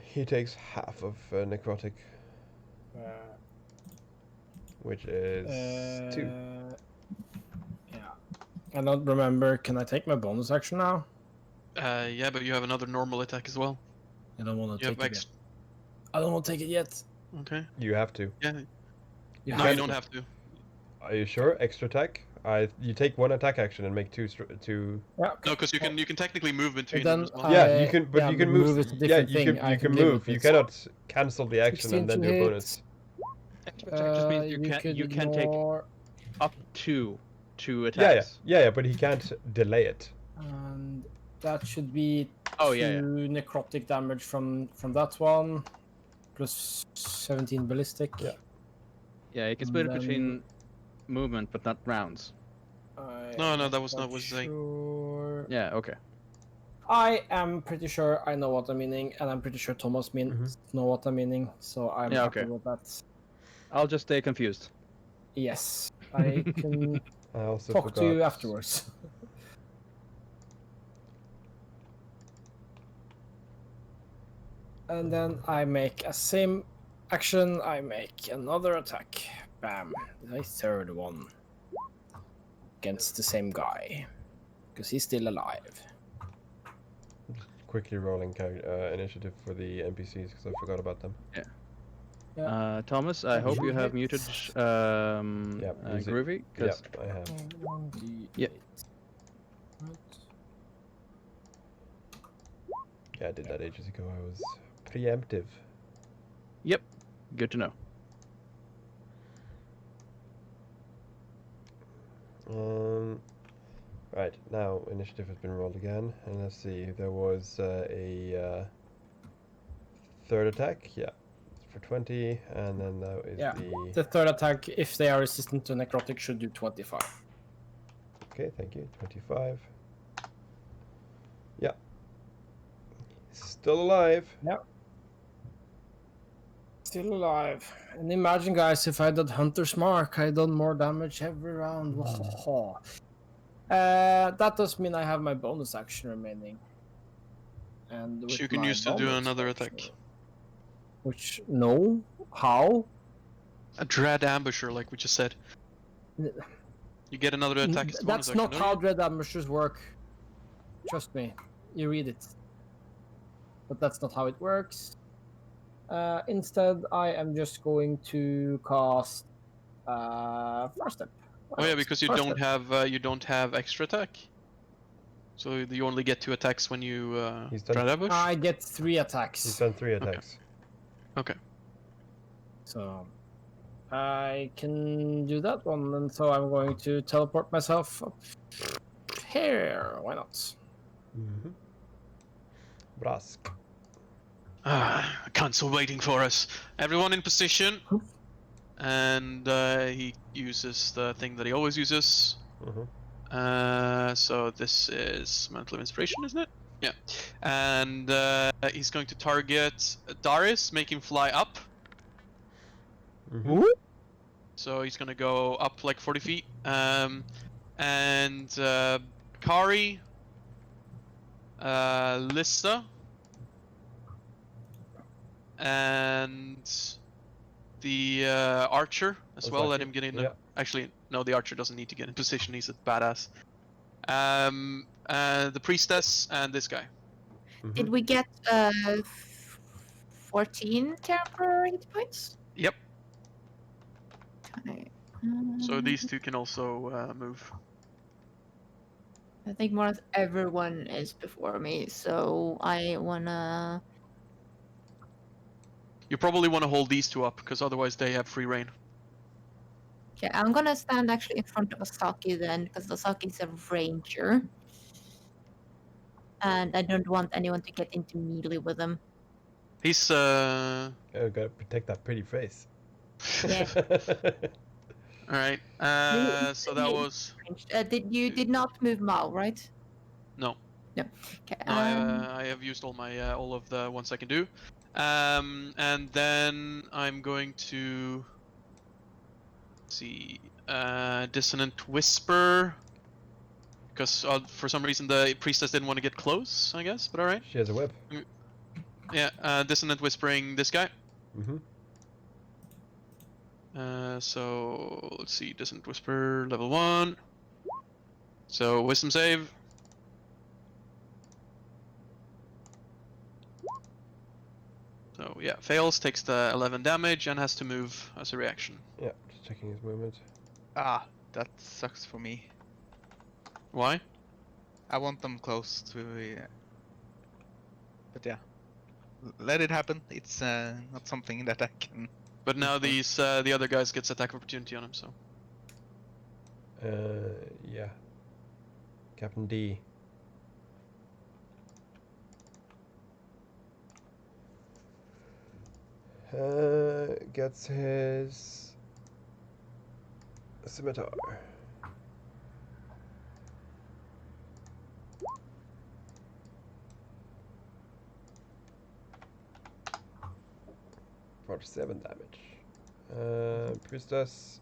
he takes half of necrotic, which is 2. Yeah. I don't remember. Can I take my bonus action now? Yeah, but you have another normal attack as well. I don't want to You take have it yet. I don't want to take it yet. Okay. You have to. Yeah. You No, have you to. don't have to. Are you sure? Extra attack? You take 1 attack action and make 2. Yeah. No, because you can technically move between then them as well. Yeah, you can. But yeah, you can but move. move is a Yeah, different thing. I you can can live move. with You it. cannot cancel the action 16 and then to do a hit. bonus. Extra attack just means you can take ignore, up to 2 Yeah, attacks. yeah, but he can't delay it. and that should be Oh, 2 yeah, necrotic damage from that one, plus 17 ballistic. Yeah. Yeah, you can split it Then- between movement, but not rounds. No, that was not what I was saying. Sure. Yeah, okay. I am pretty sure I know what I'm meaning, and I'm pretty sure Thomas know what I'm meaning, so I'm Yeah, happy okay. with that. I'll just stay confused. Yes, I can I also talk to you forgot- afterwards. And then I make a same action, I make another attack. Bam. The third one. Against the same guy. Because he's still alive. Quickly rolling initiative for the NPCs because I forgot about them. Thomas, I hope you have muted use it. Groovy. Yeah, 'Cause I have. 1d8. Yep. Right. Yeah, I did that ages ago. I was preemptive. Yep, good to know. Right, now initiative has been rolled again, and let's see. There was a third attack. Yeah, it's for 20, and then that is Yeah. the. The third attack, if they are resistant to necrotic, should do 25. Okay, thank you. 25. Yeah. Still alive. Still alive. And imagine, guys, if I did Hunter's Mark, I done more damage every round. Wahaha. That does mean I have my bonus action remaining. And Which with you can my use to do bonus another action- attack. Which, no? How? A Dread Ambusher, like we just said. You get another attack as a bonus That's not action, how don't you? Dread Ambushers work. Trust me. You read it. But that's not how it works. Instead, I am just going to cast First Step. Why Oh yeah, not? because you First don't Step. have extra attack. So you only get 2 attacks when you He's done- Dread Ambush. I get 3 He's attacks. done 3 attacks. Okay. So I can do that one, and so I'm going to teleport myself up here. Why not? Mm-hmm. Brask. Council waiting for us. Everyone in position. And he uses the thing that he always uses. Mm-hmm. So this is Mantle of Inspiration, isn't it? Yeah. And he's going to target Darius, make him fly up. Mm-hmm. So he's gonna go up like 40 feet. And Kari, Lissa, and the archer as That's well. Let lucky. him get in. Yeah. Actually, no, the archer doesn't need to get in position. He's a badass. The priestess and this guy. Did we get 14 temporary hit points? Yep. Okay. So these two can also move. I think more or less everyone is before me, so I wanna. You probably want to hold these two up because otherwise they have free reign. Okay, I'm gonna stand actually in front of Asaki then, because Asaki is a ranger. And I don't want anyone to get into melee with him. He's Oh, gotta protect that pretty face. Yeah. all right. So that was Did not move Mal, right? no. No. Okay. No, I have used all my all of the ones I can do, and then I'm going to see dissonant whisper because for some reason the priestess didn't want to get close. I guess, but all right. She has a whip. Yeah, dissonant whispering this guy. Mm-hmm. So let's see, dissonant whisper level 1. So wisdom save. So yeah, fails, takes the 11 damage, and has to move as a reaction. Yeah, just checking his movement. Ah, that sucks for me. Why? I want them close to. But yeah, let it happen. It's not something that I can. But now these the other guys gets attack of opportunity on him. So Yeah. Captain D. Gets his scimitar. For 7 damage. Priestess.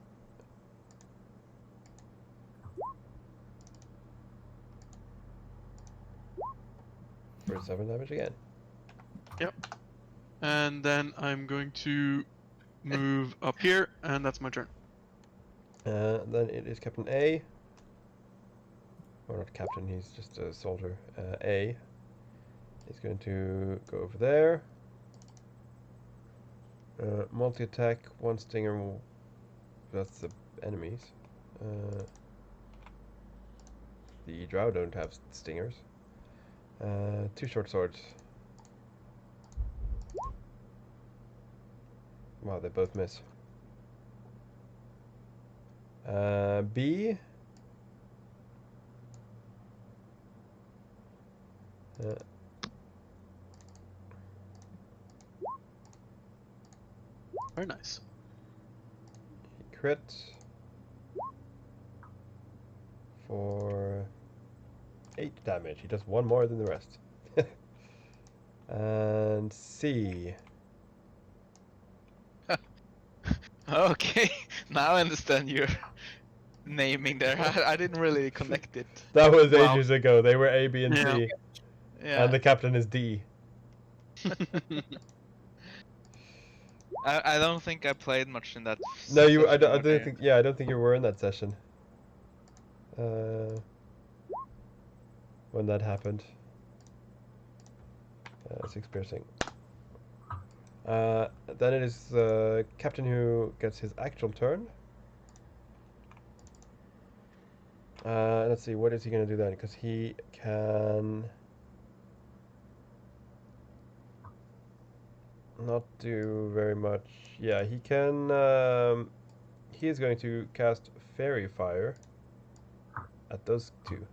For 7 damage again. yep. And then I'm going to move up here, and that's my turn. Then it is Captain A. Or not Captain, he's just a soldier. A. He's going to go over there. Multi-attack, 1 stinger. That's the enemies. The drow don't have stingers. 2 short swords. Wow, they both miss. B. Very nice. Crit. For 8 damage. He does 1 more than the rest. And C. Okay, now I understand your naming there. I didn't really connect it. That was Wow. ages ago. They were A, B, and Yeah. C. Yeah, And the captain is D. I don't think I played much in that. No, you. I session, don't. I or don't they- think. Yeah, I don't think you were in that session. When that happened. 6 piercing. Then it is the captain who gets his actual turn. Let's see, what is he going to do then? Because he can not do very much. Yeah, he can. He is going to cast Fairy Fire at those 2.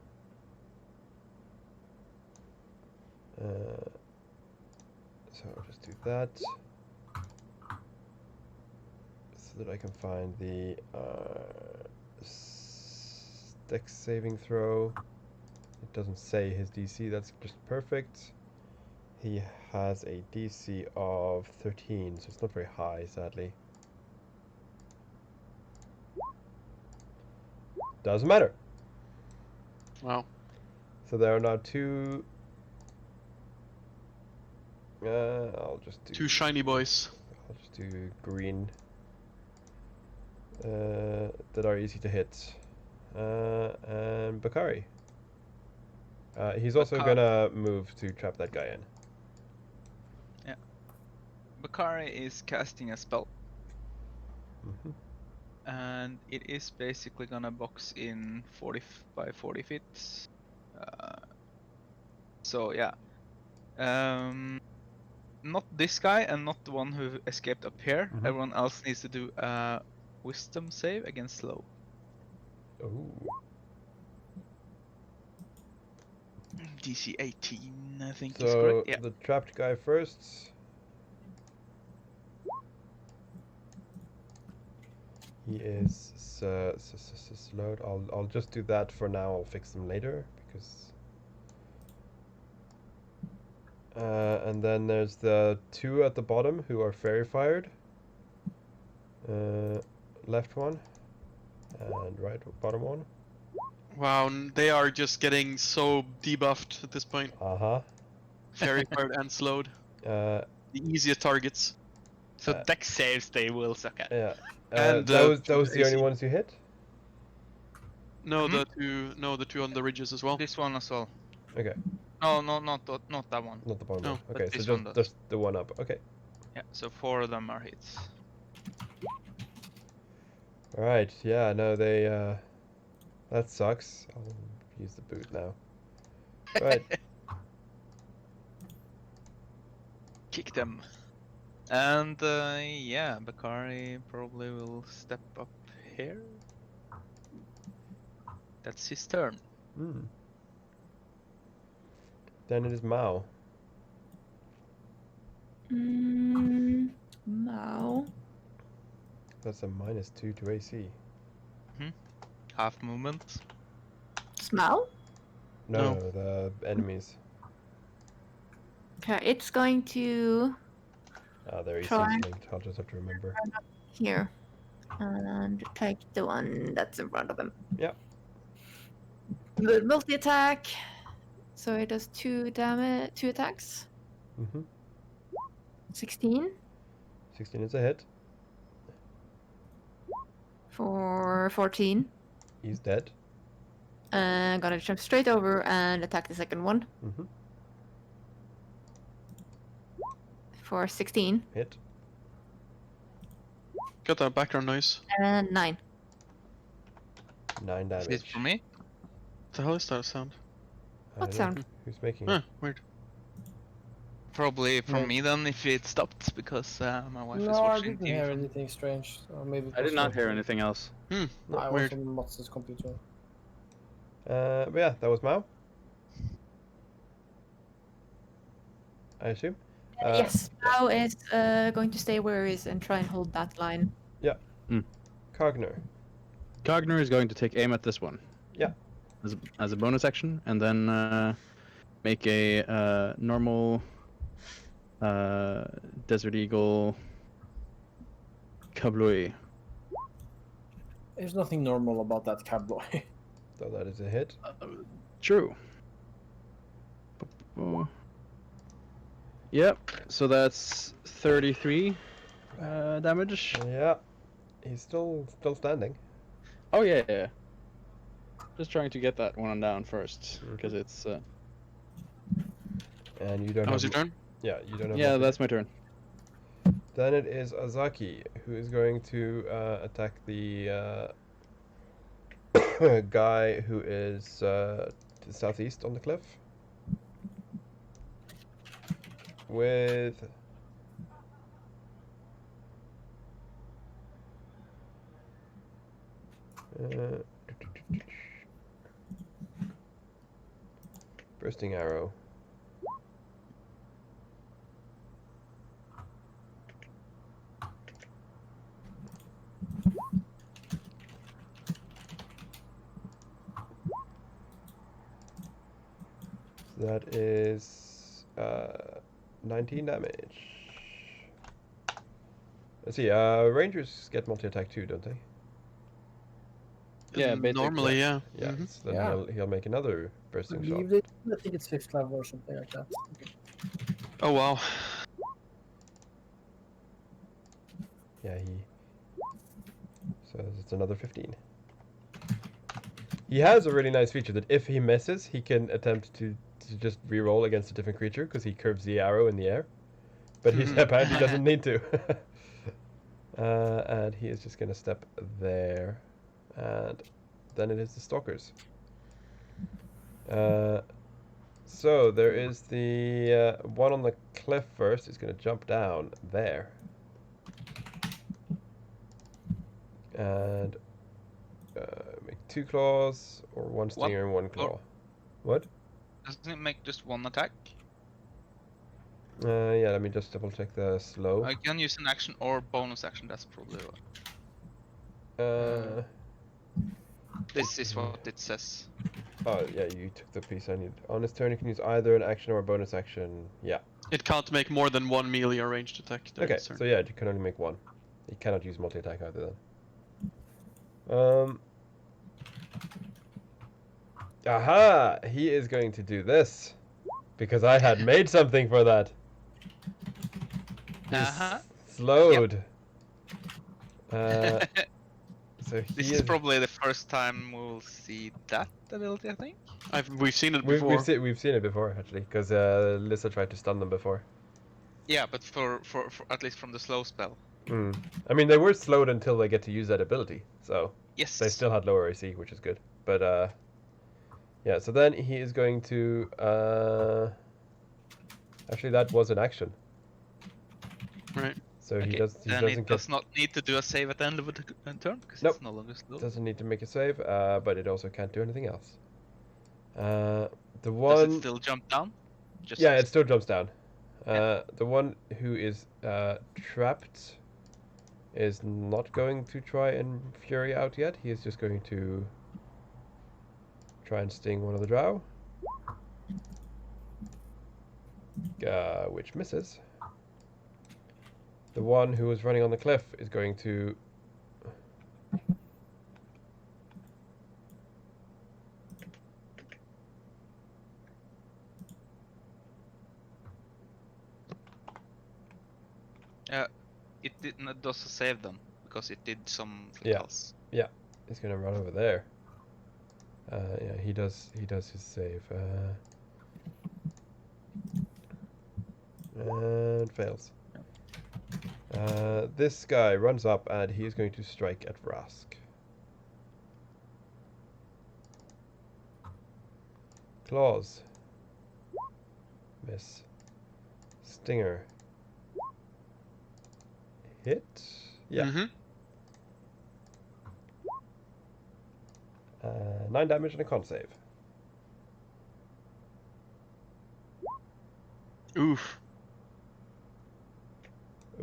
So I'll just do that so that I can find the dex saving throw. It doesn't say his DC, that's just perfect. He has a DC of 13, so it's not very high, sadly. Doesn't matter. Wow. So there are now 2 I'll just do 2 shiny boys. I'll just do green. That are easy to hit. And Bakari. He's also gonna move to trap that guy in. Bakari is casting a spell, Mhm. and it is basically gonna box in 40 by 40 feet. So yeah, not this guy and not the one who escaped up here. Mhm. Everyone else needs to do a wisdom save against slow. Ooh. DC 18, I think is So correct. Yeah. the trapped guy first. He is slowed. I'll just do that for now. I'll fix them later because. And then there's the 2 at the bottom who are fairy fired. Left one and right bottom one. Wow, they are just getting so debuffed at this point. Uh-huh. Fairy fired and slowed. Uh, The easiest targets. So dex saves they will suck at. yeah. And, those the AC. only ones you hit? No, the two on the ridges as well. This one as well. Okay, No, not that one. not the bottom No, one. but Okay, so this one does. just the one up. Okay. Yeah, so 4 of them are hits. All right. Yeah. No, they. That sucks. I'll use the boot now. Right. Kick them. And yeah, Bakari probably will step up here. That's his turn. Hmm. Then it is Mao. Mao. That's a -2 to AC. Half movement. Smell? No, No. the enemies. Okay, it's going to They're AC Try. linked. I'll just have to remember. here and take the one that's in front of him. Yep. Good multi attack. So it does 2 damage, 2 attacks. Mm-hmm. 16 16 is a hit. for 14. He's dead. Gonna jump straight over and attack the second one Mm-hmm. for 16 Hit. Got that background noise. and 9. 9 Is damage. it for me? What the hell is that sound? I What don't sound? know. Who's making Huh, it? weird. Probably from Yeah. me then if it stopped because my wife is No, I watching didn't TV. hear from- anything strange. So maybe it I was did not not hear me. anything else. I was Weird. on Mats' computer. But yeah, that was Mao. I assume. Yes, Mao is going to stay where he is and try and hold that line. Cogner. Cogner is going to take aim at this one. Yeah. As a bonus action, and then make a normal Desert Eagle Kablooey. There's nothing normal about that cowboy. So that is a hit. True. Yep. So that's 33 damage. Yeah. He's still standing. Oh yeah. Just trying to get that one down first, because it's. And you don't That was have your turn? Yeah, you don't have Yeah, multi- that's my turn. Then it is Azaki, who is going to attack the guy who is to the southeast on the cliff. With... bursting arrow. That is 19 damage. Let's see, rangers get multi-attack too, don't they? Yeah, basically, Normally, yeah. Yeah, Mhm. so then Yeah. he'll make another I bursting believe shot. I think it's 5th level or something like that. Okay. Oh wow. Yeah, so it's another 15. He has a really nice feature that if he misses, he can attempt to just re-roll against a different creature because he curves the arrow in the air. But he apparently doesn't need to. And he is just going to step there. And then it is the stalkers. So there is the one on the cliff first. He's going to jump down there. And make 2 claws, or 1 stinger and 1 claw. What? Doesn't it make just one attack? Yeah, let me just double check the slow. I can use an action or bonus action. That's probably what. This is what it says. Oh, yeah, you took the piece I need. On his turn, you can use either an action or a bonus action. Yeah. It can't make more than one melee or ranged attack during Okay, its turn. so yeah, you can only make 1. You cannot use multi-attack either then. Aha! He is going to do this. Because I had made something for that. He's slowed. So he This is probably the first time we'll see that ability, I think. We've seen it before. We've seen it before, actually, because Lissa tried to stun them before. Yeah, but for at least from the slow spell. I mean, they were slowed until they get to use that ability, so Yes. they still had lower AC, which is good. But yeah, so then he is going to actually, that was an action. Right. So Okay, he doesn't it get... does not need to do a save at the end of the turn because Nope. it's no longer slow. Doesn't need to make a save, but it also can't do anything else. The Does one... it still jump down? Just Yeah, it still jumps down. Yeah. The one who is trapped is not going to try and fury out yet. He is just going to try and sting one of the drow. Which misses. The one who was running on the cliff is going to... it didn't does a save then because it did something Yeah. else. Yeah, he's going to run over there. Yeah, he does his save. And fails. This guy runs up and he is going to strike at Vrask. Claws. Miss. Stinger. Hit. Yeah. Mm-hmm. 9 damage and a con save. Oof.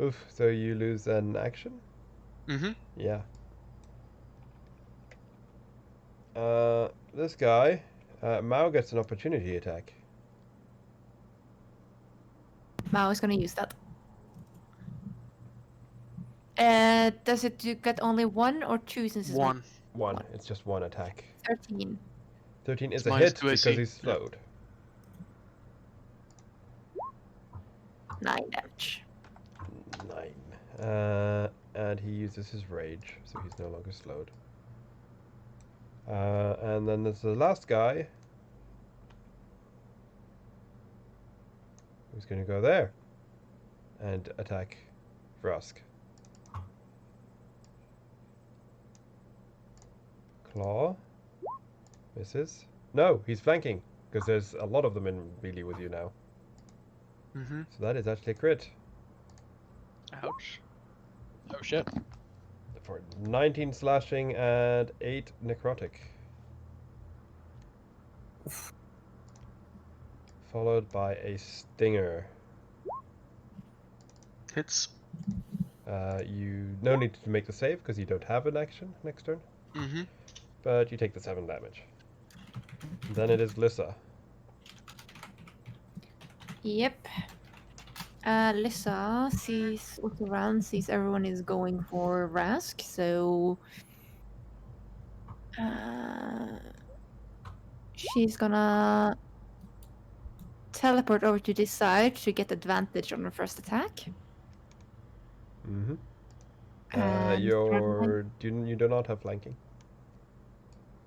Oof, so you lose an action? Mm-hmm. Yeah. This guy, Mao gets an opportunity attack. Mao is gonna use that. Does it get only 1 or 2 since it's One. One. It's just 1 attack. 13? 13 is It's a minus hit 2 because AC. he's slowed. 9 damage. 9. And he uses his rage, so he's no longer slowed. And then there's the last guy, who's going to go there and attack Vrask. Claw. Misses. No, he's flanking, because there's a lot of them in melee with you now. Mm-hmm. So that is actually a crit. Ouch. Oh shit. For 19 slashing and 8 necrotic. Followed by a stinger. Hits. You no need to make the save because you don't have an action next turn. Mm-hmm. But you take the 7 damage. Then it is Lissa. Yep. Lissa looks around, sees everyone is going for Rask, so she's gonna teleport over to this side to get advantage on the first attack. Mm-hmm. And You do not have flanking.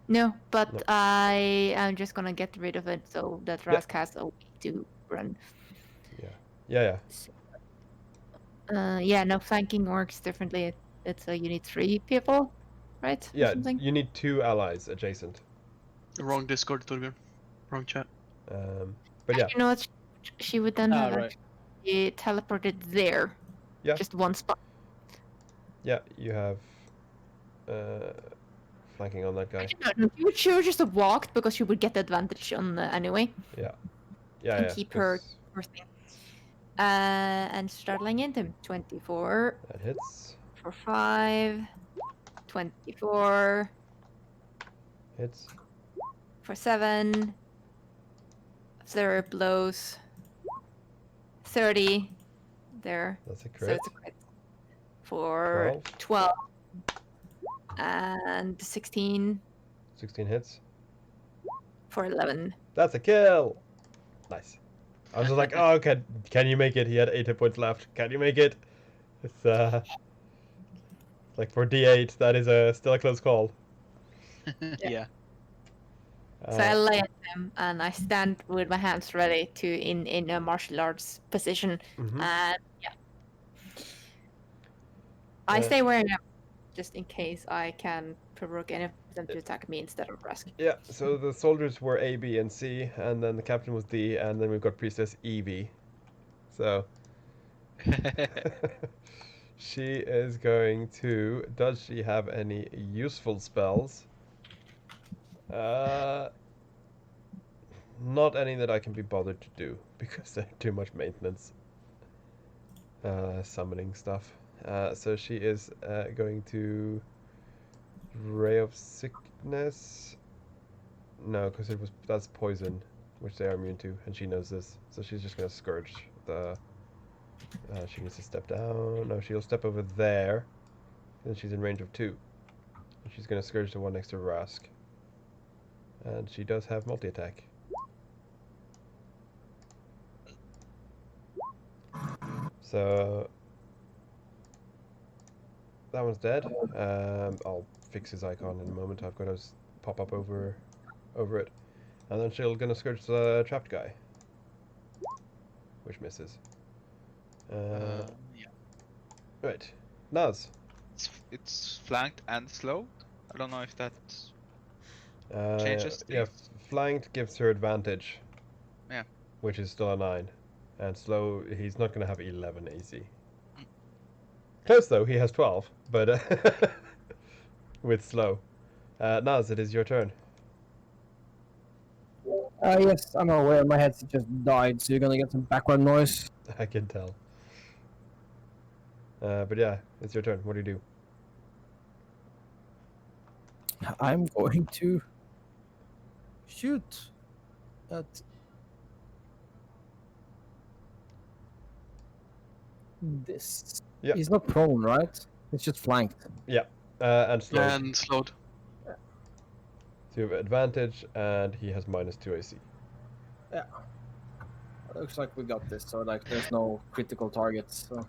No, but No. I am just gonna get rid of it so that Yeah. Rask has a way to run. Yeah. Yeah, no, flanking works differently. It's you need 3 people, right? Or Yeah, something. you need 2 allies adjacent. Wrong Discord, Torbjörn. Wrong chat. But yeah, You know what? She would then have right. actually teleported there. Yeah. Just one spot. yeah, you have flanking on that guy. She would just have walked because she would get the advantage on anyway. Yeah, And keep her thing. And startling into 24 That hits. for 5, 24 Hits. for 7. Flurry blows. 30 there. That's a So crit. it's a crit. For 12. And 16 16 hits. for 11. That's a kill. Nice. I was just like, oh, can you make it? He had 8 hit points left. Can you make it? It's like for D8, that is still a close call. Yeah. So I lay at him and I stand with my hands ready to in a martial arts position. Mhm. And yeah. I stay where I am just in case I can provoke any of them to attack me instead of Rask. Yeah, so the soldiers were A, B, and C, and then the captain was D, and then we've got priestess Evie. So she is going to. Does she have any useful spells? Not any that I can be bothered to do because they're too much maintenance. Summoning stuff. So she is going to Ray of Sickness. No, because that's poison, which they are immune to, and she knows this. So she's just gonna scourge the. She needs to step down. No, she'll step over there. Then she's in range of 2. And she's gonna scourge the one next to Rask. And she does have multi-attack. So that one's dead. I'll fix his icon in a moment. I've got to pop up over it. And then she'll gonna scourge the trapped guy. Which misses. Yeah. Right. Naz. It's flanked and slowed. I don't know if that Yeah, changes things. flanked gives her advantage. Yeah. Which is still a 9. And slow, he's not going to have 11 AC. Close though, he has 12, but with slow. Naz, it is your turn. Yes, I'm aware my headset just died, so you're gonna get some background noise. I can tell. But yeah, it's your turn. What do you do? I'm going to shoot at this. Yeah. He's not prone, right? It's just flanked. And slow. And slowed. So you have advantage, and he has -2 AC. Looks like we got this, so like there's no critical targets. So.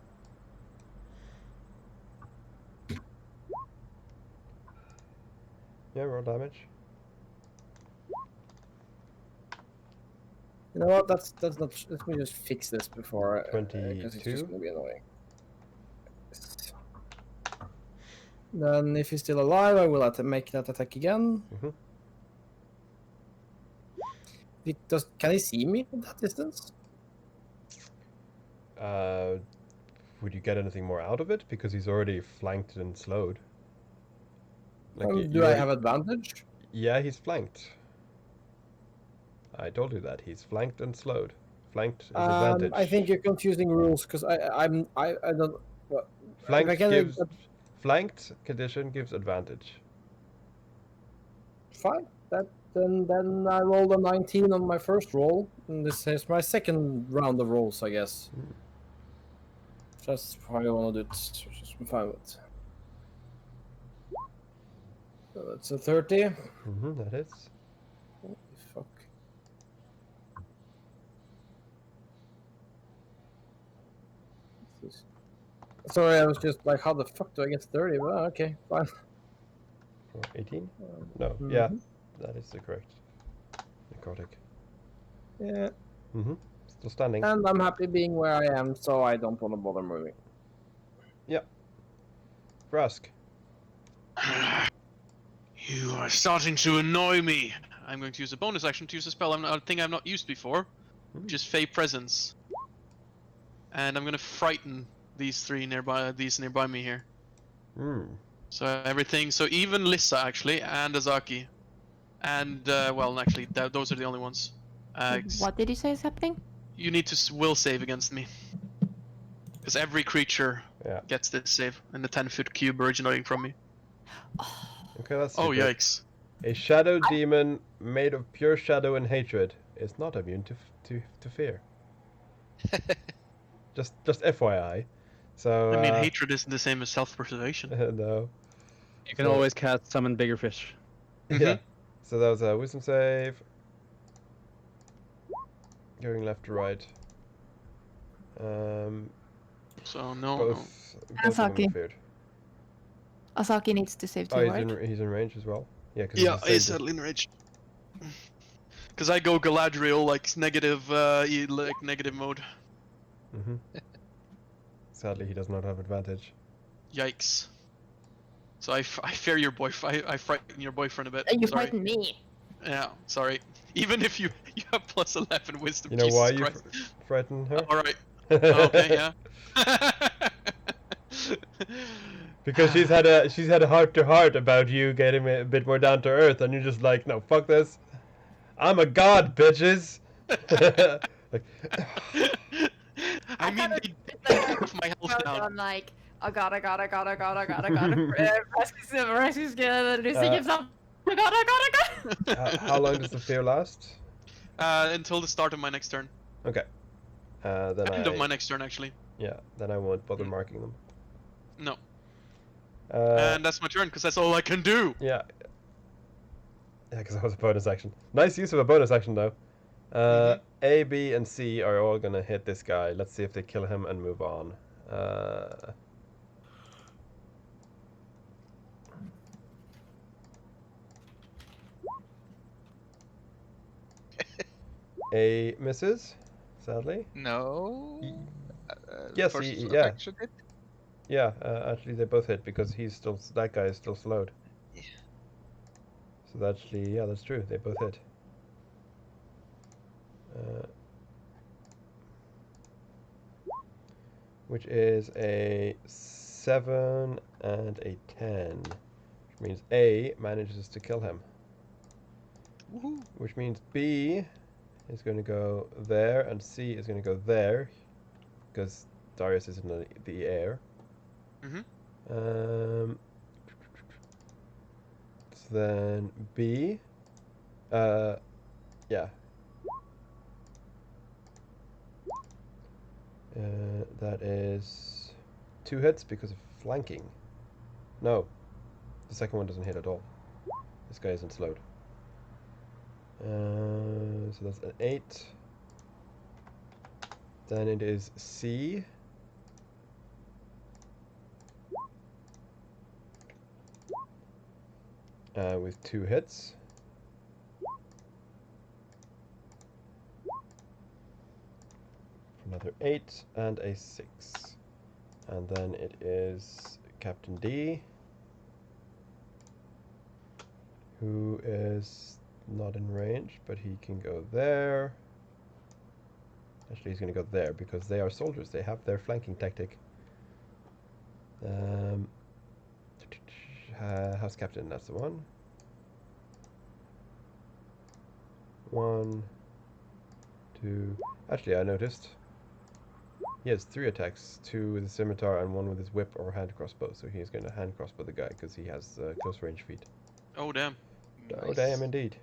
Yeah, roll damage. You know what? That's not. Let me just fix this before. 'Cause it's 22. just gonna be annoying. Then, if he's still alive, I will make that attack again. Mhm. Can he see me at that distance? Would you get anything more out of it? Because he's already flanked and slowed. Like, Do I have advantage? Yeah, he's flanked. I told you that. He's flanked and slowed. Flanked is advantage. I think you're confusing rules because I don't. Well, Flanked I can- gives... Flanked condition gives advantage. Fine. Then I rolled a 19 on my first roll, and this is my second round of rolls, I guess. Just how you want to do it. Just fine with it. So that's a 30. That hits. Holy fuck. Sorry, I was just like, how the fuck do I get 30? Well, okay, fine. Or 18? No. Yeah, Mhm. that is the correct necrotic. Yeah, Mm-hmm. Still standing. and I'm happy being where I am, so I don't want to bother moving. Yep. Rusk. You are starting to annoy me. I'm going to use a bonus action to use a spell a thing I've not used before, which is Fey Presence. And I'm going to frighten these nearby me here. Hmm. So everything, so even Lissa actually, and Azaki. And, well, actually, those are the only ones. What did you say is happening? You need to will save against me. Because every creature Yeah. gets this save in the 10-foot cube originating from me. Okay, that's Oh, stupid. yikes. A shadow demon made of pure shadow and hatred is not immune to fear. just FYI. So I mean, hatred isn't the same as self-preservation. no. You can So- always cast summon bigger fish. Yeah. So that was a wisdom save. Going left to right. So, no. Both of them Asaki. are feared. Asaki needs to save too, Oh, right? he's in range as well. Yeah, because Yeah, he's sadly enraged. Because I go Galadriel, like, negative, negative mode. Mm-hmm. Sadly, he does not have advantage. Yikes. So I fear your boyfriend. I frighten your boyfriend a bit. And you Sorry. frighten me. Yeah, sorry. Even if you have plus 11 wisdom, You know Jesus why you Christ. frighten her? Alright. Okay, yeah. Because she's had a heart to heart about you getting a bit more down to earth, and you're just like, no, fuck this. I'm a god, bitches. Like, I mean, kinda- they it's like half my health down. I'm like, I gotta, rescue skill, and losing Uh, himself. I gotta. how long does the fear last? Until the start of my next turn. Okay. Then End of my next turn, actually. yeah, then I won't bother marking them. No. Uh, And that's my turn, because that's all I can do. yeah. Yeah, because that was a bonus action. Nice use of a bonus action, though. A, B, and C are all gonna hit this guy. Let's see if they kill him and move on. A misses, sadly. No. Yes, First yeah. attack should hit. Yeah, actually they both hit because that guy is still slowed. Yeah. So actually, yeah, that's true. They both hit. Which is a 7 and a 10. Which means A manages to kill him. Woohoo. Which means B is going to go there and C is going to go there. Because Darius is in the air. So then B. Yeah. That is 2 hits because of flanking. No, the second one doesn't hit at all. This guy isn't slowed. So that's an 8. Then it is C. With 2 hits. Another 8 and a 6. And then it is Captain D, who is not in range, but he can go there. Actually, he's going to go there because they are soldiers. They have their flanking tactic. House Captain, that's the one. 1, 2. Actually, I noticed. He has 3 attacks, 2 with his scimitar and 1 with his whip or hand crossbow. So he's going to hand crossbow the guy because he has close range feet. Oh, damn. Oh, damn, indeed.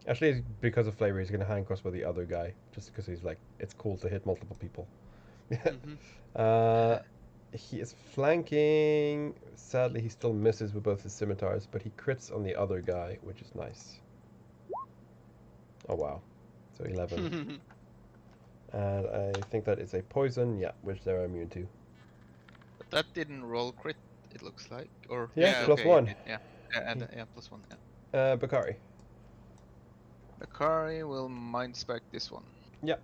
Actually, because of flavor, he's going to hand crossbow the other guy. Just because he's like, it's cool to hit multiple people. He is flanking. Sadly, he still misses with both his scimitars, but he crits on the other guy, which is nice. Oh, wow. So 11. And I think that is a poison, yeah, which they're immune to. That didn't roll crit, it looks like. Or Yeah, okay, +1. it did, yeah. And yeah, +1, yeah. Bakari. Bakari will mind spec this one. Yeah.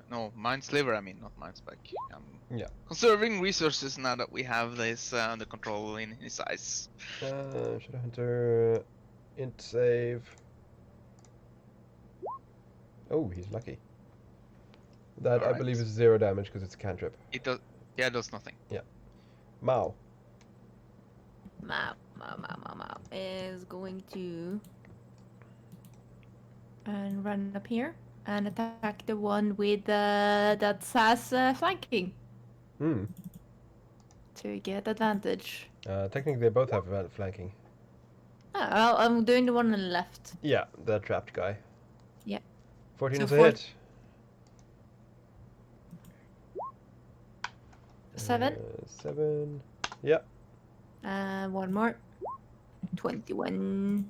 No, mind sliver, I mean, not mind spec. Yeah. Conserving resources now that we have this under control in his eyes. Shadow Hunter. Int save. Oh, he's lucky. That I Alright. believe is 0 damage because it's a cantrip. It does. Yeah, it does nothing. Mao. Mao is going to and run up here and attack the one with that has flanking Hmm. to get advantage. Technically, they both have flanking. Oh, I'm doing the one on the left. Yeah, the trapped guy. Yeah. 14 So is a four- hit. 7. 7. Yeah. One more. 21.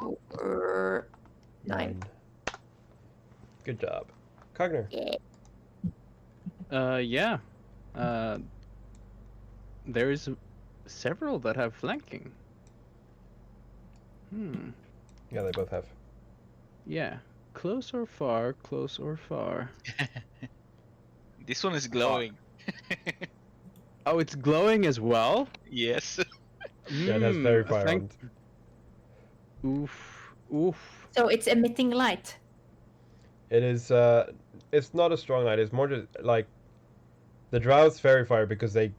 Over 9. Good job. Cogner. Yeah. There's several that have flanking. Yeah, they both have. Yeah. Close or far, close or far. This one is glowing. Oh, it's glowing as well? Yes. Yeah, it has very fire on it. Oof. Oof. So it's emitting light. It is, it's not a strong light, it's more just, like, the Drow's fairy fire because they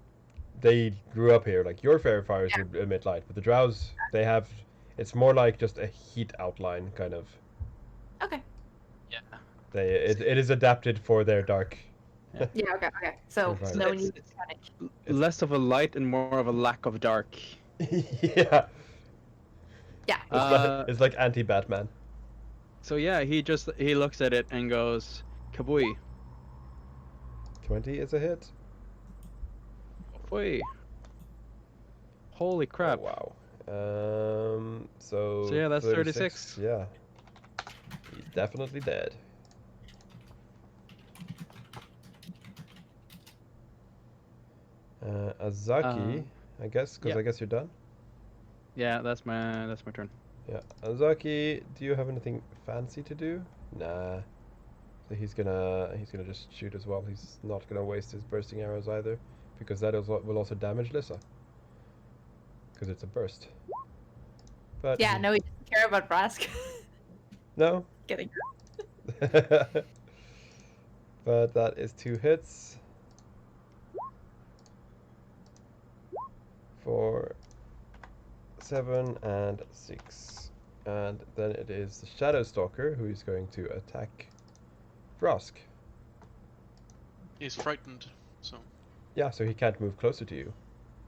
grew up here. Like, your fairy fires would emit light, but the Drow's, they have, it's more like just a heat outline, kind of. Okay. Yeah. It is adapted for their dark. Yeah, okay. So Right. no It's- need to panic. Less of a light and more of a lack of dark. Yeah. Yeah. It's like anti-Batman. So yeah, he looks at it and goes, "Kabui, 20 is a hit. oi, holy crap!" Oh, wow. So yeah, that's 36. Yeah. He's definitely dead. Azaki, I guess, because yeah. I guess you're done. Yeah, that's my turn. Yeah, Azaki, do you have anything fancy to do? Nah. So he's gonna just shoot as well. He's not gonna waste his bursting arrows either, because that will also damage Lissa. Because it's a burst. But Yeah, no, he doesn't care about Brask. no. Getting But that is 2 hits. 4, 7, and 6. And then it is the Shadow Stalker who is going to attack Brask. He's frightened, so Yeah, so he can't move closer to you.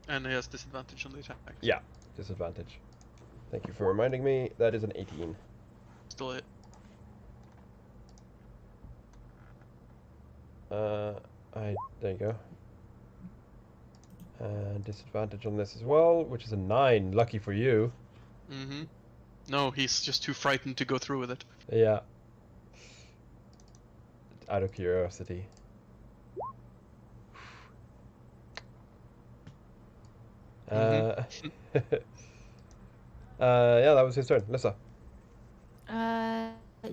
and he has disadvantage on the attack. Yeah, disadvantage. Thank you for reminding me. That is an 18. Still hit. There you go. And disadvantage on this as well, which is a 9. Lucky for you. Mm-hmm. No, he's just too frightened to go through with it. Yeah. Out of curiosity. Yeah, that was his turn. Lissa.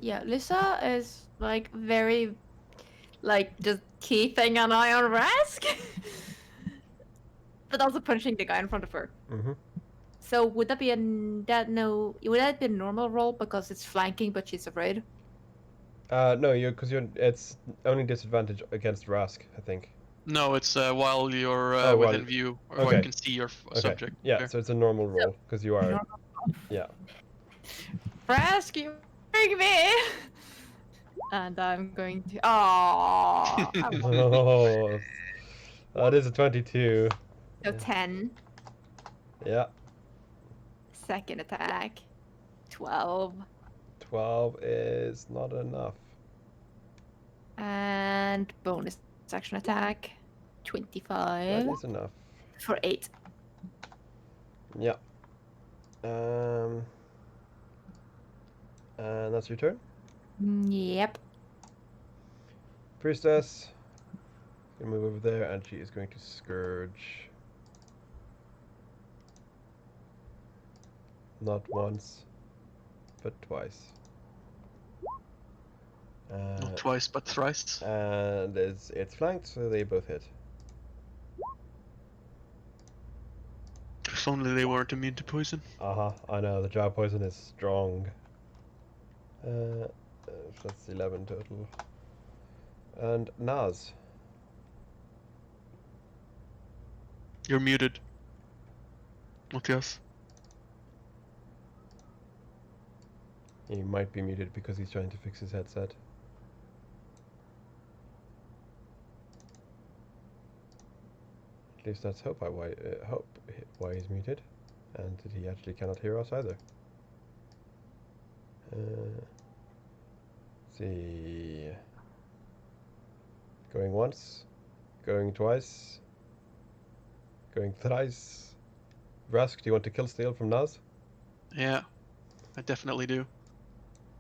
Yeah, Lisa is like very, like just keeping an eye on Rask, but also punching the guy in front of her. Mm-hmm. So would that be would that be a normal roll because it's flanking but she's afraid? No, it's only disadvantage against Rask, I think. No, it's while you're Oh, within while- view, or while okay. you can see your subject. Yeah, There. so it's a normal roll because you are. Normal Yeah. Rask, you bring me, and I'm going to. Oh, Oh, that is a 22. so 10. Yeah, Second attack, 12, 12 is not enough. and bonus action attack, 25 That is enough. for 8. Yeah. And that's your turn. Yep. Priestess. Gonna move over there, and she is going to scourge. Not once, but twice. Not twice, but thrice. And it's flanked, so they both hit. If only they weren't immune to poison. I know, the jar poison is strong. That's 11 total. And Naz. You're muted. Matthias. He might be muted because he's trying to fix his headset. At least that's hope why he's muted. And that he actually cannot hear us either. See. Going once. Going twice. Going thrice. Rask, do you want to kill steal from Naz? Yeah, I definitely do.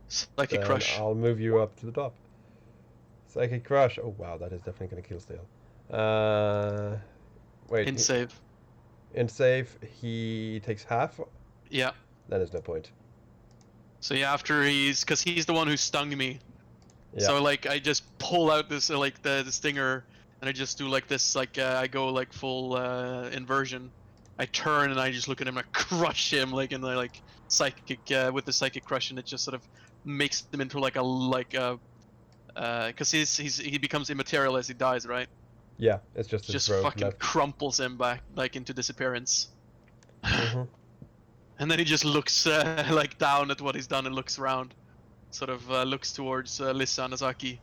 Psychic Then Crush. I'll move you up to the top. Psychic Crush. Oh wow, that is definitely going to kill steal. Wait. In save. In save, he takes half? Yeah. Then there's no point. So yeah, after because he's the one who stung me. Yeah. So like I just pull out this like the stinger, and I just do like this, like I go like full inversion. I turn and I just look at him and crush him like in the like psychic with the psychic crush, and it just sort of makes him into like a because he becomes immaterial as he dies, right? Yeah, it's just his Just throat fucking left. crumples him back like into disappearance. Mm-hmm. And then he just looks like down at what he's done and looks around, sort of looks towards Lissa and Azaki,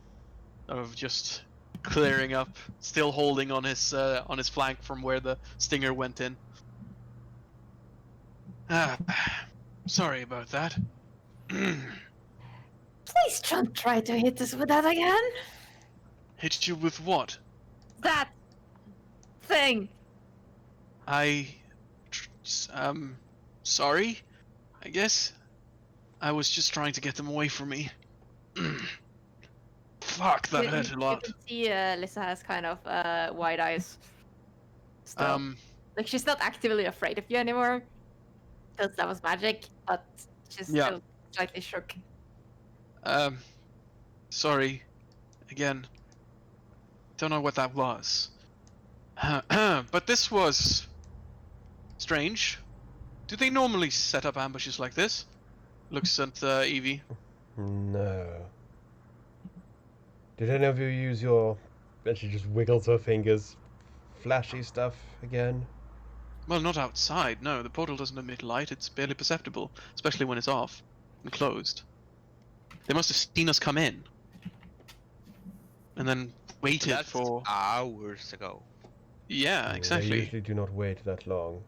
of just clearing up, still holding on his flank from where the stinger went in. Sorry about that. Please don't try to hit us with that again. Hit you with what? That thing. Sorry, I guess. I was just trying to get them away from me. Fuck, that hurt a lot. You can see Lissa has kind of wide eyes. Still. Like she's not actively afraid of you anymore, because that was magic, but she's still slightly shook. Sorry, again. Don't know what that was. But this was strange. Do they normally set up ambushes like this? Looks at Evie. No. Did any of you use your... And she just wiggles her fingers. Flashy stuff again? Well, not outside, no. The portal doesn't emit light. It's barely perceptible, especially when it's off and closed. They must have seen us come in. And then waited That's for... hours ago. Yeah, They exactly. usually do not wait that long.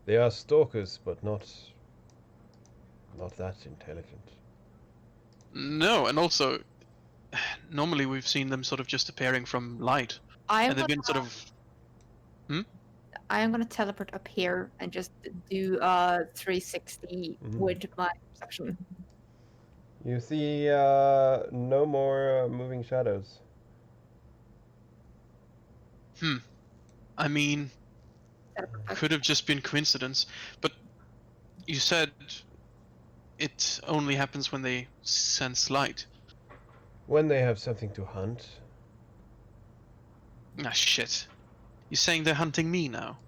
They are stalkers, but not that intelligent. No, and also, normally we've seen them sort of just appearing from light. And they've been sort of... I am gonna teleport up here and just do 360 with my perception. You see no more moving shadows. I mean, could have just been coincidence, but you said it only happens when they sense light. When they have something to hunt. Ah, shit. You're saying they're hunting me now?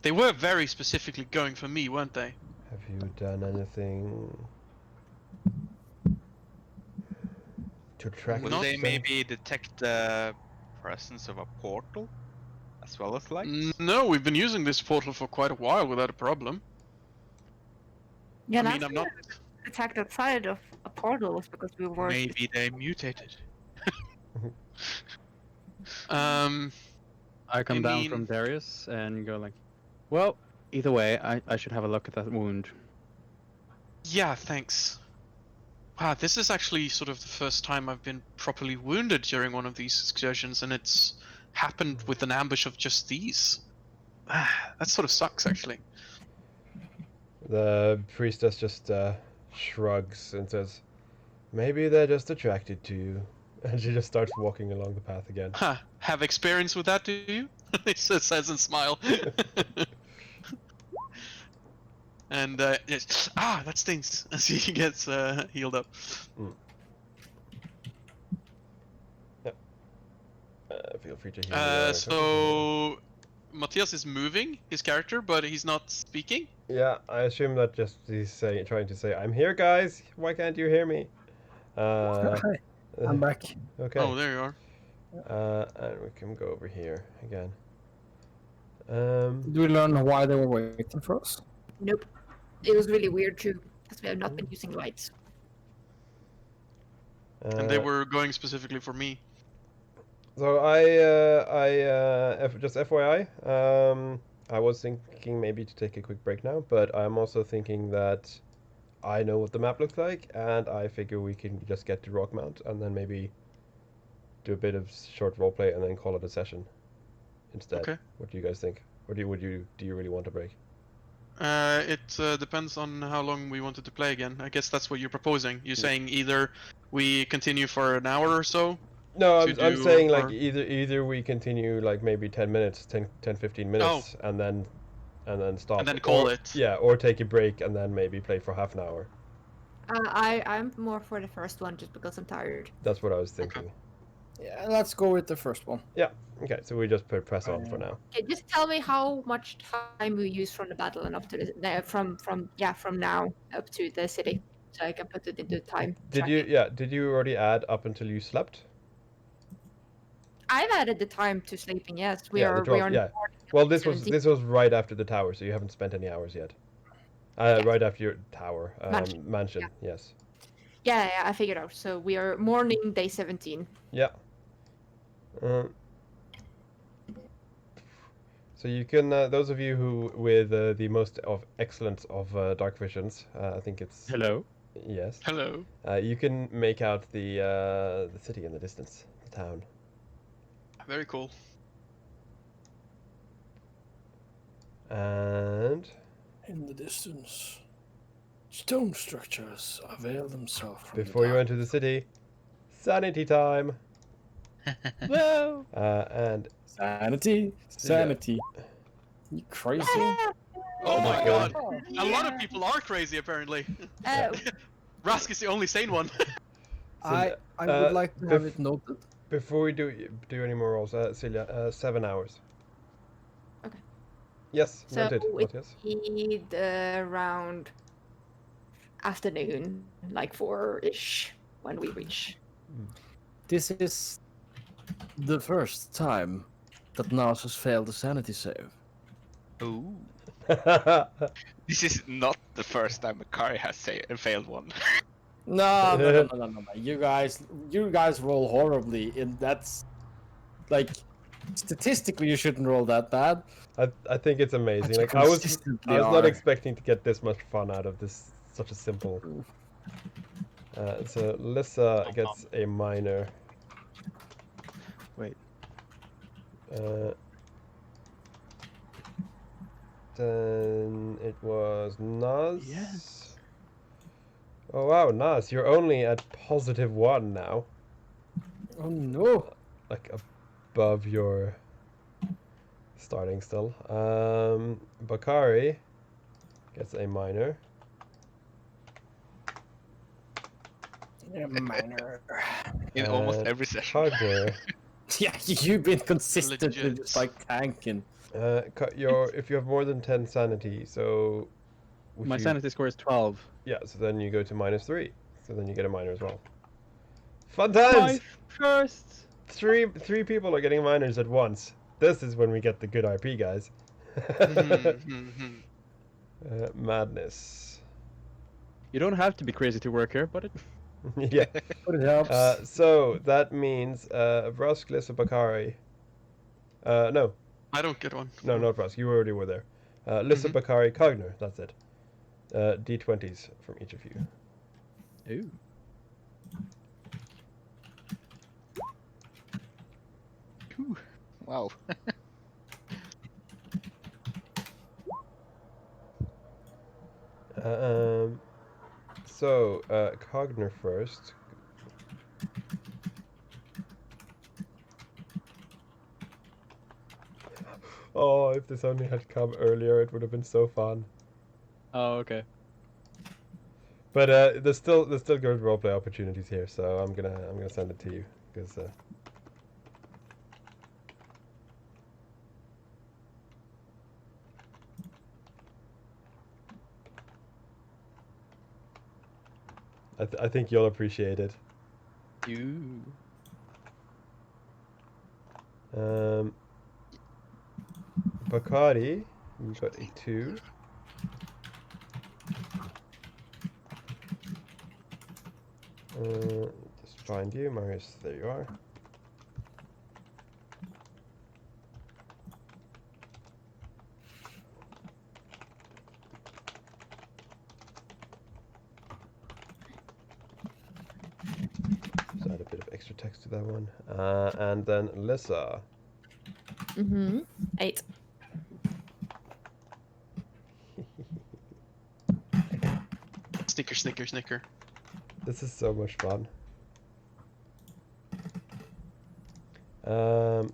They were very specifically going for me, weren't they? Have you done anything to track Will Not they them? maybe detect the presence of a portal as well as lights? No, we've been using this portal for quite a while without a problem. Yeah, I mean, I'm not... attacked outside of a portal was because we were. Maybe they mutated. I come down from Darius and go like, well, either way, I should have a look at that wound. Yeah, thanks. Wow, this is actually sort of the first time I've been properly wounded during one of these excursions, and it's happened with an ambush of just these. That sort of sucks, actually. The priestess just shrugs and says, maybe they're just attracted to you. And she just starts walking along the path again. Huh. Have experience with that, do you? He says and smile. And yes. That stings as he gets healed up. Feel free to heal me there. So Matthias is moving his character, but he's not speaking. Yeah, I assume that just he's trying to say, "I'm here, guys. Why can't you hear me?" Hi, I'm back. Okay. Oh, there you are. And we can go over here again. Do we learn why they were waiting for us? Nope. It was really weird too, because we have not been using lights. And they were going specifically for me. So just FYI, I was thinking maybe to take a quick break now, but I'm also thinking that I know what the map looks like, and I figure we can just get to Rockmount and then maybe do a bit of short roleplay and then call it a session instead. Okay. What do you guys think? Or do you really want a break? It depends on how long we wanted to play again. I guess that's what you're proposing. You're saying either we continue for an hour or so. No, I'm saying like or- either we continue like maybe 10 minutes, 15 minutes, and then stop. And then call or, it. Yeah, or take a break and then maybe play for half an hour. I'm more for the first one just because I'm tired. That's what I was thinking. Yeah, let's go with the first one. Yeah. Okay, so we just press on for now. Okay, just tell me how much time we use from the battle and up to the from now up to the city, so I can put it into time. Did you already add up until you slept? I've added the time to sleeping. Yes, we Yeah, are. the 12, We are. yeah. Well, this 17. was right after the tower, so you haven't spent any hours yet. Right after your tower mansion. Yeah. Yes. Yeah, I figured out. So we are morning day 17. Yeah. So you can, those of you who with the most of excellence of dark visions, I think it's Hello. yes. Hello. You can make out the city in the distance, the town. Very cool. And In the distance, stone structures avail themselves from before you enter the city, sanity time. Whoa. And sanity. You crazy? Oh my god. Yeah. A lot of people are crazy apparently. Uh, Rask is the only sane one. I would like to have it noted. Before we do any more rolls, Celia, 7 hours. Okay. Yes, so noted. Matthias. we around afternoon, like 4-ish, when we reach. This is the first time that Nas has failed a sanity save. Ooh. This is not the first time Makari has failed one. No. You guys roll horribly, and that's like statistically you shouldn't roll that bad. I think it's amazing. But you Like I was consistently not are. expecting to get this much fun out of this such a simple. So Lissa gets a minor. Wait. Then it was Naz. Yes. Oh wow, Naz, you're only at +1 now. Oh no! Like above your starting still. Bakari gets a minor. Yeah, minor. In almost every session. Cogner, Yeah, you've been consistently Legit. just like tanking. if you have more than 10 sanity, so My sanity score is 12. Yeah, so then you go to -3. So then you get a minor as well. Fun My times! first. Three people are getting minors at once. This is when we get the good RP, guys. Madness. You don't have to be crazy to work here, but it... Yeah. But it helps. So that means Vrask, Lissa, Bakari. No, I don't get one. not Vrask. You already were there. Lissa, Bakari, Cogner. That's it. D20s from each of you. Ooh. Wow. So Cogner first. Oh, if this only had come earlier, it would have been so fun. Oh, okay. But there's still good roleplay opportunities here, so I'm gonna send it to you because. I think you'll appreciate it. You. Bacardi, you got a 2. Just find you, Marius. There you are. Just add a bit of extra text to that one. And then Lissa. 8. Snicker, snicker, snicker. This is so much fun. So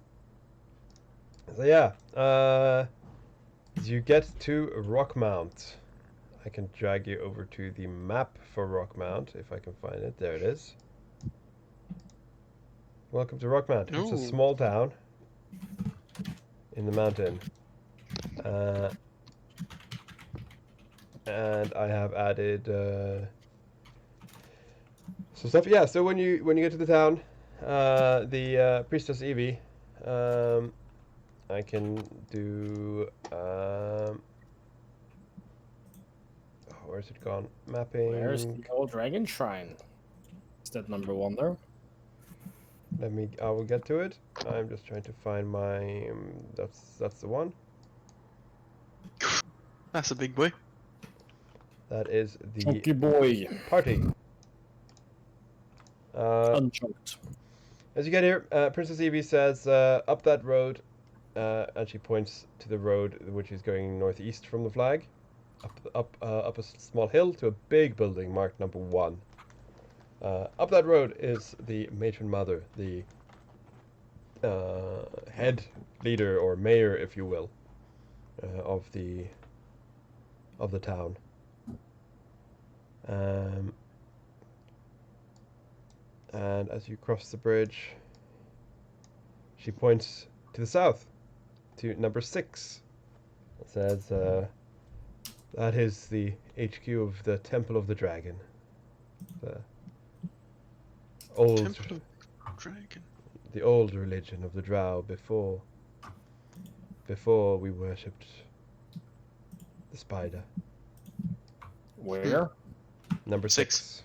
yeah, you get to Rockmount. I can drag you over to the map for Rockmount if I can find it. There it is. Welcome to Rockmount. It's a Ooh. small town in the mountain. And I have added some stuff. Yeah, so when you get to the town, the priestess Evie, I can do. Where's it gone? Mapping. Where's the old dragon shrine? Is that number 1 there? I will get to it. I'm just trying to find my. That's the one. That's a big boy. That is the Chunky boy. party. Unchunked. As you get here, Princess Evie says, up that road, and she points to the road which is going northeast from the flag, up a small hill to a big building marked number 1. Up that road is the matron mother, the head leader or mayor, if you will, of the town. And as you cross the bridge, she points to the south, to number 6. It says, that is the HQ of the Temple of the Dragon. The old, Temple of Dragon. the old religion of the Drow before we worshipped the spider. Where? Number 6.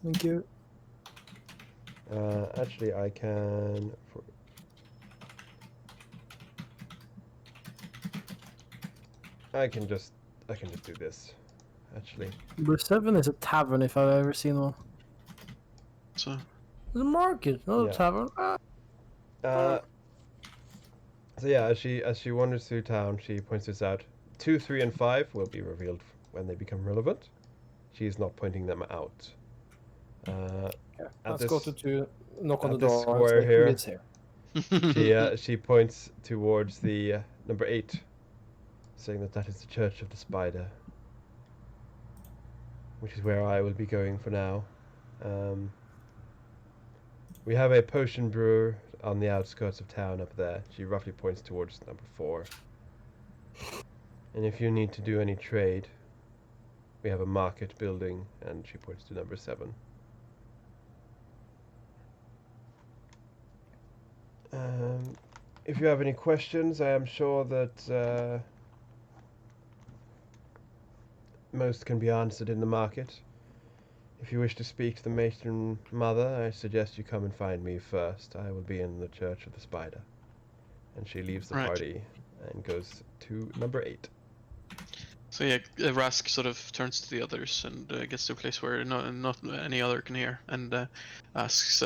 Thank you. Actually, I can. I can just do this. Actually, Number 7 is a tavern if I've ever seen one. So, It's a market, not Yeah. a tavern. so yeah, as she wanders through town, she points this out. 2, 3, and 5 will be revealed when they become relevant. She is not pointing them out. Let's go to 2, knock on the at this door. square And say, here. "Who is here?" She points towards the number 8, saying that is the Church of the Spider, which is where I will be going for now. We have a potion brewer on the outskirts of town up there. She roughly points towards number 4. And if you need to do any trade, we have a market building, and she points to number 7. If you have any questions, I am sure that most can be answered in the market. If you wish to speak to the matron mother, I suggest you come and find me first. I will be in the Church of the Spider. And she leaves the Right. party and goes to number 8. So yeah, Rask sort of turns to the others and gets to a place where not any other can hear, and asks,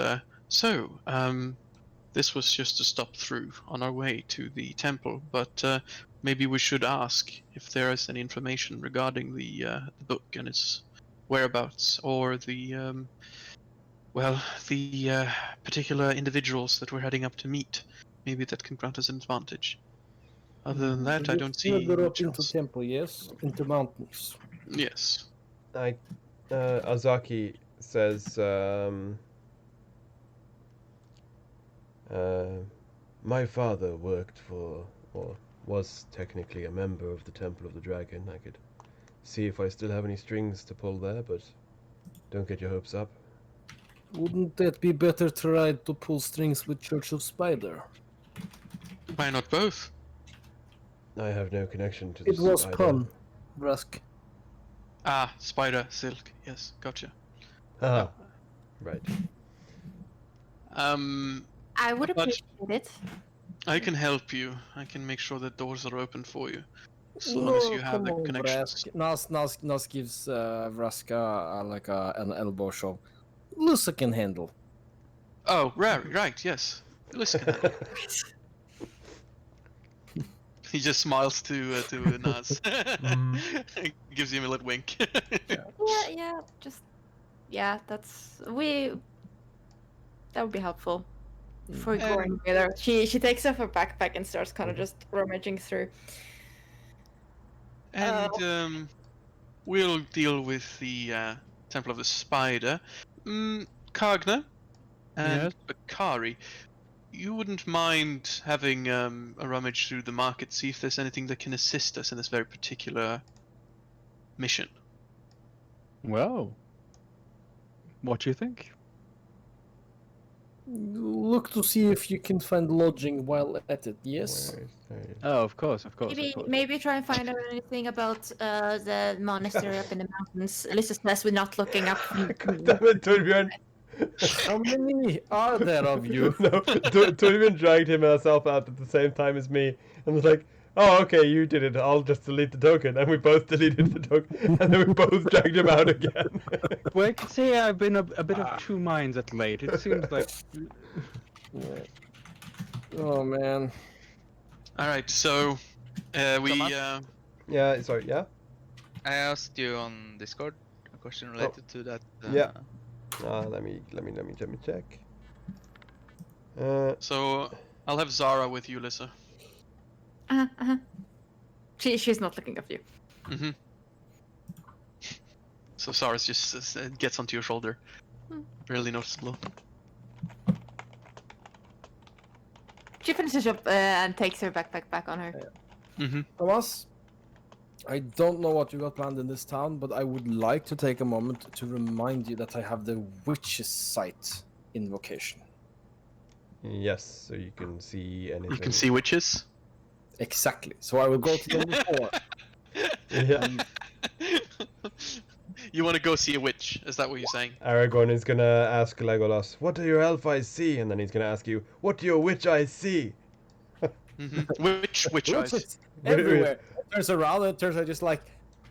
this was just a stop through on our way to the temple, but maybe we should ask if there is any information regarding the book and its whereabouts, or the particular individuals that we're heading up to meet. Maybe that can grant us an advantage. Other than that, I don't see Further up much into else. temple, yes, into mountains. Yes. Azaki says, my father worked for, or was technically a member of the Temple of the Dragon. I could see if I still have any strings to pull there, but don't get your hopes up. Wouldn't that be better try to pull strings with Church of Spider? Why not both? I have no connection to the It was Spider. pun, Brask. Ah, spider silk. Yes, gotcha. Ah, right. I would But- appreciate it. I can help you. I can make sure that doors are open for you, as long as you have the connections. Brask. Nas gives Vraska like an elbow shove. Lusa can handle. Oh, right, yes. Listen, can handle. He just smiles to Nas. Gives him a little wink. Yeah, just that's that would be helpful for going together. She takes off her backpack and starts kind of just rummaging through. And we'll deal with the Temple of the Spider. Kagna and Yes? Bakari, you wouldn't mind having a rummage through the market, see if there's anything that can assist us in this very particular mission. Well, what do you think? Look to see if you can find lodging while at it. Yes. Oh, of course, of course, Maybe of course. maybe try and find out anything about the monastery up in the mountains. Alyssa says we're not looking up. Damn it, Torbjörn! How many are there of you? No, Torbjörn dragged himself out at the same time as me, and was like, "Oh, okay, you did it. I'll just delete the token." And we both deleted the token, and then we both dragged him out again. Well, I could say I've been a bit of two minds at late. It seems like Oh man. All right, so we Yeah, sorry, yeah. I asked you on Discord a question related to that. Yeah. Let me check. so I'll have Zara with you, Lissa. She's not looking at you. Mm-hmm. So Zara's just gets onto your shoulder. Really noticeable. She finishes up and takes her backpack back on her. Mm-hmm. Thomas, I don't know what you got planned in this town, but I would like to take a moment to remind you that I have the witch's sight invocation. Yes, so you can see anything. You can see witches. Exactly. So I will go to them before. Yeah. You want to go see a witch? Is that what you're saying? Aragorn is gonna ask Legolas, "What do your elf eyes see?" And then he's gonna ask you, "What do your witch eyes see?" Mm-hmm. Witch eyes. Witches everywhere. It turns around and it turns out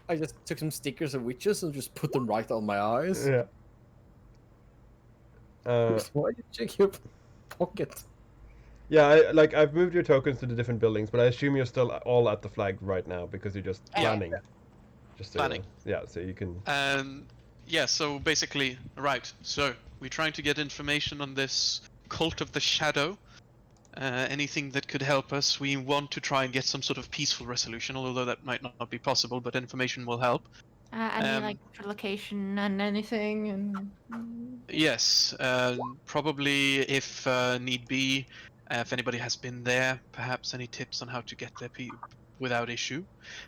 I just took some stickers of witches and just put them right on my eyes. Yeah. Why you check your pocket? Yeah, I've moved your tokens to the different buildings, but I assume you're still all at the flag right now because you're just planning. Just Planning. Yeah, so you can. Yeah, so basically, right, so we're trying to get information on this cult of the shadow. Anything that could help us. We want to try and get some sort of peaceful resolution, although that might not be possible, but information will help. Any like location and anything and Yes, probably if need be, if anybody has been there, perhaps any tips on how to get there without issue.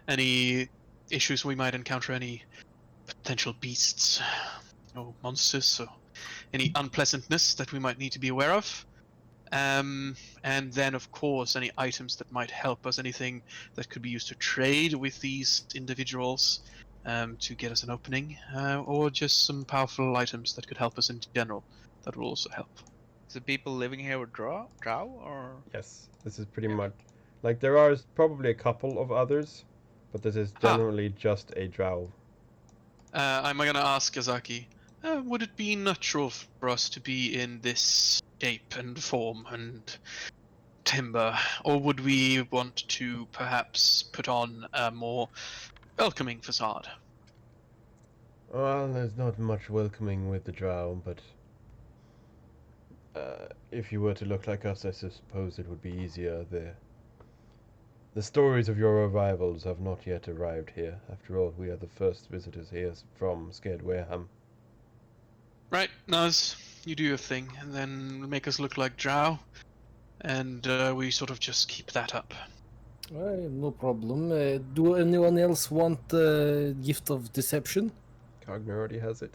Any issues we might encounter, any potential beasts or monsters or any unpleasantness that we might need to be aware of. And then of course any items that might help us, anything that could be used to trade with these individuals to get us an opening, or just some powerful items that could help us in general. That will also help. So people living here were drow or? Yes, this is pretty much like there are probably a couple of others, but this is generally just a drow. I'm gonna ask Azaki, would it be natural for us to be in this shape and form and timber, or would we want to perhaps put on a more welcoming facade? Well, there's not much welcoming with the drow, but if you were to look like us, I suppose it would be easier. The stories of your arrivals have not yet arrived here. After all, we are the first visitors here from Scared Wareham. Right, Naz, you do your thing, and then make us look like Drow, and we sort of just keep that up. No problem. Do anyone else want gift of deception? Cogner already has it.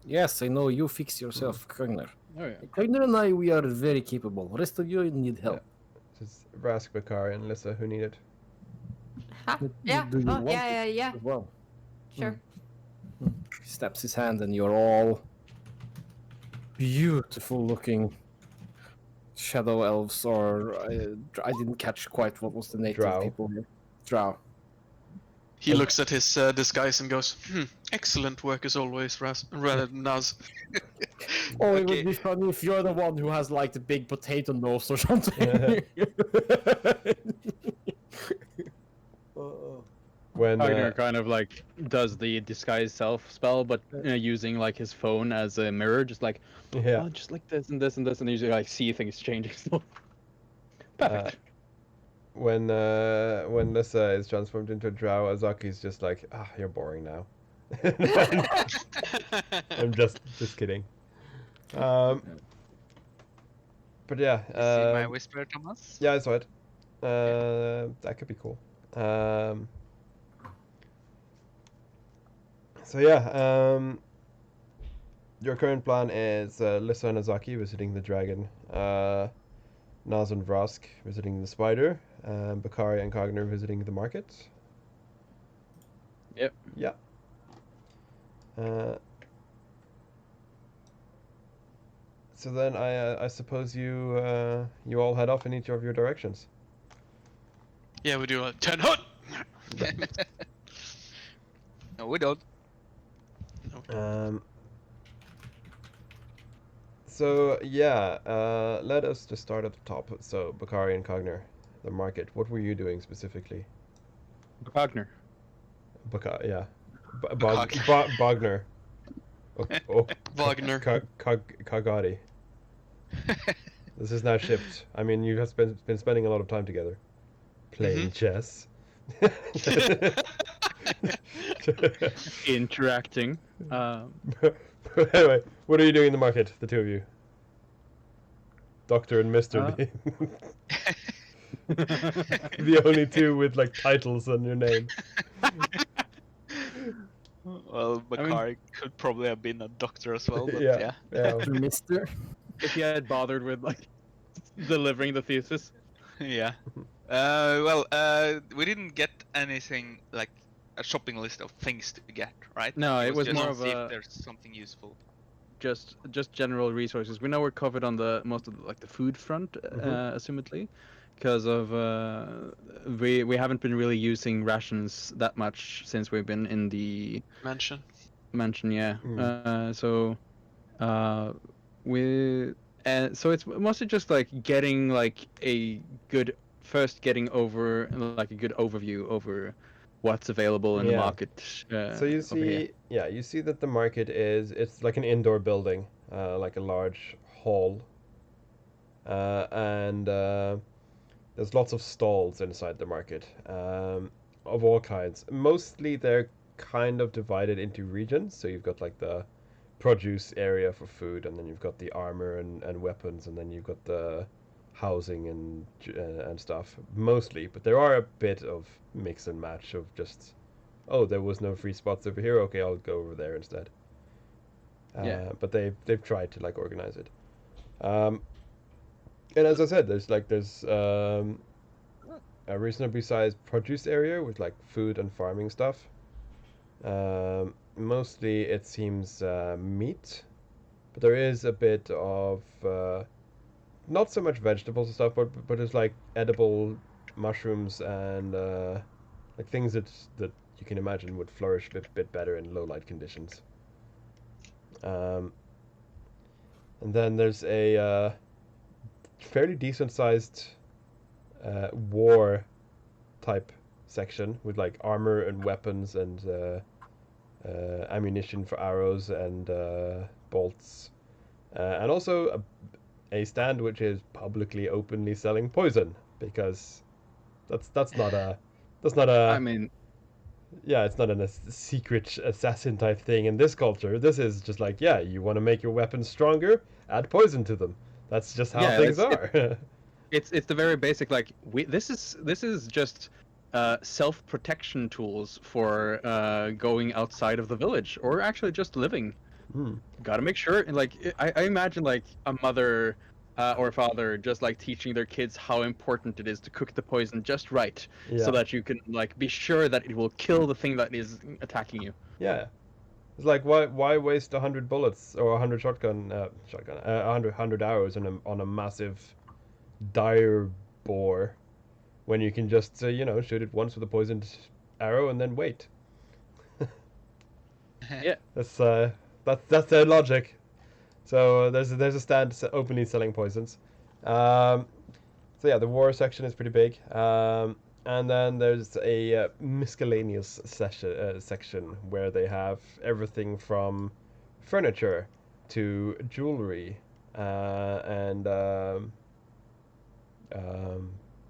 Yes, I know. You fix yourself, Cogner. Oh yeah. Cogner and I, we are very capable. Rest of you need help. Just Rask, Bakari, and Lissa who need it. Huh? Do Yeah. you Oh, want yeah, it yeah. as well? Sure. He snaps his hand, and you're all beautiful looking shadow elves, or I didn't catch quite what was the native Drow. people here. Drow. He looks at his disguise and goes, excellent work as always, Naz. Oh, it Okay. would be funny if you're the one who has like the big potato nose or something. When Cogner kind of like does the disguise self spell, but using like his phone as a mirror, just like yeah, oh, just like this and this and this, and you like see things changing. So perfect. when Lissa is transformed into a drow, Azaki's just like, you're boring now. I'm just kidding. But yeah, You see my whisper, Thomas? yeah, I saw it. That could be cool. So yeah, your current plan is Lissa and Azaki visiting the dragon, Naz and Vrask visiting the spider, Bakari and Cogner visiting the market. Yep. Yeah. So then I suppose you all head off in each of your directions. Yeah, we do a 10 hut! No, we don't. So yeah, let us just start at the top. So Bakari and Cogner, the market. What were you doing specifically? Cogner. Yeah, Bakari. Bogner. Wagner. Kagadi. This is now shipped. I mean, you have been spending a lot of time together, playing chess. Interacting. Anyway, what are you doing in the market, the two of you? Doctor and Mister being the only two with like titles on your name. Well, Bakari could probably have been a doctor as well, but Yeah. Mister. If he had bothered with like delivering the thesis. yeah. We didn't get anything like a shopping list of things to get, right? No, it was just more to of see a if there's something useful. just general resources. We know we're covered on the most of the food front, assumedly, because of we haven't been really using rations that much since we've been in the Mansion. Yeah. So it's mostly just like getting like getting over like a good overview over what's available in the market. So you see, you see that the market it's like an indoor building, like a large hall, and there's lots of stalls inside the market, of all kinds. Mostly they're kind of divided into regions. So you've got like the produce area for food, and then you've got the armor and weapons, and then you've got the housing and stuff mostly. But there are a bit of mix and match of just, oh, there was no free spots over here, okay, I'll go over there instead. But they've tried to like organize it. And as I said, there's a reasonably sized produce area with like food and farming stuff. Mostly it seems meat, but there is a bit of not so much vegetables and stuff, but it's like edible mushrooms and like things that you can imagine would flourish a bit better in low light conditions. And then there's a fairly decent sized war type section with like armor and weapons and ammunition for arrows and bolts, and also a stand which is publicly openly selling poison, because That's not a that's not a I mean, yeah, it's not a secret assassin type thing in this culture. This is just like, yeah, you want to make your weapons stronger, add poison to them. That's just how yeah, things are. it's the very basic like this is just self-protection tools for going outside of the village or actually just living. Hmm. Gotta make sure, like I imagine like a mother or father just like teaching their kids how important it is to cook the poison just right, Yeah. so that you can like be sure that it will kill the thing that is attacking you. Yeah. It's like why waste 100 bullets or 100 arrows on a massive dire boar when you can just shoot it once with a poisoned arrow and then wait. Yeah. That's their logic. So there's a stand openly selling poisons. Um, so yeah, the war section is pretty big. And then there's a miscellaneous section where they have everything from furniture to jewelry and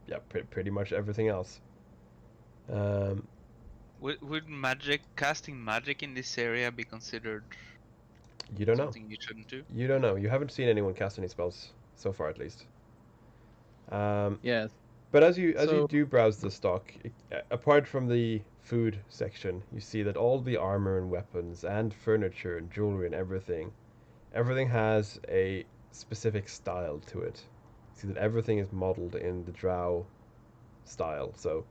yeah, pretty much everything else. Um, Would casting magic in this area be considered you don't know. something you shouldn't do? You don't know. You haven't seen anyone cast any spells so far, at least. Yes. But as you So- do browse the stock, apart from the food section, you see that all the armor and weapons and furniture and jewelry and everything has a specific style to it. You see that everything is modeled in the Drow style. So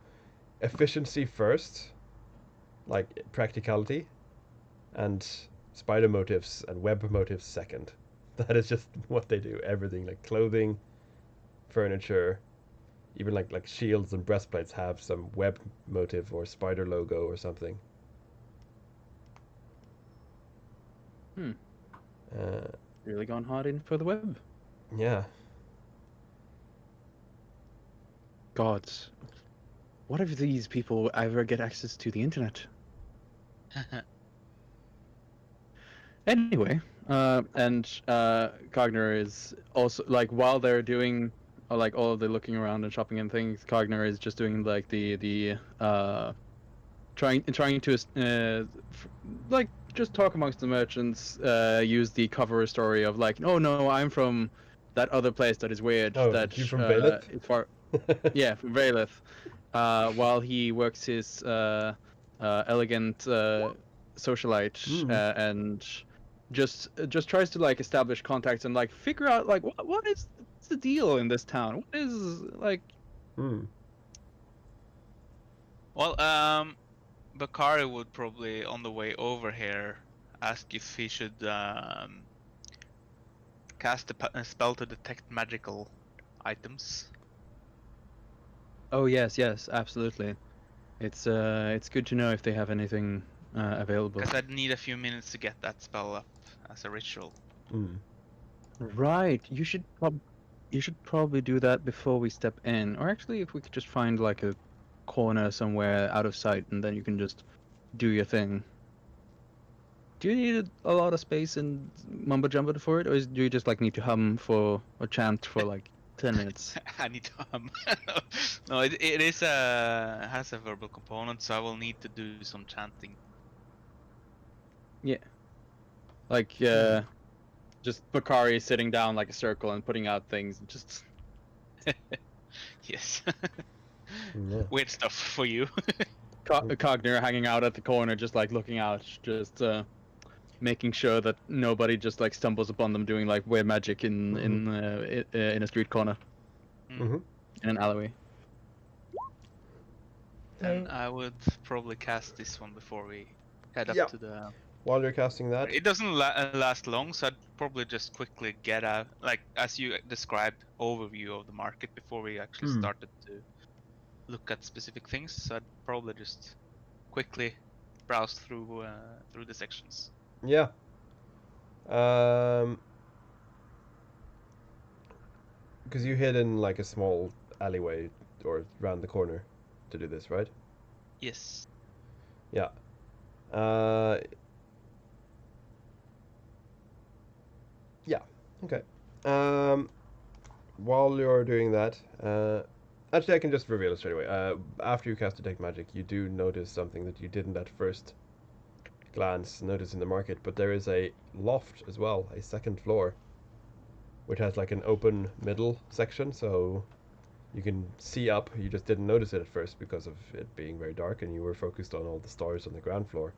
efficiency first, like practicality, and spider motifs and web motifs second. That is just what they do. Everything like clothing, furniture, even like shields and breastplates have some web motive or spider logo or something. Hmm. Uh, Really gone hard in for the web. yeah. Gods. What if these people ever get access to the internet? Anyway, and Cogner is also like while they're doing like all of the looking around and shopping and things, Cogner is just doing like the trying to like just talk amongst the merchants, use the cover story of like, oh no, I'm from that other place that is weird, Oh, that you from Bailiff? is far, yeah, from Vailith, while he works his elegant socialite and just tries to like establish contacts and like figure out like what is the deal in this town? What is like Hmm. Well, Bakari would probably, on the way over here, ask if he should cast a spell to detect magical items. oh yes, absolutely. It's good to know if they have anything available. Because I'd need a few minutes to get that spell up as a ritual. Hmm. Right. You should probably do that before we step in. Or actually, if we could just find like a corner somewhere out of sight, and then you can just do your thing. Do you need a lot of space and mumbo jumbo for it, or do you just like need to hum for or chant for like 10 minutes? I need to hum. No, it is has a verbal component, so I will need to do some chanting. Yeah. Like just Bakari sitting down like a circle and putting out things. Just Yes. Yeah. Weird stuff for you. Cogner hanging out at the corner, just like looking out, just making sure that nobody just like stumbles upon them doing like weird magic in a street corner, Mm-hmm. in an alleyway. Then I would probably cast this one before we head up Yeah. to the. While you're casting that, It doesn't last long, so I'd probably just quickly get a, like as you described, overview of the market before we actually started to look at specific things. So I'd probably just quickly browse through the sections. yeah. Because you hid in like a small alleyway or round the corner to do this, right? Yes. Yeah. Uh, yeah. Okay. While you're doing that, Actually, I can just reveal it straight away. After you cast Detect Magic, you do notice something that you didn't at first glance notice in the market, but there is a loft as well, a second floor, which has like an open middle section, so you can see up. You just didn't notice it at first because of it being very dark, and you were focused on all the stars on the ground floor.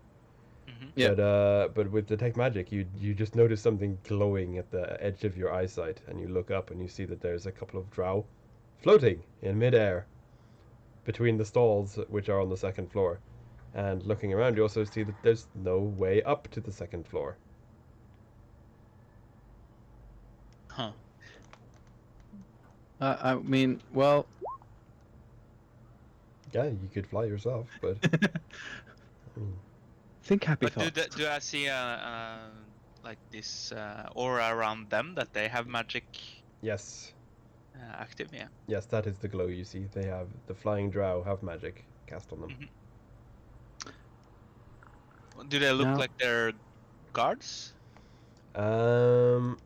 Mhm. Yeah. But with Detect Magic, you just notice something glowing at the edge of your eyesight, and you look up and you see that there's a couple of drow floating in midair between the stalls, which are on the second floor. And looking around, you also see that there's no way up to the second floor. Huh. I mean, well, Yeah, you could fly yourself, but think happy But thoughts. do I see like this aura around them that they have magic yes, active? Yeah. yes, that is the glow you see. They have the flying drow have magic cast on them. Do they look Now- like they're guards? Um,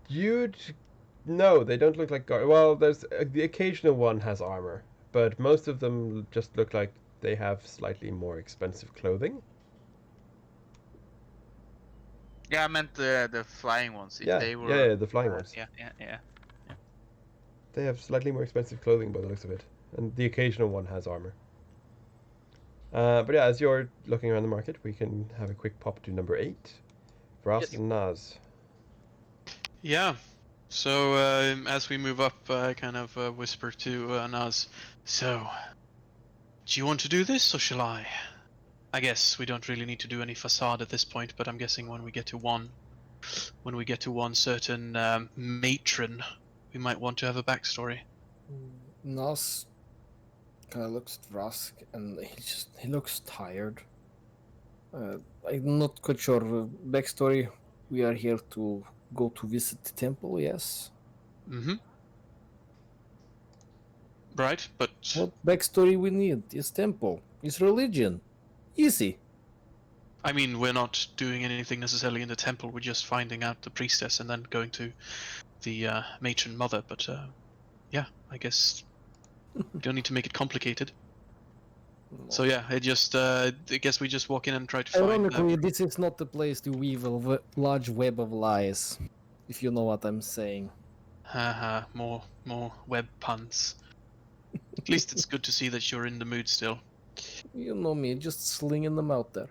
you'd no, they don't look like guard. Well, there's the occasional one has armor, but most of them just look like they have slightly more expensive clothing. Yeah, I meant the flying ones. If Yeah, they were. yeah, the flying ones. Yeah. They have slightly more expensive clothing by the looks of it, and the occasional one has armor. But yeah, as you're looking around the market, we can have a quick pop to number 8. Vrask Yes. and Naz. Yeah. So as we move up, I kind of whisper to Naz. So, do you want to do this, or shall I? I guess we don't really need to do any facade at this point, but I'm guessing when we get to one certain matron, we might want to have a backstory. Nas kind of looks at Vrask and he looks tired. I'm not quite sure. Backstory: we are here to go to visit the temple. Yes. Mm-hmm. Right, but What backstory we need is temple. Is religion. Easy. I mean, we're not doing anything necessarily in the temple. We're just finding out the priestess and then going to the matron mother. But yeah, I guess we don't need to make it complicated. So yeah, I guess we just walk in and try to find. Ironically, this is not the place to weave a large web of lies, if you know what I'm saying. Haha, more web puns. At least it's good to see that you're in the mood still. You know me, just slinging them out there.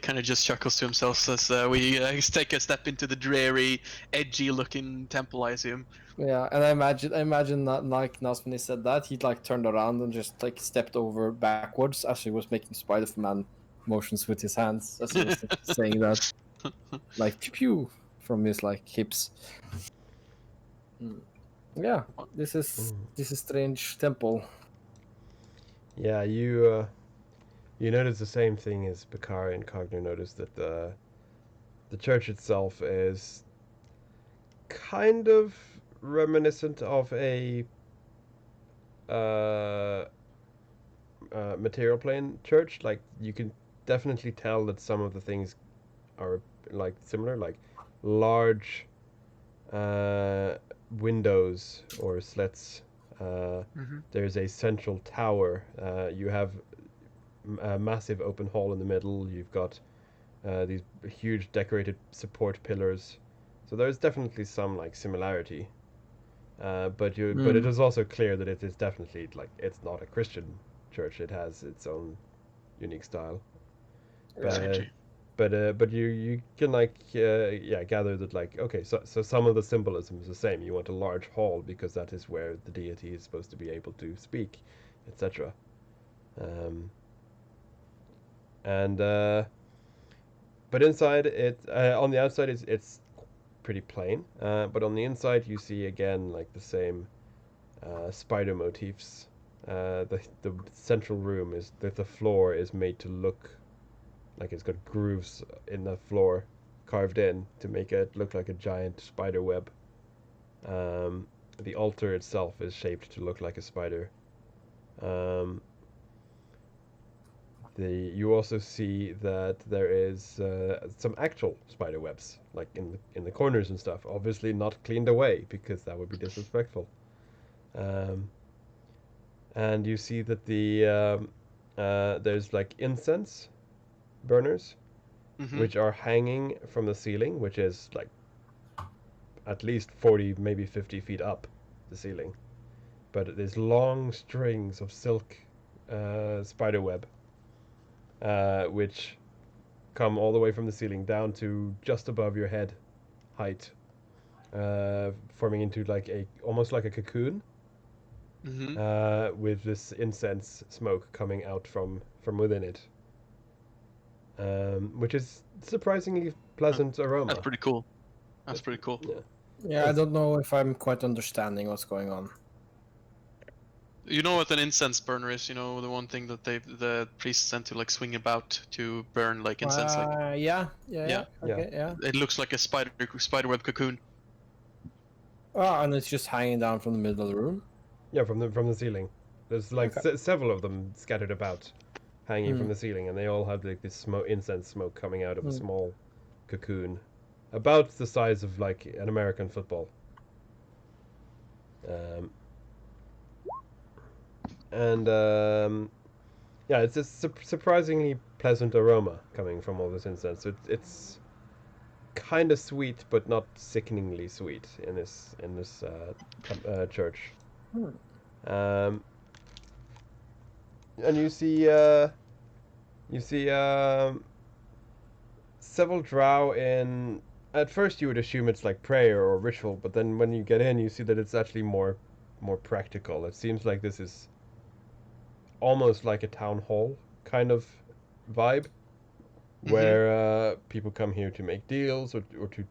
Kind of just chuckles to himself as we take a step into the dreary, edgy-looking temple, I assume. Yeah, and I imagine that like Nas when he said that, he like turned around and just like stepped over backwards as he was making Spider-Man motions with his hands as he was saying that, like pew pew from his like hips. Yeah, this is strange temple. Yeah, you notice the same thing as Bakari and Cogner noticed, that the church itself is kind of reminiscent of a material plane church. Like, you can definitely tell that some of the things are like similar, like large windows or slits. There's a central tower. You have a massive open hall in the middle. You've got these huge decorated support pillars. So there's definitely some like similarity. But it is also clear that it is definitely like, it's not a Christian church. It has its own unique style. But you can like gather that, like, okay, so some of the symbolism is the same. You want a large hall because that is where the deity is supposed to be able to speak, etc. But inside it, on the outside it's pretty plain, but on the inside you see again like the same spider motifs. The central room is that the floor is made to look like it's got grooves in the floor carved in to make it look like a giant spider web. The altar itself is shaped to look like a spider. You also see that there is some actual spider webs, like in the corners and stuff. Obviously not cleaned away because that would be disrespectful. And you see that there's like incense burners, Mm-hmm. which are hanging from the ceiling, which is like at least 40, maybe 50 feet up the ceiling. But there's long strings of silk spider web, which come all the way from the ceiling down to just above your head height, forming into like almost like a cocoon, Mm-hmm. with this incense smoke coming out from within it, which is surprisingly pleasant aroma. That's pretty cool. That's pretty cool. Yeah. Yeah, I don't know if I'm quite understanding what's going on. You know what an incense burner is? You know, the one thing that the priests tend to like swing about to burn like incense. Like Yeah. Yeah. Okay, yeah. it looks like a spiderweb cocoon. Oh, and it's just hanging down from the middle of the room. Yeah, from the ceiling. There's like Okay. several of them scattered about, hanging from the ceiling, and they all have like this incense smoke coming out of a small cocoon, about the size of like an American football. Yeah, it's a surprisingly pleasant aroma coming from all this incense. It's kind of sweet, but not sickeningly sweet in this church. And you see several drow in. At first, you would assume it's like prayer or ritual, but then when you get in, you see that it's actually more practical. It seems like this is almost like a town hall kind of vibe, where people come here to make deals or to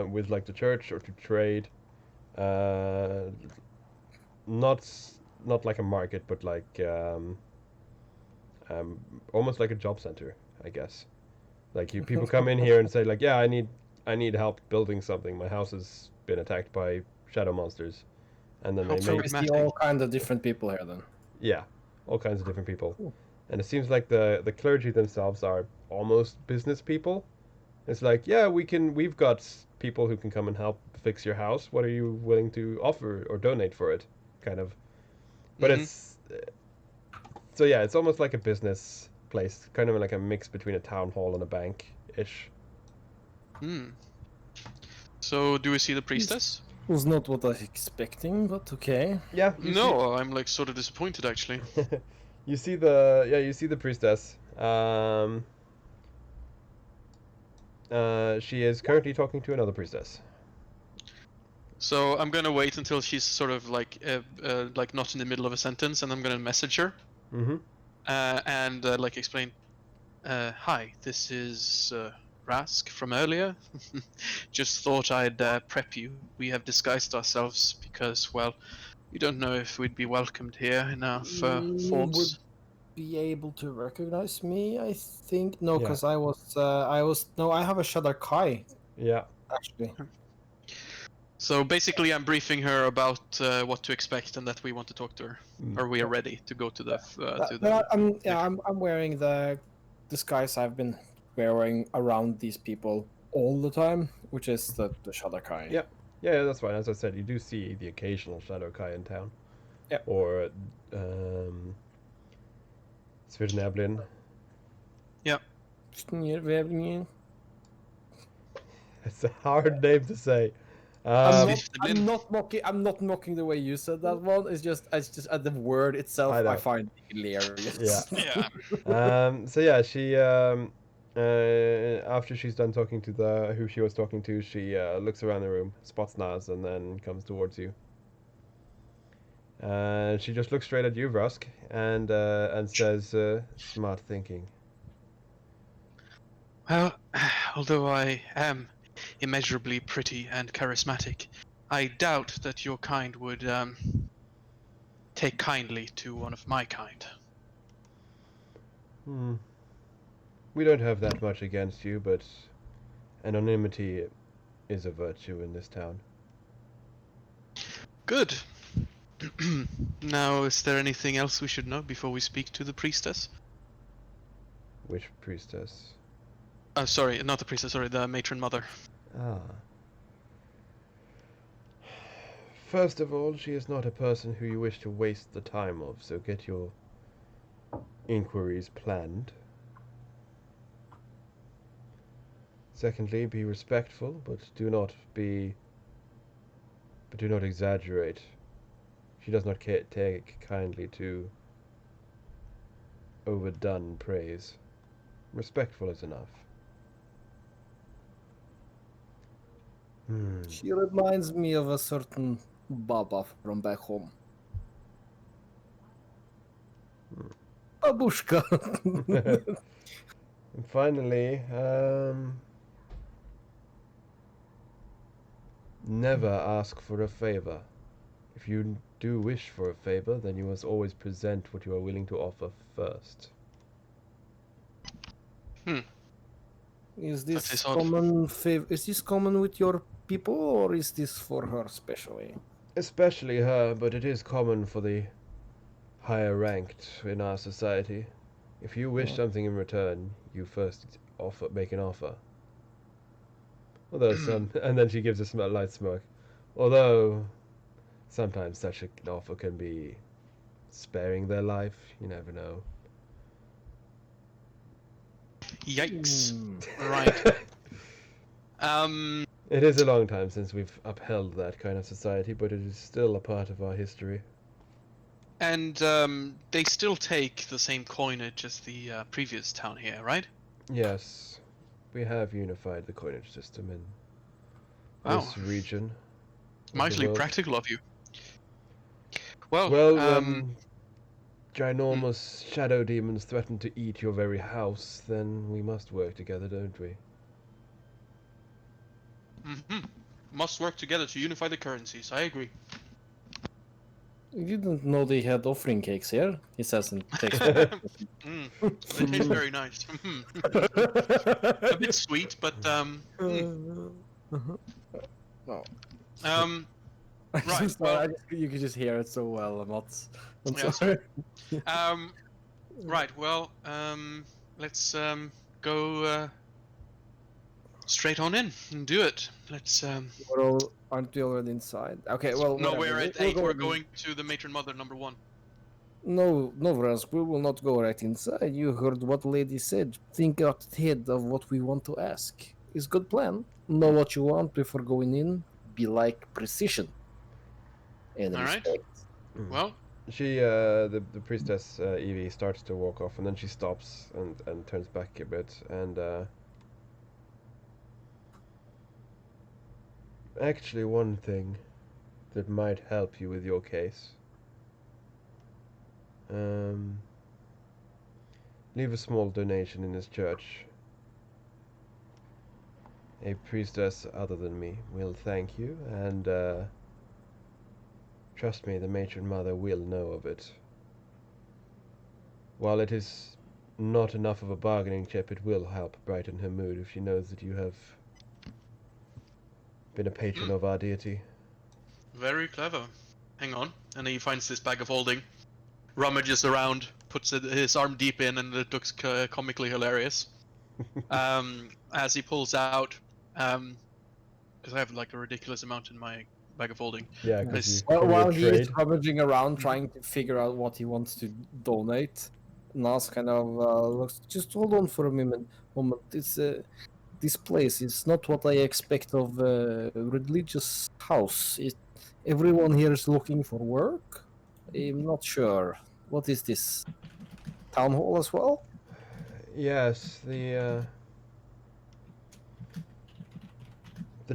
with like the church or to trade. Not like a market, but like almost like a job center, I guess. Like people come in here and say like, yeah, I need help building something. My house has been attacked by shadow monsters, and then So we see all kinds of different people here then. Yeah, all kinds of different people. Cool. And it seems like the clergy themselves are almost business people. It's like, yeah, we've got people who can come and help fix your house. What are you willing to offer or donate for it? Kind of. But it's so yeah, it's almost like a business place, kind of like a mix between a town hall and a bank ish. So do we see the priestess? Was not what I was expecting, but okay. Yeah. No, I'm like sort of disappointed actually. You see the priestess. She is currently talking to another priestess. So I'm gonna wait until she's sort of like not in the middle of a sentence, and I'm gonna message her. And like explain. Hi, this is Rask from earlier. Just thought I'd prep you. We have disguised ourselves because, well, we don't know if we'd be welcomed here in our forms. Would be able to recognize me, I think. No, Yeah. because I have a Shadar Kai. Yeah. Actually. So basically, I'm briefing her about what to expect and that we want to talk to her, or we are ready to go to the. I'm wearing the disguise I've been wearing around these people all the time, which is the Shadar Kai. Yeah. Yeah, that's fine. As I said, you do see the occasional Shadow Kai in town. Yeah. Or Svirneblin. Yeah. It's a hard name to say. I'm not mocking the way you said that one. It's just the word itself I find hilarious. Yeah. So yeah, she after she's done talking to who she was talking to, she looks around the room, spots Naz, and then comes towards you. She just looks straight at you, Rusk, and says, "Smart thinking." Well, although I am immeasurably pretty and charismatic, I doubt that your kind would take kindly to one of my kind. We don't have that much against you, but anonymity is a virtue in this town. Good. Now, is there anything else we should know before we speak to the priestess? Which priestess? Sorry, not the priestess. Sorry, the matron mother. Ah. First of all, she is not a person who you wish to waste the time of, so get your inquiries planned. Secondly, be respectful, but do not exaggerate. She does not take kindly to overdone praise. Respectful is enough. She reminds me of a certain Baba from back home. Babushka. And finally, never ask for a favor. If you do wish for a favor, then you must always present what you are willing to offer first. Is That this is odd. common Is this common with your people, or is this for her specially? Especially her, but it is common for the higher ranked in our society. If you wish something in return, you first make an offer. Although and then she gives a light smirk. Although sometimes such an offer can be sparing their life. You never know. Yikes! Right. It is a long time since we've upheld that kind of society, but it is still a part of our history. And they still take the same coinage as the previous town here, right? Yes, we have unified the coinage system in Wow. this region. of the Mightily world. practical of you. Well, Well, when ginormous shadow demons threaten to eat your very house, then we must work together, don't we? must work together to unify the currencies. I agree. You didn't know they had offering cakes here? He says and takes They taste very nice. A bit sweet, but Right, well- you can just hear it so well, Mats. I'm Yeah, sorry. right. Well, let's go straight on in and do it. Let's. Aren't we already inside? Okay, well, No, whatever. we're at We'll 8. go We're in. going to the matron mother number 1. No, Vrask, we will not go right inside. You heard what lady said. Think out ahead of what we want to ask. It's good plan. Know what you want before going in. Be like precision. And All right. respect. Well, She, the priestess Evie starts to walk off, and then she stops and turns back a bit, and actually, one thing that might help you with your case. Leave a small donation in his church. A priestess other than me will thank you, and trust me, the matron mother will know of it. While it is not enough of a bargaining chip, it will help brighten her mood if she knows that you have been a patron of our deity. very clever. Hang on, and then he finds this bag of holding, rummages around, puts his arm deep in, and it looks comically hilarious. As he pulls out, because I have like a ridiculous amount in my bag of holding. Yeah, Nice. because Well, from while your he is trade. rummaging around trying to figure out what he wants to donate, Nas kind of looks. Just hold on for a moment. This place is not what I expect of a religious house. Everyone here is looking for work. I'm not sure. What is this? Town hall as well? Yes, the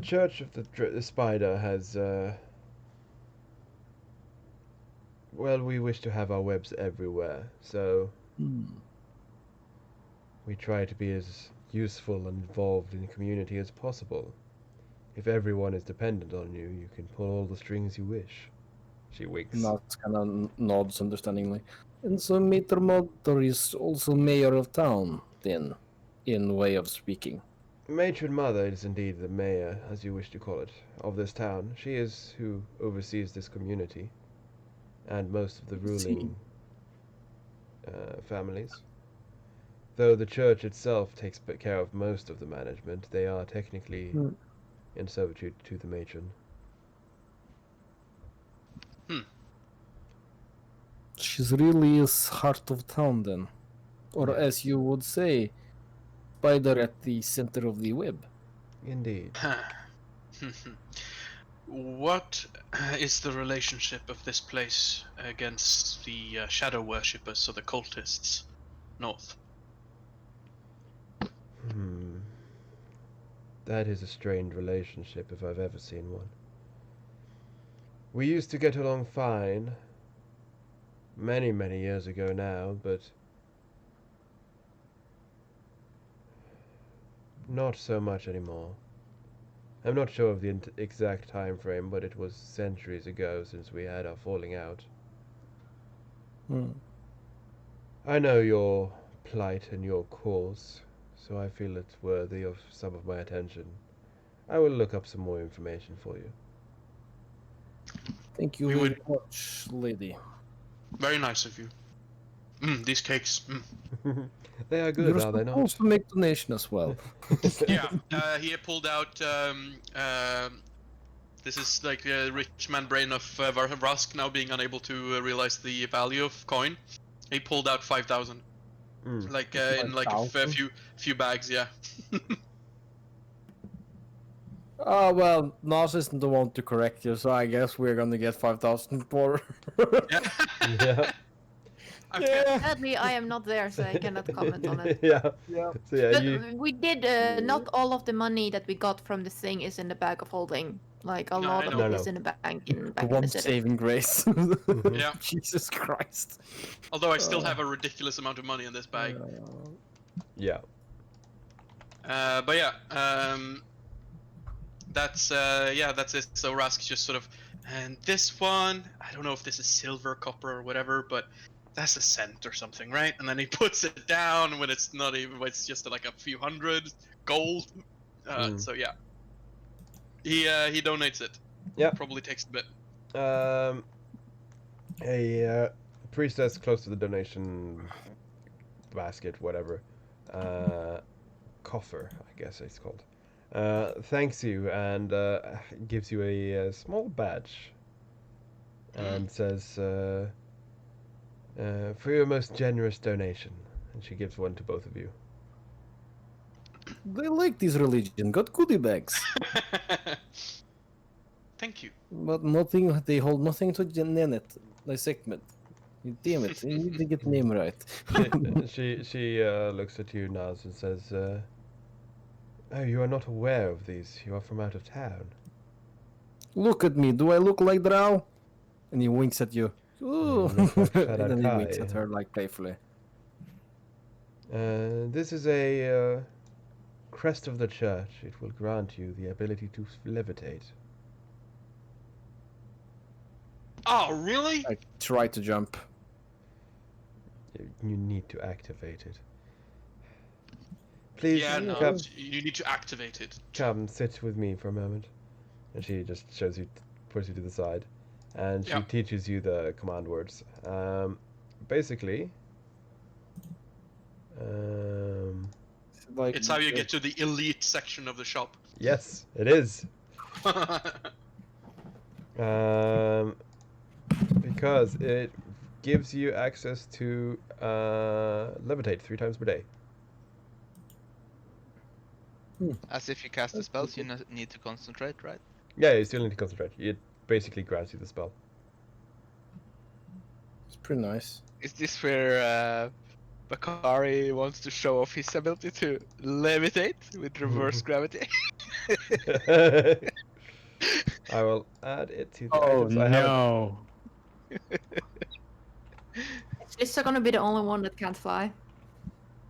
Church of the Spider has, well, we wish to have our webs everywhere, so we try to be as useful and involved in the community as possible. If everyone is dependent on you, you can pull all the strings you wish. She winks. Nas kind of nods understandingly. And so Mr. Motor is also mayor of town, then, in way of speaking. Matron Mother is indeed the mayor, as you wish to call it, of this town. She is who oversees this community, and most of the ruling families. Though the church itself takes care of most of the management, they are technically in servitude to the matron. She's really is heart of town then. Or Yeah. as you would say, spider at the center of the web. Indeed. What is the relationship of this place against the shadow worshippers or the cultists north? That is a strained relationship if I've ever seen one. We used to get along fine. Many, many years ago now, but not so much anymore. I'm not sure of the exact time frame, but it was centuries ago since we had our falling out. I know your plight and your cause, so I feel it's worthy of some of my attention. I will look up some more information for you. Thank you We very would- much, lady. Very nice of you. These cakes. They are good, You're are they not? supposed to make donation as well. Yeah, he pulled out. This is like a rich man brain of Vrask now being unable to realize the value of coin. He pulled out 5,000, like in like a 5,000? few bags. Yeah. Oh, well, Nas isn't the one to correct you, so I guess we're gonna get 5,000 for. Yeah. Yeah. Yeah. Sadly, I am not there, so I cannot comment on it. Yeah. Yeah. So yeah, But you. we did. Not all of the money that we got from the thing is in the bag of holding. Like a No, lot I of know. it No, is no. in the bank in back in One the city. saving grace. Yeah. Jesus Christ. Although I still have a ridiculous amount of money in this bag. Yeah. But yeah, that's it. So Rask just sort of, and this one, I don't know if this is silver, copper, or whatever, but that's a cent or something, right? And then he puts it down when it's not even, it's just like a few hundred gold. So yeah, he donates it. Yeah. Probably takes a bit. A priestess close to the donation basket, whatever, coffer, I guess it's called, thanks you and gives you a small badge and says, for your most generous donation. And she gives one to both of you. They like this religion, got goodie bags. Thank you. But nothing, they hold nothing to Nenet, segment. Damn it, you need to get the name right. She looks at you, Naz, and says, oh, you are not aware of these. You are from out of town. Look at me, do I look like Drow? And he winks at you. Ooh. look like And then he Shadar winks Kai. at her like playfully. This is a crest of the church. It will grant you the ability to levitate. Oh, really? I try to jump. You need to activate it. Please, Yeah, no, come, you need to activate it. come, sit with me for a moment. And she just shows you, puts you to the side, and she Yeah. teaches you the command words. Basically, Like, It's how you get to the elite section of the shop. yes, it is. Because it gives you access to levitate 3 times per day. As if you cast the spells, you need to concentrate, right? Yeah, you still need to concentrate. It basically grants you the spell. It's pretty nice. Is this where Bakari wants to show off his ability to levitate with reverse gravity? I will add it to the Oh items I have. no! Is Lissa gonna be the only one that can't fly?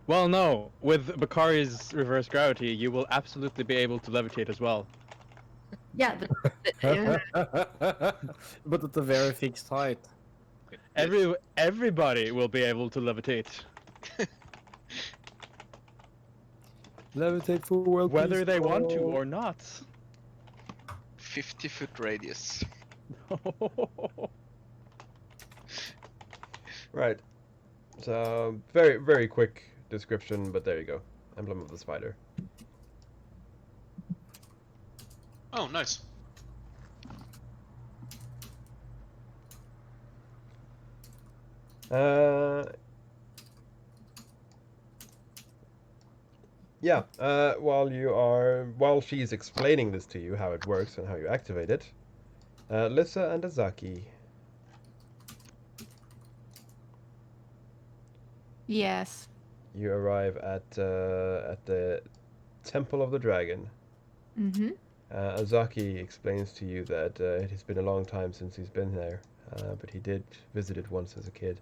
Well, no. With Bakari's reverse gravity, you will absolutely be able to levitate as well. Yeah, but But at a very fixed height. Everybody will be able to levitate, Levitate for world whether peace. they want to Oh. or not. 50-foot radius. Right. So very very quick description, but there you go. Emblem of the spider. Oh, nice. Yeah, while she's explaining this to you, how it works and how you activate it, Lissa and Azaki, Yes. you arrive at the Temple of the Dragon. Mm-hmm. Azaki explains to you that it has been a long time since he's been there, but he did visit it once as a kid.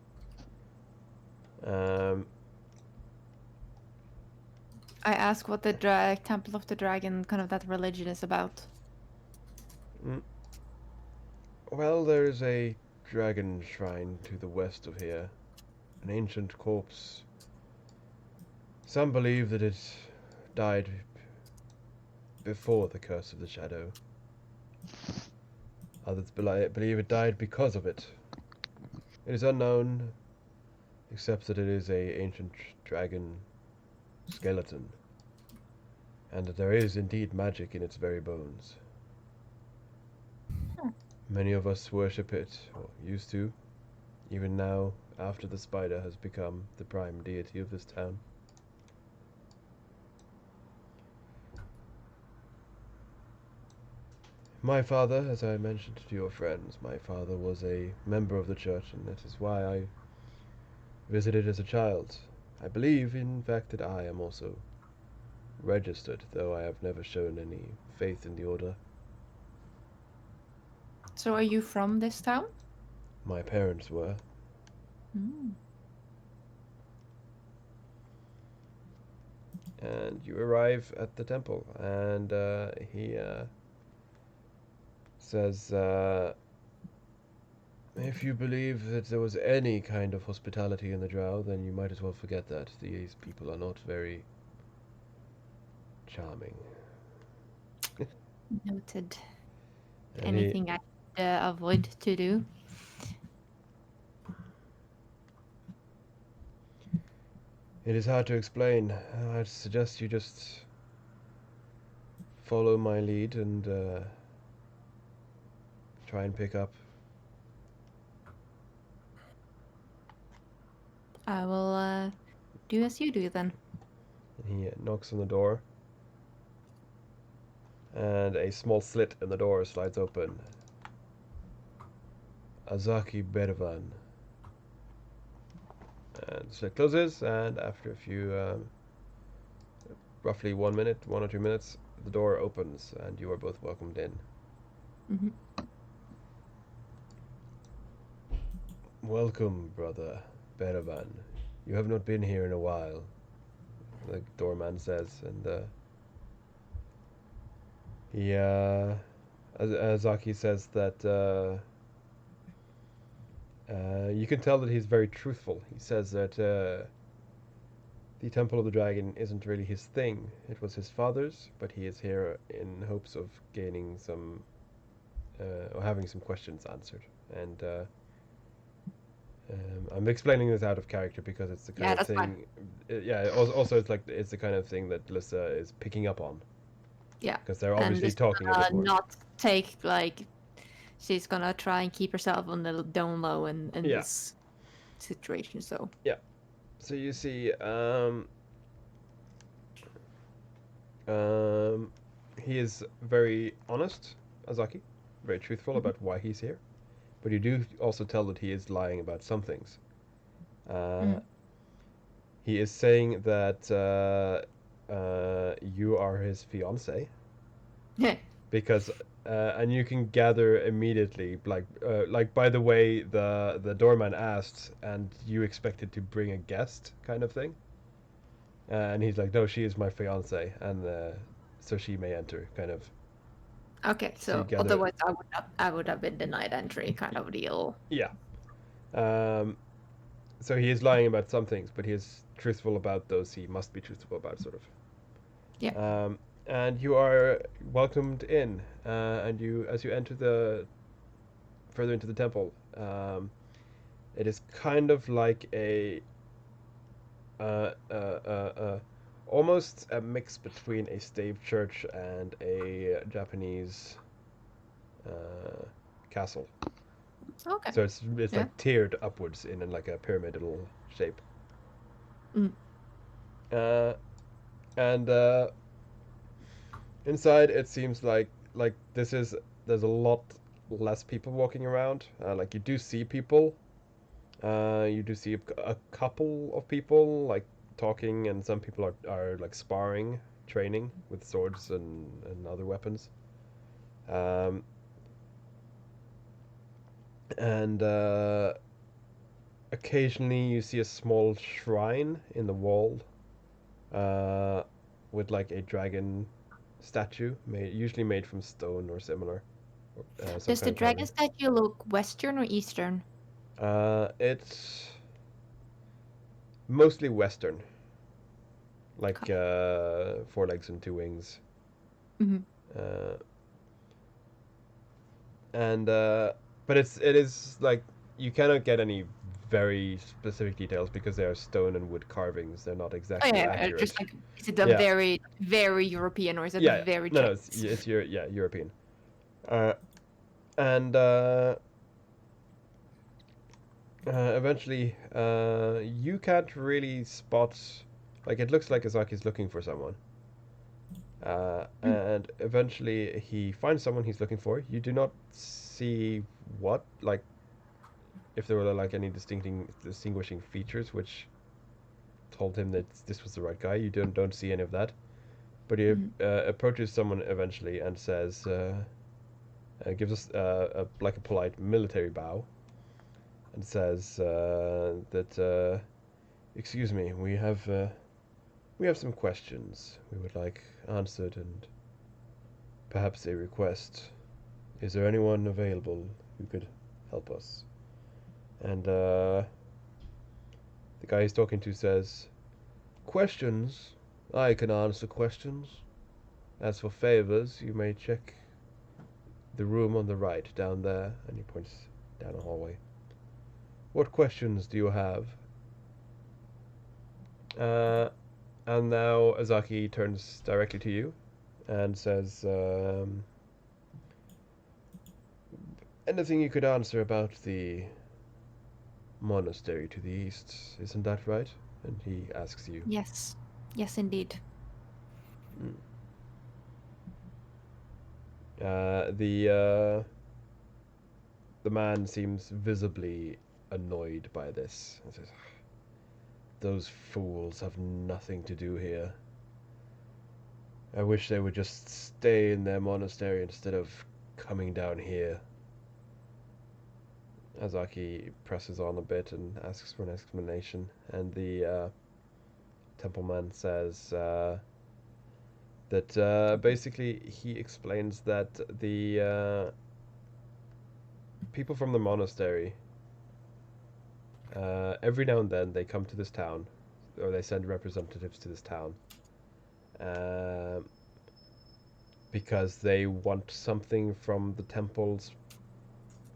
I ask what the Temple of the Dragon, kind of that religion, is about. Well, there's a dragon shrine to the west of here, an ancient corpse. Some believe that it died before the Curse of the Shadow. Others believe it died because of it. It is unknown, except that it is a ancient dragon skeleton, and that there is indeed magic in its very bones. Many of us worship it, or used to, even now, after the spider has become the prime deity of this town. My father, as I mentioned to your friends, my father was a member of the church, and that is why I visited as a child. I believe, in fact, that I am also registered, though I have never shown any faith in the order. So are you from this town? My parents were. Mm. And you arrive at the temple, and he says, if you believe that there was any kind of hospitality in the Drow, then you might as well forget that. These people are not very charming. Noted. And Anything I should avoid to do? it is hard to explain. I'd suggest you just follow my lead and try and pick up. I will do as you do then. And he knocks on the door, and a small slit in the door slides open. Azaki Bervan. And the slit closes, and after a few, roughly 1 minute, 1 or 2 minutes, the door opens, and you are both welcomed in. Mm-hmm. Welcome, brother Beravan. You have not been here in a while, the doorman says, and Azaki says that you can tell that he's very truthful. He says that the Temple of the Dragon isn't really his thing. It was his father's, but he is here in hopes of gaining some, or having some questions answered. And I'm explaining this out of character because it's the kind of thing. Also, it's the kind of thing that Lissa is picking up on. Yeah. Because they're obviously talking a bit more. Not take she's gonna try and keep herself on the down low in this situation. So So you see, he is very honest, Azaki, very truthful about why he's here. But you do also tell that he is lying about some things. He is saying that you are his fiance. Because and you can gather immediately, like by the way the doorman asked, and you expected to bring a guest, kind of thing. And he's like, no, she is my fiance, and so she may enter, kind of. Okay, So you so gather- otherwise I would have been denied entry, kind of deal. Yeah. So he is lying about some things, but he is truthful about those he must be truthful about, sort of. Yeah. And you are welcomed in, and as you enter further into the temple, it is kind of like almost a mix between a stave church and a Japanese castle. Okay. So it's Yeah. like tiered upwards in like a pyramidal shape. Mm. And inside it seems like there's a lot less people walking around. Like you do see people. You do see a couple of people like talking, and some people are like sparring, training with swords and other weapons. Um, and occasionally you see a small shrine in the wall uh, with like a dragon statue, usually made from stone or similar. Some Does the kind of dragon carving. statue look Western or Eastern? It's mostly Western, like Okay. 4 legs and 2 wings. Hmm. Uh, and but it is like you cannot get any very specific details because they are stone and wood carvings. They're not Oh exactly yeah, accurate. just like is it a Yeah. very very European or is it Yeah, very no, Chinese? it's European. And eventually, you can't really spot. Like it looks like Azaki's looking for someone. And eventually, he finds someone he's looking for. You do not see what, like, if there were like any distinguishing features which told him that this was the right guy. You don't see any of that. But he approaches someone eventually and says, gives us like a polite military bow, and says that, excuse me, we have some questions we would like answered and perhaps a request. Is there anyone available who could help us? And the guy he's talking to says, questions? I can answer questions. As for favors, you may check the room on the right down there. And he points down a hallway. What questions do you have? And now Azaki turns directly to you and says, anything you could answer about the monastery to the east, isn't that right? And he asks you. Yes. Yes, indeed. The man seems visibly annoyed by this. He says, those fools have nothing to do here. I wish they would just stay in their monastery instead of coming down here. Azaki presses on a bit and asks for an explanation, and the temple man says that basically he explains that the people from the monastery every now and then they come to this town, or they send representatives to this town because they want something from the temple's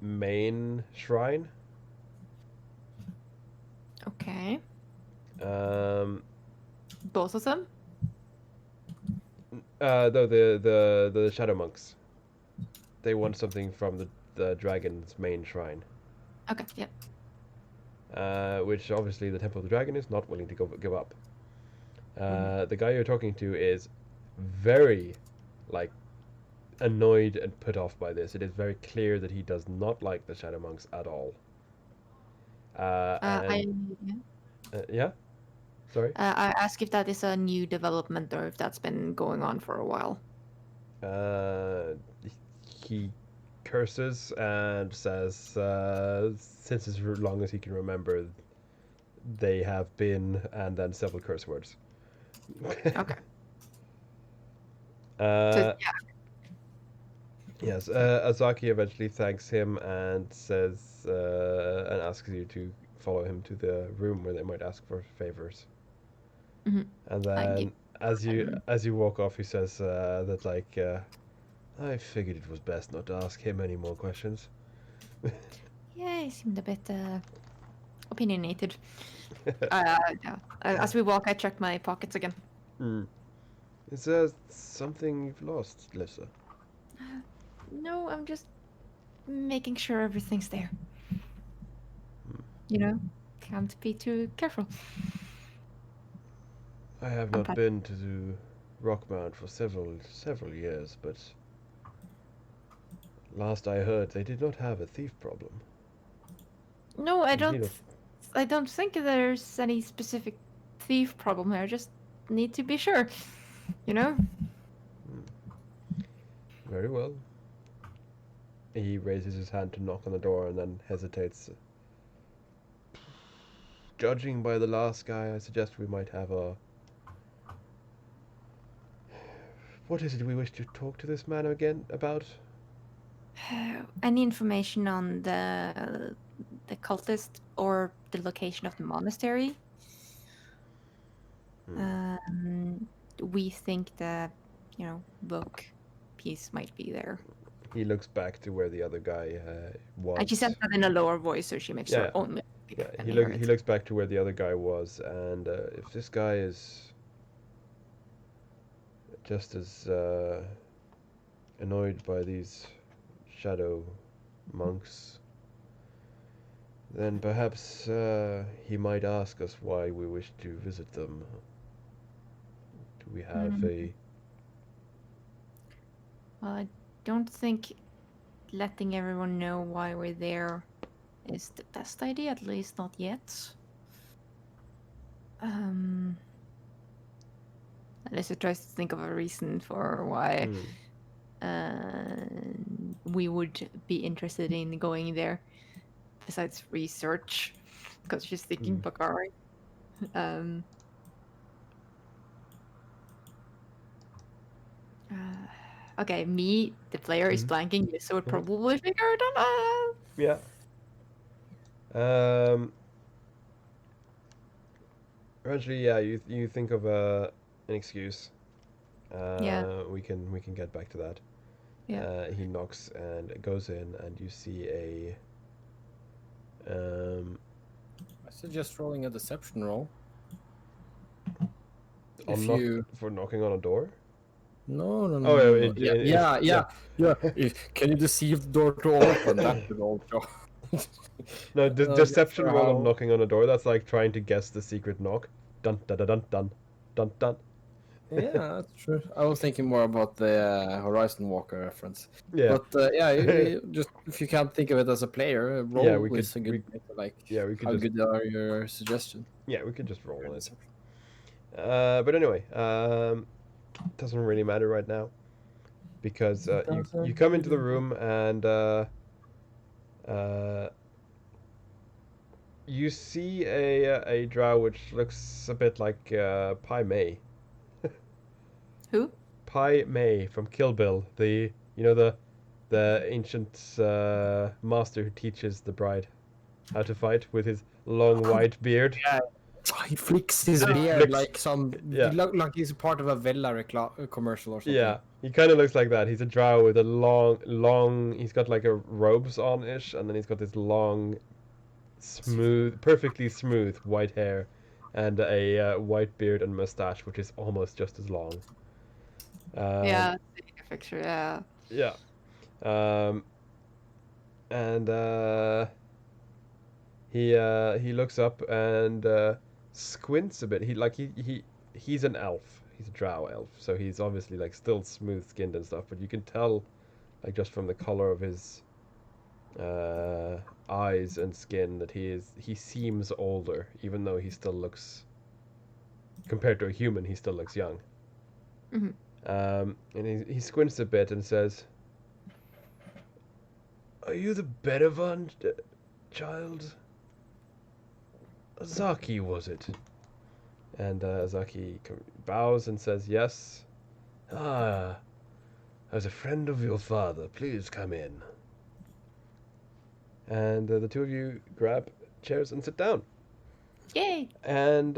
main shrine. Okay. Both of them? No, the shadow monks. They want something from the dragon's main shrine. Okay, yep. Which obviously the Temple of the Dragon is not willing to give up. The guy you're talking to is very, like, annoyed and put off by this. It is very clear that he does not like the Shadow Monks at all. Yeah? Sorry? I ask if that is a new development or if that's been going on for a while. He curses and says, since as long as he can remember, they have been, and then several curse words. Okay. Yeah. Yes, Azaki eventually thanks him and says, and asks you to follow him to the room where they might ask for favors. Mm-hmm. And then, as you walk off, he says that like, I figured it was best not to ask him any more questions. Yeah, he seemed a bit opinionated. Yeah. As we walk, I check my pockets again. Is there something you've lost, Lissa? No, I'm just making sure everything's there. You know, can't be too careful. I have I'm not pat- been to Rockmount for several years, but last I heard, they did not have a thief problem. No, I You don't. need a- I don't think there's any specific thief problem here. I just need to be sure. You know. Very well. He raises his hand to knock on the door and then hesitates. Judging by the last guy, I suggest we might have a... What is it we wish to talk to this man again about? Any information on the cultist or the location of the monastery? We think the, book piece might be there. He looks back to where the other guy was. And she says that in a lower voice, so she makes Yeah. her own. Yeah, and he hear he it. looks back to where the other guy was, and if this guy is just as annoyed by these shadow monks, then perhaps he might ask us why we wish to visit them. Do we have a... Well, I don't think letting everyone know why we're there is the best idea, at least not yet. Alyssa tries to think of a reason for why we would be interested in going there, besides research, because she's thinking Bakari. Okay, me, the player, is blanking, so would probably figure it out. Yeah. Eventually, yeah, you think of an excuse. Yeah. We can get back to that. Yeah. He knocks and goes in, and you see a... I suggest rolling a deception roll. for knocking on a door. No. Oh, yeah, Yeah. Can you deceive the door to open? That would also. No, deception for roll how- on knocking on a door. That's like trying to guess the secret knock. Dun dun dun dun dun dun dun. Yeah, that's true. I was thinking more about the Horizon Walker reference. Yeah. But yeah, you just if you can't think of it as a player, roll Yeah, we is could- a good we- way to like. yeah, we could How just- good are your suggestions? Yeah, we could just roll on it. But anyway, doesn't really matter right now because you come into the room and you see a drow which looks a bit like Pai Mei. Who? Pai Mei from Kill Bill, the ancient master who teaches the bride how to fight with his long white beard. Yeah, he flicks his He beard flicks- like some. yeah. He look like he's part of a Vella commercial or something. Yeah, he kind of looks like that. He's a drow with a long. He's got like a robes on ish, and then he's got this long, smooth, perfectly smooth white hair, and a white beard and mustache, which is almost just as long. Yeah, take a picture. Yeah. Yeah. And he looks up and squints a bit. He's an elf. He's a drow elf, so he's obviously like still smooth skinned and stuff, but you can tell like just from the color of his eyes and skin that he seems older, even though he still looks, compared to a human, he still looks young. And he squints a bit and says, "Are you the Benevon child? Zaki, was it?" And Zaki bows and says, "Yes." "Ah, I was a friend of your father. Please come in." And the two of you grab chairs and sit down. Yay! And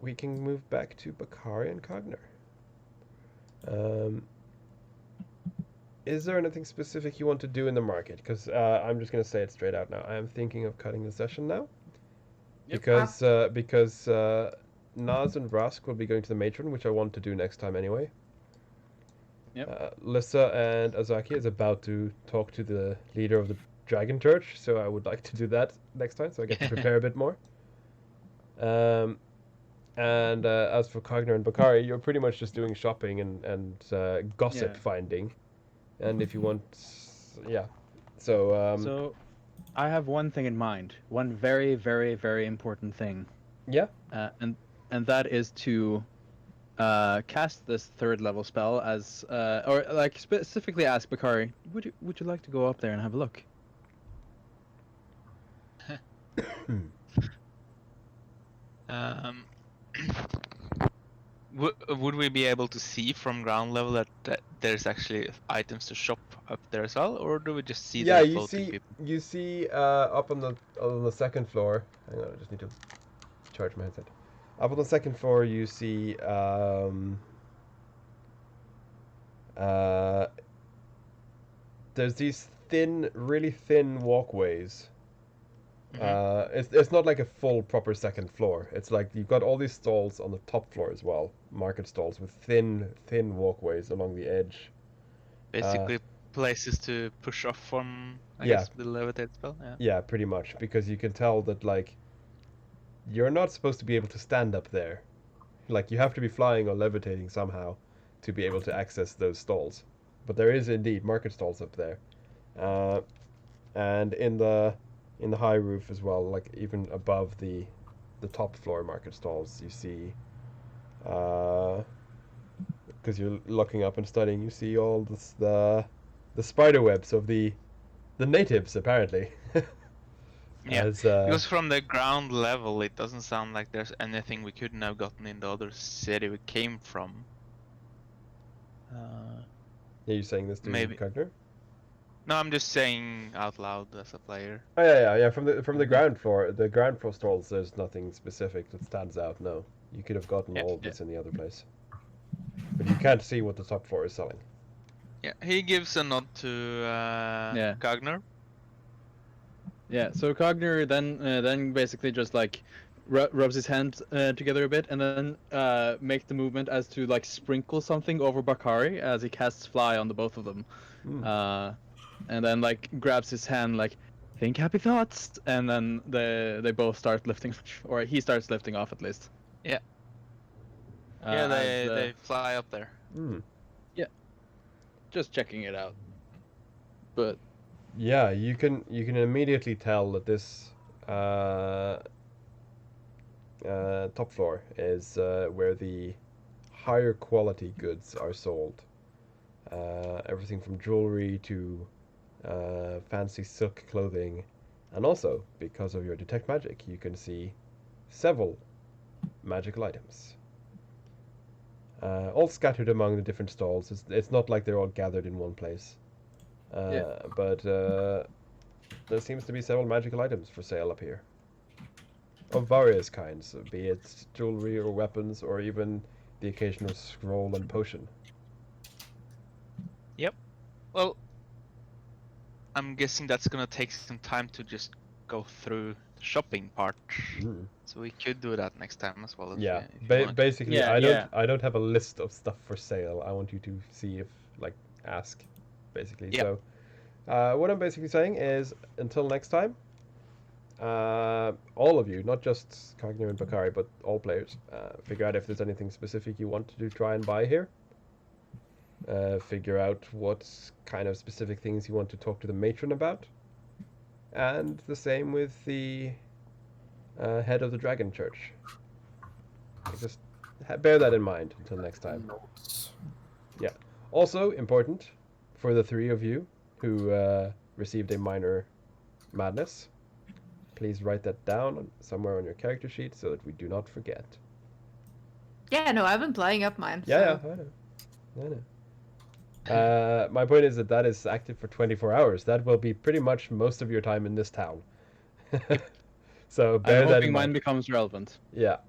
we can move back to Bakari and Cogner. Is there anything specific you want to do in the market? Because I'm just going to say it straight out now. I am thinking of cutting the session now. because Naz and Rask will be going to the matron, which I want to do next time anyway. Yep. Lissa and Azaki is about to talk to the leader of the Dragon Church, so I would like to do that next time, so I get to prepare a bit more. And as for Cogner and Bakari, you're pretty much just doing shopping and gossip finding. And if you want, yeah. So So, I have one thing in mind. One very, very, very important thing. yeah. And that is to cast this 3rd level spell as or like specifically ask Bakari, would you like to go up there and have a look? Would we be able to see from ground level that there's actually items to shop up there as well, or do we just see the floating people? You see up on the 2nd floor. Hang on, I just need to charge my headset. Up on the 2nd floor, you see there's these really thin walkways. It's not like a full proper 2nd floor. It's like you've got all these stalls on the top floor as well, market stalls with thin walkways along the edge. Basically, places to push off from, I guess, the levitate spell. Yeah. Yeah, pretty much, because you can tell that like you're not supposed to be able to stand up there. Like you have to be flying or levitating somehow to be able to access those stalls. But there is indeed market stalls up there, and in the high roof as well, like even above the top floor market stalls, you see, because you're looking up and studying, you see all this, the spider webs of the natives apparently. Yeah, As, because from the ground level, it doesn't sound like there's anything we couldn't have gotten in the other city we came from. Are you saying this to maybe. Cogner? No, I'm just saying out loud as a player. Oh yeah. From the ground floor, stalls, there's nothing specific that stands out. No, you could have gotten all of this in the other place, but you can't see what the top floor is selling. Yeah, he gives a nod to Cogner. Yeah, so Cogner then basically just like rubs his hands together a bit and then make the movement as to like sprinkle something over Bakari as he casts fly on the both of them. And then like grabs his hand like, think happy thoughts, and then they both start lifting, or he starts lifting off at least. Yeah. They fly up there. Yeah. Just checking it out. But yeah, you can immediately tell that this top floor is where the higher quality goods are sold. Everything from jewelry to fancy silk clothing, and also because of your detect magic, you can see several magical items. All scattered among the different stalls. It's not like they're all gathered in one place. But there seems to be several magical items for sale up here. Of various kinds, be it jewelry or weapons, or even the occasional scroll and potion. Yep. Well, I'm guessing that's gonna take some time to just go through the shopping part. So we could do that next time as well. Yeah, basically, I don't have a list of stuff for sale. I want you to see if, like, ask, basically. Yep. So, what I'm basically saying is, until next time, all of you, not just Cogner and Bakari, but all players, figure out if there's anything specific you want to try and buy here. Figure out what kind of specific things you want to talk to the matron about. And the same with the head of the Dragon Church. Just bear that in mind until next time. Yeah. Also important for the three of you who received a minor madness, please write that down somewhere on your character sheet so that we do not forget. Yeah, no, I've been playing up mine. Yeah, so. I know. My point is that is active for 24 hours. That will be pretty much most of your time in this town. So bear I'm that hoping in mine mind. becomes relevant. Yeah,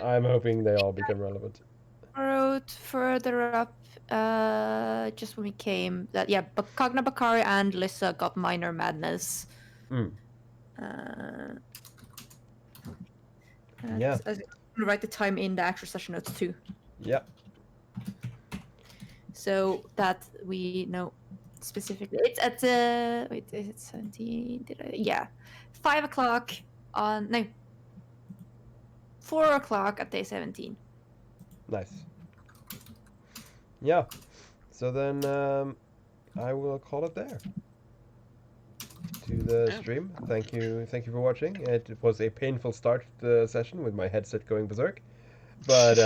I'm hoping they all become relevant. Wrote further up, just when we came, that but Cogna, Bakari, and Lissa got minor madness. Yeah. I'm gonna write the time in the actual session notes too, Yeah. so that we know specifically. It's at wait, is it 17? Yeah, 5 o'clock on no 4 o'clock at day 17. Nice. Yeah. So then I will call it there. To the Yeah. stream. Thank you for watching. It was a painful start to the session with my headset going berserk. But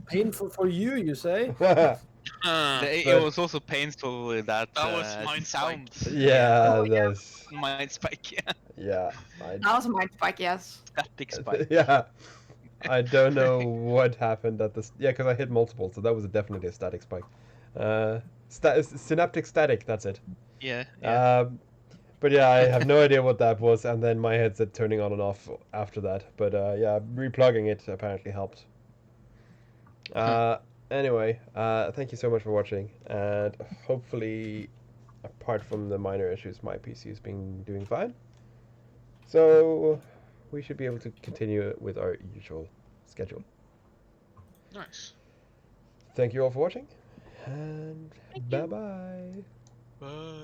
Painful for you, you say? It But- was also painful with that. That was mind spike. sound. yeah, that's Mind spike. Yeah. yeah. That was a mind spike, yes. Static spike. Yeah. I don't know what happened at this. Yeah, because I hit multiple, so that was definitely a static spike. Synaptic static. That's it. Yeah. Yeah. But yeah, I have no idea what that was, and then my headset turning on and off after that. But yeah, replugging it apparently helped. Anyway, thank you so much for watching, and hopefully, apart from the minor issues, my PC has been doing fine. So we should be able to continue with our usual schedule. Nice. Thank you all for watching, and bye-bye. Bye.